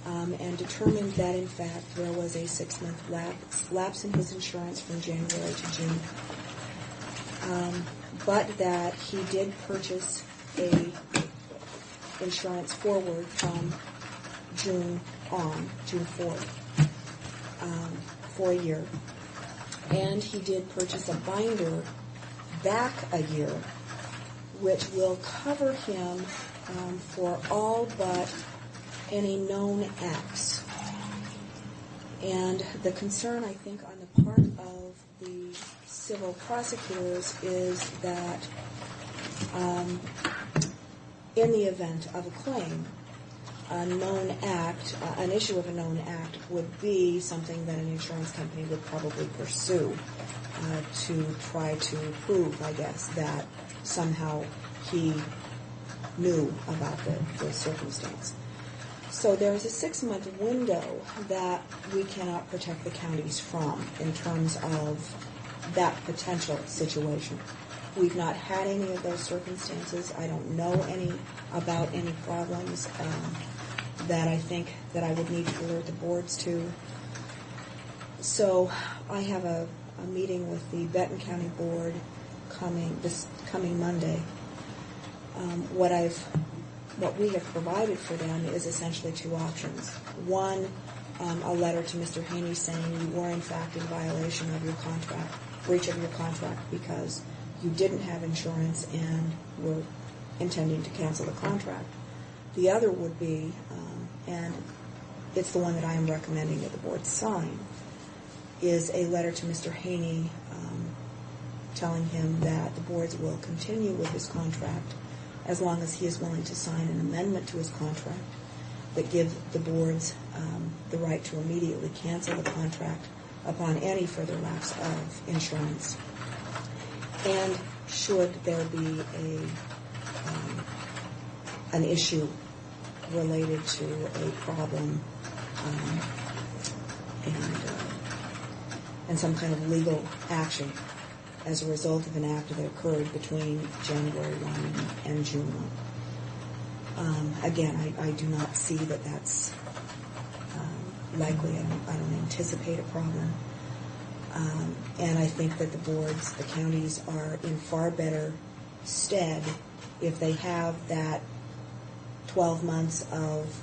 and determined that, in fact, there was a 6-month lapse in his insurance from January to June. But that he did purchase a insurance forward from June 4th, for a year. And he did purchase a binder back a year, which will cover him for all but any known acts. And the concern, I think, on the part of the civil prosecutors is that in the event of a claim, a known act, an issue of a known act would be something that an insurance company would probably pursue to try to prove, I guess, that somehow he knew about the circumstance. So there is a 6-month window that we cannot protect the counties from in terms of that potential situation. We've not had any of those circumstances. I don't know about any problems that I think that I would need to alert the boards to. So I have a meeting with the Benton County Board this coming Monday. What we have provided for them is essentially 2 options. One, a letter to Mr. Haney saying you were in fact in violation of your contract, breach of your contract, because you didn't have insurance and were intending to cancel the contract. The other would be, and it's the one that I am recommending that the board sign, is a letter to Mr. Haney telling him that the boards will continue with his contract as long as he is willing to sign an amendment to his contract that give the boards the right to immediately cancel the contract upon any further lapse of insurance. And should there be an issue related to a problem and some kind of legal action as a result of an act that occurred between January 1 and June 1. Again, I do not see that that's likely. I don't anticipate a problem. And I think that the boards, the counties, are in far better stead if they have that 12 months of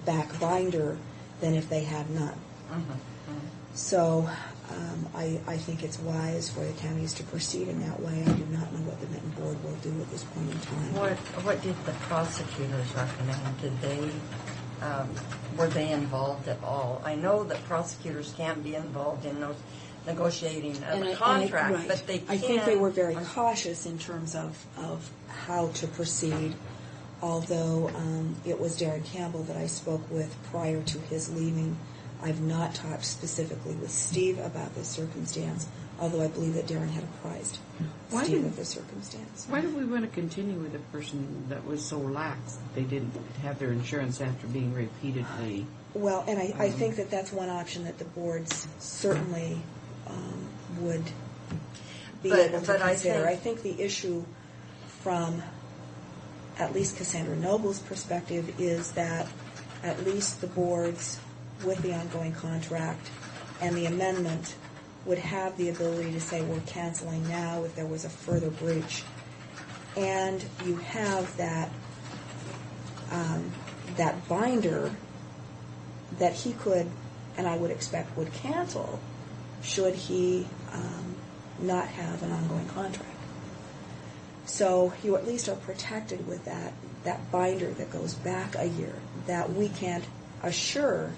back binder than if they have none. So I think it's wise for the counties to proceed in that way. I do not know what the Benton Board will do at this point in time. What did the prosecutors recommend? Did they, were they involved at all? I know that prosecutors can't be involved in those negotiating a contract, right. but they can. I think they were very cautious in terms of how to proceed, although it was Darren Campbell that I spoke with prior to his leaving. I've not talked specifically with Steve about this circumstance, although I believe that Darren had apprised Steve of the circumstance. Why do we want to continue with a person that was so lax that they didn't have their insurance after being repeatedly? Well, and I think that that's one option that the boards certainly would be able to consider. I think the issue from at least Cassandra Noble's perspective is that at least the boards with the ongoing contract and the amendment would have the ability to say we're canceling now if there was a further breach. And you have that binder that he could, and I would expect would cancel should he not have an ongoing contract. So you at least are protected with that binder that goes back a year that we can't assure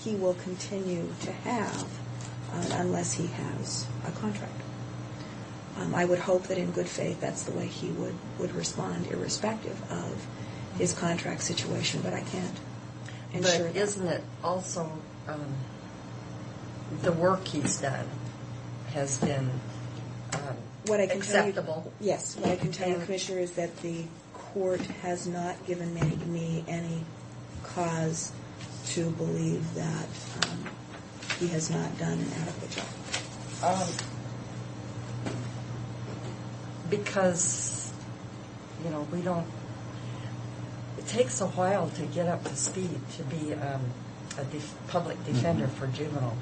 he will continue to have unless he has a contract. I would hope that in good faith that's the way he would respond irrespective of his contract situation, but I can't ensure that. But isn't it also the work he's done has been acceptable? Yes, what I can tell you, Commissioner, is that the court has not given me any cause to believe that he has not done an adequate job. Because, we don't, it takes a while to get up to speed to be a public defender for juvenile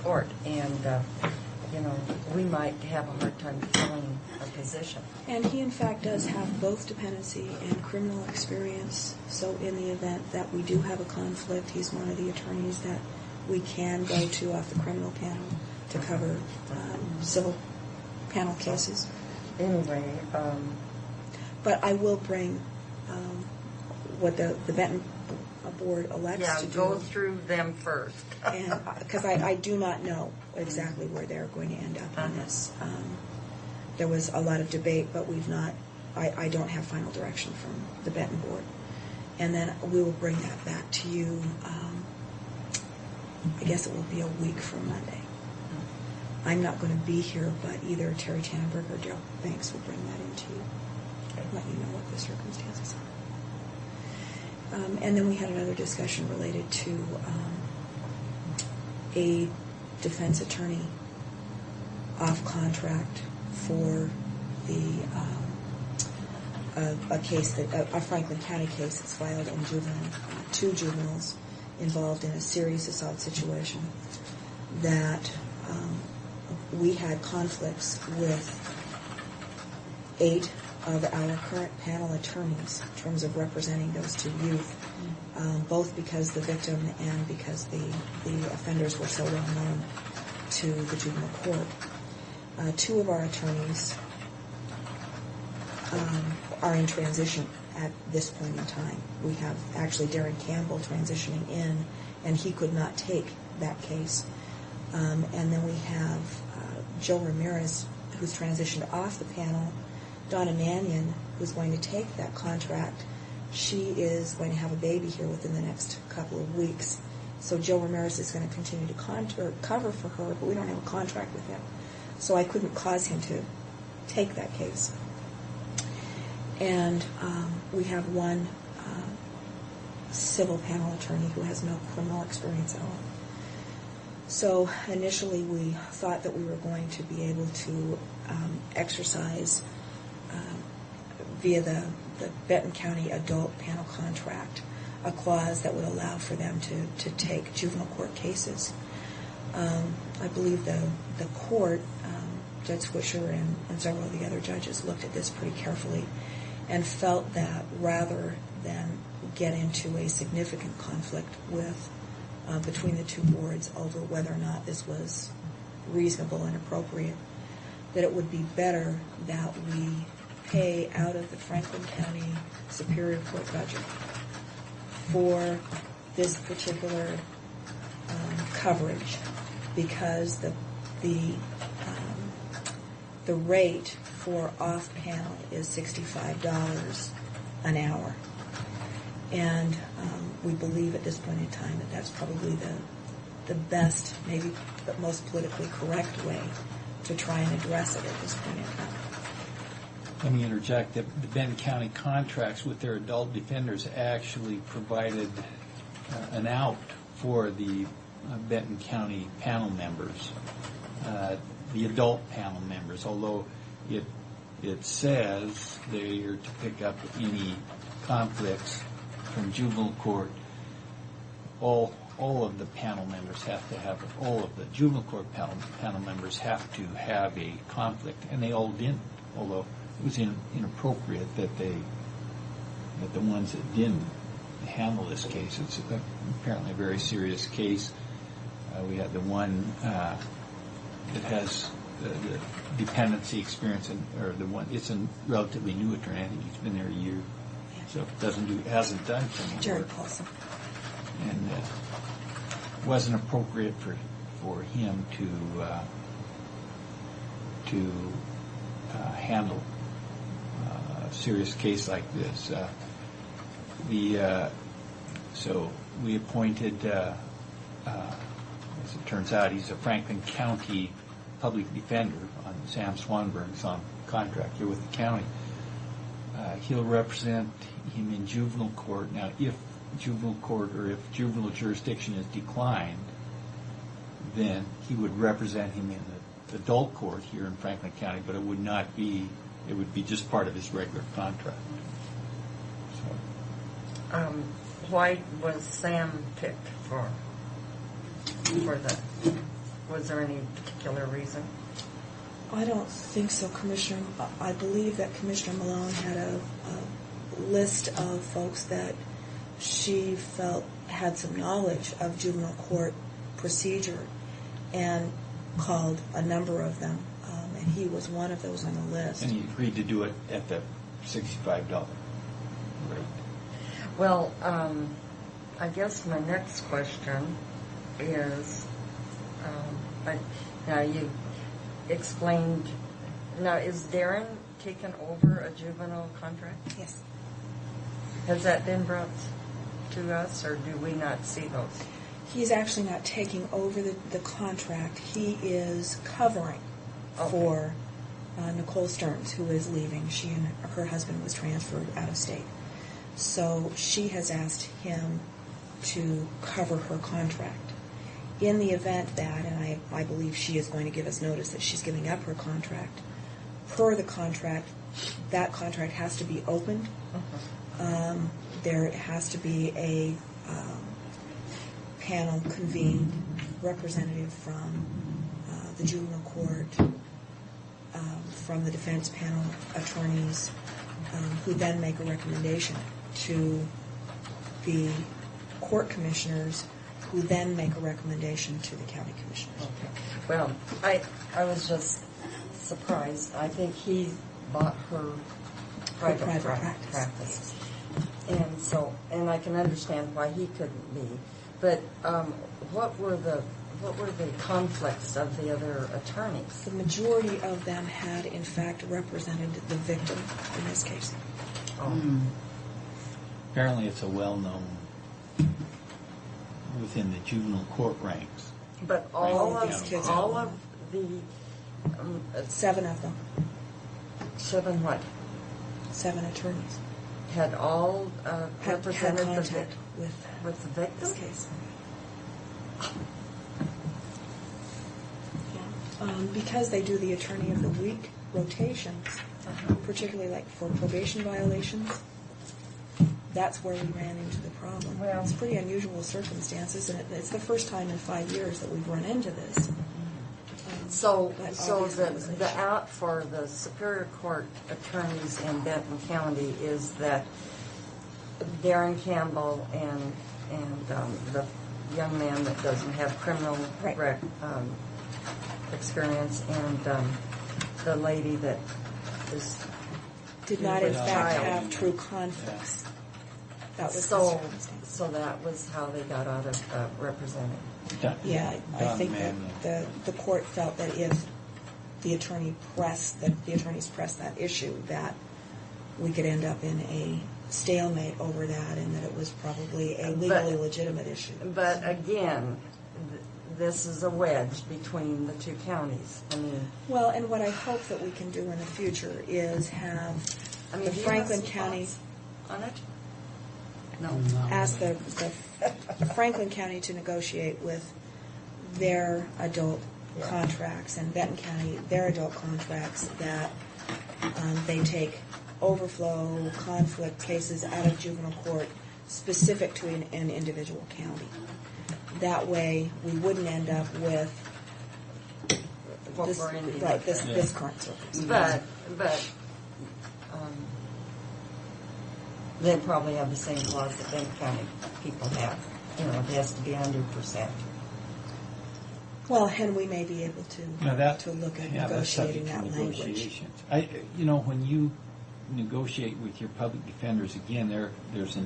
court. And, we might have a hard time filling a position. And he, in fact, does have both dependency and criminal experience. So in the event that we do have a conflict, he's one of the attorneys that we can go to off the criminal panel to cover civil panel cases. Anyway. But I will bring what the Benton Board elects to do. Go through them first. Because I do not know exactly where they're going to end up on this. There was a lot of debate, but I don't have final direction from the Benton Board. And then we will bring that back to you, I guess it will be a week from Monday. I'm not going to be here, but either Terry Tannenberg or Joe Banks will bring that into you, let you know what the circumstances are. And then we had another discussion related to a defense attorney off contract for a case a Franklin County case that's filed in two juveniles involved in a serious assault situation that we had conflicts with 8 of our current panel attorneys in terms of representing those two youth, both because the victim and because the offenders were so well known to the juvenile court. 2 of our attorneys are in transition at this point in time. We have actually Darren Campbell transitioning in, and he could not take that case. And then we have Joe Ramirez, who's transitioned off the panel, Donna Mannion, who's going to take that contract. She is going to have a baby here within the next couple of weeks. So Joe Ramirez is going to continue to cover for her, but we don't have a contract with him. So I couldn't cause him to take that case. And we have one civil panel attorney who has no criminal experience at all. So initially we thought that we were going to be able to exercise via the Benton County adult panel contract a clause that would allow for them to take juvenile court cases. I believe the court, Judge Swisher and several of the other judges looked at this pretty carefully and felt that rather than get into a significant conflict with between the two boards over whether or not this was reasonable and appropriate, that it would be better that we pay out of the Franklin County Superior Court budget for this particular coverage, because the rate for off panel is $65 an hour, and we believe at this point in time that that's probably the best, maybe the most politically correct way to try and address it at this point in time. Let me interject that the Benton County contracts with their adult defenders actually provided an out for the Benton County panel members, the adult panel members, although it says they are to pick up any conflicts from juvenile court. All of the panel members have to have, all of the juvenile court panel members have to have a conflict, and they all didn't, although it was inappropriate that the ones that didn't handle this case. It's apparently a very serious case. We had the one that has the dependency experience, or the one, it's a relatively new attorney. I think he's been there a year, so it hasn't done criminal work. Jared Paulson. And it wasn't appropriate for him to handle a serious case like this. So we appointed, as it turns out, he's a Franklin County public defender. Sam Swanberg's on contract here with the county. He'll represent him in juvenile court. Now, if juvenile court or if juvenile jurisdiction is declined, then he would represent him in the adult court here in Franklin County, but it would not be, it would be just part of his regular contract. So. Why was Sam picked for that? Was there any particular reason? I don't think so, Commissioner. I believe that Commissioner Malone had a list of folks that she felt had some knowledge of juvenile court procedure and called a number of them, and he was one of those on the list. And he agreed to do it at the $65 rate. Well, I guess my next question is, now you explained, now is Darren taken over a juvenile contract? Yes. Has that been brought to us, or do we not see those? He's actually not taking over the contract. He is covering for Nicole Stearns, who is leaving. She and her husband was transferred out of state. So she has asked him to cover her contract. In the event that, and I believe she is going to give us notice that she's giving up her contract, per the contract, that contract has to be opened. There has to be a panel convened, representative from the juvenile court, from the defense panel attorneys, who then make a recommendation to the court commissioners, who then make a recommendation to the county commissioners. Okay. Well, I was just surprised. I think he bought her private private practice. And so, and I can understand why he couldn't be, but what were the conflicts of the other attorneys? The majority of them had, in fact, represented the victim in this case. Apparently, it's a well-known within the juvenile court ranks. But all of the 7 of them. 7 what? 7 attorneys Had all had represented contact the victim? this case. Because they do the attorney of the week rotations, particularly like for probation violations, that's where we ran into the problem. Well, it's pretty unusual circumstances, and it's the first time in 5 years that we've run into this. So the out for the Superior Court attorneys in Benton County is that Darren Campbell and the young man that doesn't have criminal experience, and the lady that did not in fact have true conflicts. That was so that was how they got out of representing. Yeah, I think that the court felt that if the attorneys pressed that issue, that we could end up in a stalemate over that, and that it was probably a legally legitimate issue. But again, this is a wedge between the two counties. I mean, well, and what I hope that we can do in the future is have the Franklin County on it. Ask the Franklin County to negotiate with their adult contracts, and Benton County their adult contracts, that they take overflow conflict cases out of juvenile court specific to an individual county. That way, we wouldn't end up with this current circumstance. But they probably have the same clause that Benton County people have. You know, it has to be 100%. Well, and we may be able to look at negotiating that language. When you negotiate with your public defenders, again, there's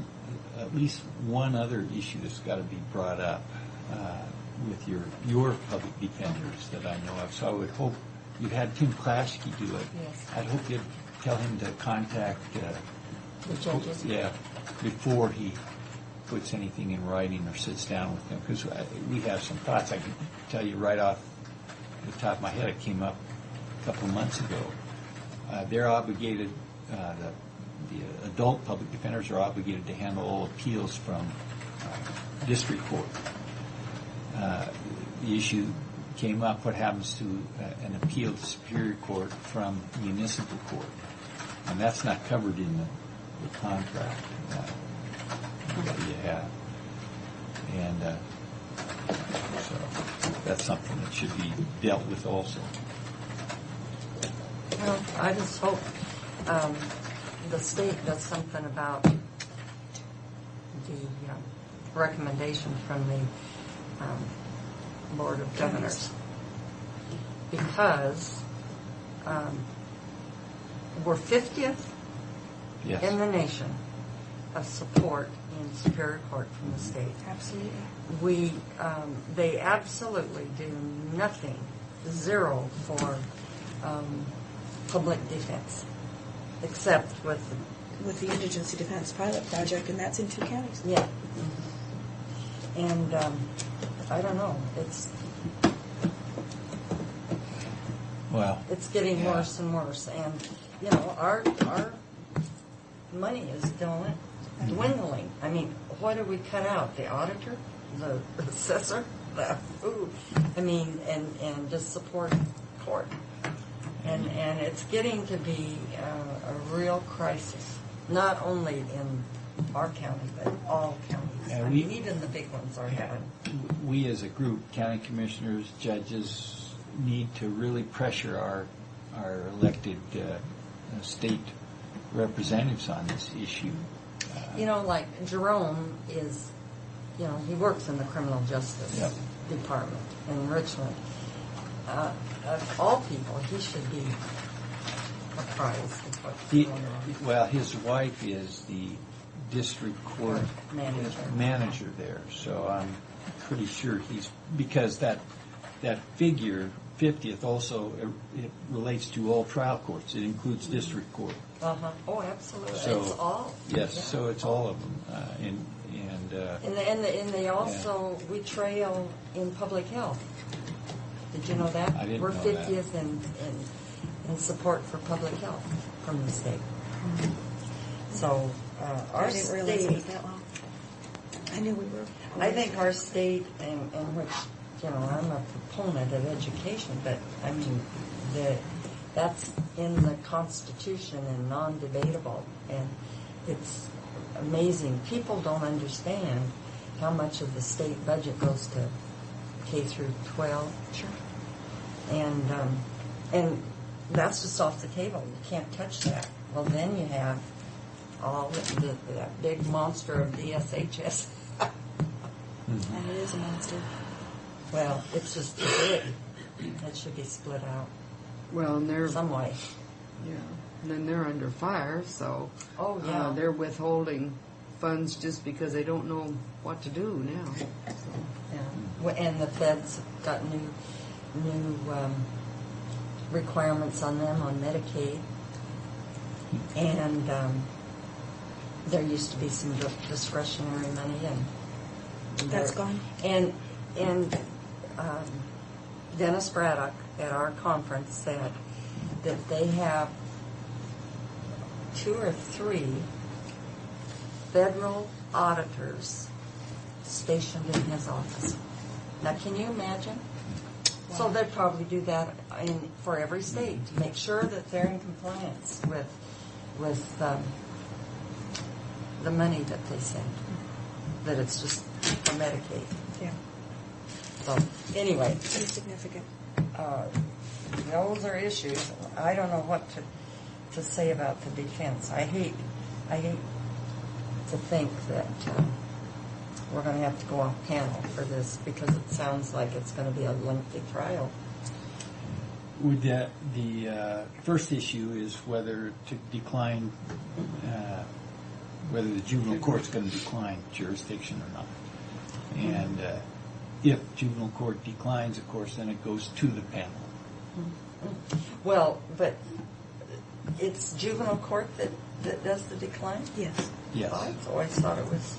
at least one other issue that's got to be brought up with your public defenders that I know of. So I would hope you had Tim Klaschke do it. Yes. I'd hope you'd tell him to contact the judges. Yeah, before he puts anything in writing or sits down with them, because we have some thoughts. I can tell you right off the top of my head, it came up a couple of months ago. They're obligated, the adult public defenders are obligated to handle all appeals from district court. The issue came up, what happens to an appeal to Superior Court from municipal court? And that's not covered in the contract that you have. And so that's something that should be dealt with also. Well, I just hope the state does something about the recommendation from the Board of Governors, because we're 50th in the nation of support in Superior Court from the state. Absolutely. They absolutely do nothing, zero, for public defense, except with the Indigency Defense Pilot Project, and that's in 2 counties. Yeah. And I don't know. It's getting worse and worse, and our money is dwindling. I mean, what do we cut out? The auditor, the assessor, the food. I mean, and just support court, and it's getting to be a real crisis, not only in our county but all counties. I mean, even the big ones are having. We as a group, county commissioners, judges, need to really pressure our elected state representatives on this issue. Like Jerome is, he works in the criminal justice department in Richmond. Of all people, he should be prize. Is what's He, going on. well, his wife is the district court manager there, so I'm pretty sure because that figure, 50th, also it relates to all trial courts. It includes district court. Uh-huh. Oh, absolutely. So, it's all. Yes, Yeah. so it's all of them. And they also, we trail in public health. Did you know that? I didn't We're know 50th in support for public health from the state. So our I didn't realize it state, was that long. I knew we were. I think our state, in which, I'm a proponent of education, but I mean, that's in the Constitution and non-debatable, and it's amazing. People don't understand how much of the state budget goes to K through 12. Sure. And that's just off the table. You can't touch that. Well, then you have all that big monster of the SHS. And it is a monster. Well, it's just too big. It should be split out. Well, and they're some way. Yeah, and then they're under fire, so oh yeah, they're withholding funds just because they don't know what to do now. So. Yeah, and the feds got new requirements on them on Medicaid, and there used to be some discretionary money, and that's gone. And Dennis Braddock at our conference said that they have 2 or 3 federal auditors stationed in his office. Now, can you imagine? Wow. So they'd probably do that for every state to make sure that they're in compliance with the money that they send. That it's just for Medicaid. Yeah. So anyway, pretty significant. Those are issues. I don't know what to say about the defense. I hate to think that we're going to have to go off panel for this because it sounds like it's going to be a lengthy trial. Would the first issue is whether to decline, whether the juvenile court's going to decline jurisdiction or not. And if juvenile court declines, of course, then it goes to the panel. Well, but it's juvenile court that does the decline? Yes. Yes. I always thought it was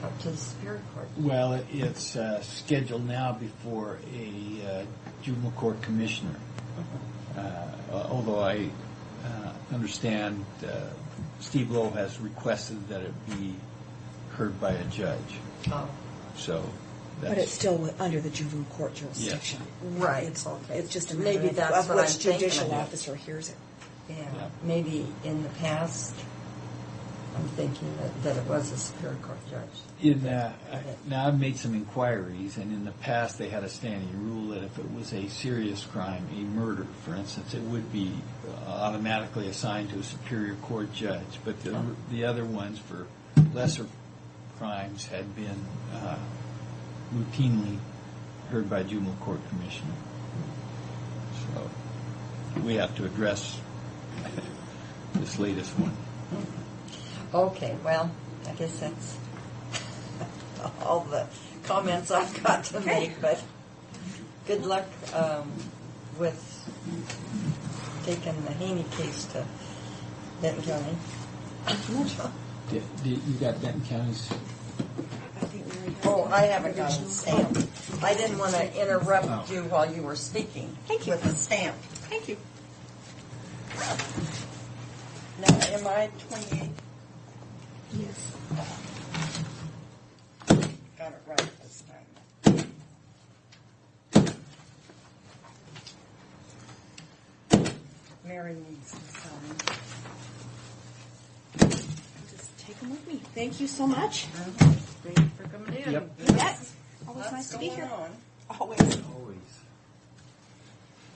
up to the Superior Court. Well, it's scheduled now before a juvenile court commissioner. Although I understand Steve Lowe has requested that it be heard by a judge. Oh. So. But it's still under the juvenile court jurisdiction. Yes. Right. It's just a maybe matter that's of what which I'm judicial thinking. officer hears it. Yeah. Maybe in the past, I'm thinking that it was a Superior Court judge. Now, I've made some inquiries, and in the past they had a standing rule that if it was a serious crime, a murder, for instance, it would be automatically assigned to a Superior Court judge. But the other ones for lesser crimes had been routinely heard by juvenile court commissioner. So we have to address this latest one. Okay, well, I guess that's all the comments I've got to make, but good luck with taking the Haney case to Benton County. You got Benton County's? Oh, I haven't got a stamp. I didn't want to interrupt you while you were speaking. Thank you. With a stamp. Thank you. Now, am I 28? Yes. Got it right this time. Mary needs to sign. Just take them with me. Thank you so much. Thank you for coming in. Yep. Yes. Always Lots nice to be going here. on. Always. If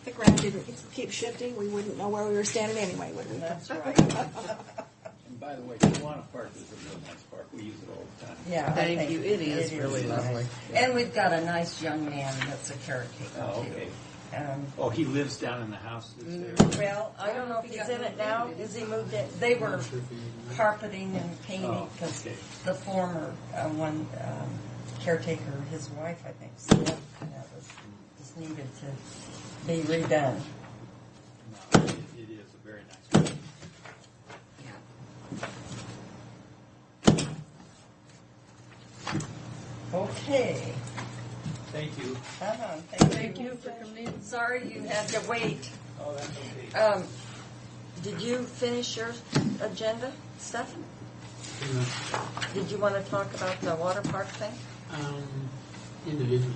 the ground didn't keep shifting, we wouldn't know where we were standing anyway, would we? That's right. And by the way, Kiwanis Park is a real nice park. We use it all the time. Yeah, Thank you. It is really lovely. And we've got a nice young man that's a caretaker Oh, too. okay. Oh, he lives down in the house that's there. Well, I don't know if he's in it now. Is he moved in? They were carpeting and painting Oh, because okay. the former one caretaker, his wife, I think, so that was just needed to be redone. No, it is a very nice building. Okay. Thank you. Thank you for coming in. Sorry you had to wait. Oh, that's okay. Did you finish your agenda stuff? Did you want to talk about the water park thing? Individually.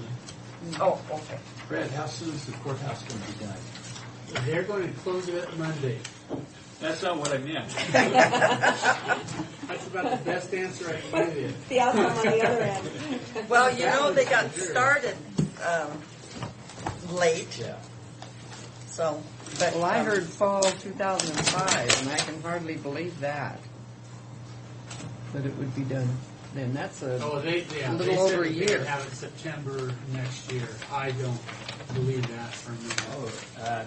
Oh, okay. Brad, how soon is the courthouse going to be done? They're going to close it Monday. That's not what I meant. That's about the best answer I can give you. The outcome on the other end. Well, you know, they got started late. Yeah. So, but Well, I heard fall 2005, and I can hardly believe that it would be done then. That's a Oh, they little over a said year. they'd have it September next year. I don't believe that for a minute. Oh,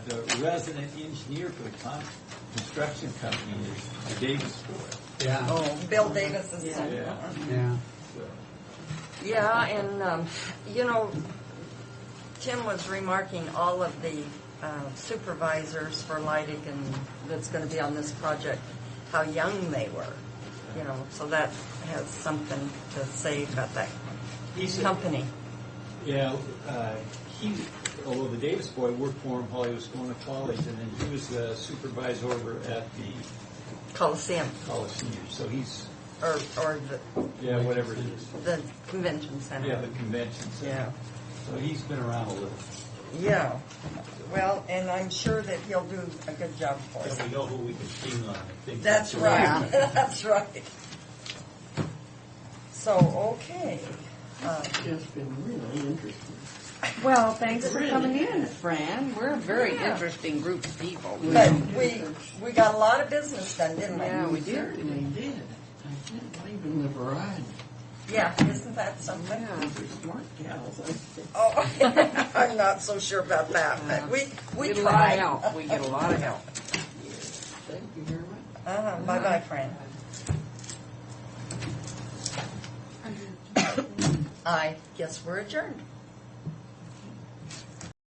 the resident engineer for the construction company is the Davis boy. Yeah. Oh, Bill Davis's son. Yeah. Yeah. Yeah, and you know, Tim was remarking all of the supervisors for Leidig and that's going to be on this project, how young they were. You know, so that has something to say about that company. Yeah, although the Davis boy worked for him while he was going to college, and then he was the supervisor over at the Coliseum. Coliseum. So he's Or the whatever it is. the convention center. Yeah, the convention center. Yeah. So he's been around a little. Yeah. Well, and I'm sure that he'll do a good job for us. So we know who we can sing on. I think That's right. That's right. So, okay. It's been really interesting. Well, thanks for coming in, Fran. We're a very interesting group of people. But we got a lot of business done, didn't we? Yeah, we Certainly did. did. I can't believe in the variety. Yeah, isn't that something? They're smart gals, I think. Oh, I'm not so sure about that, but we get a lot try. of help. We get a lot of help. Thank you very much. Bye-bye, Fran. I guess we're adjourned.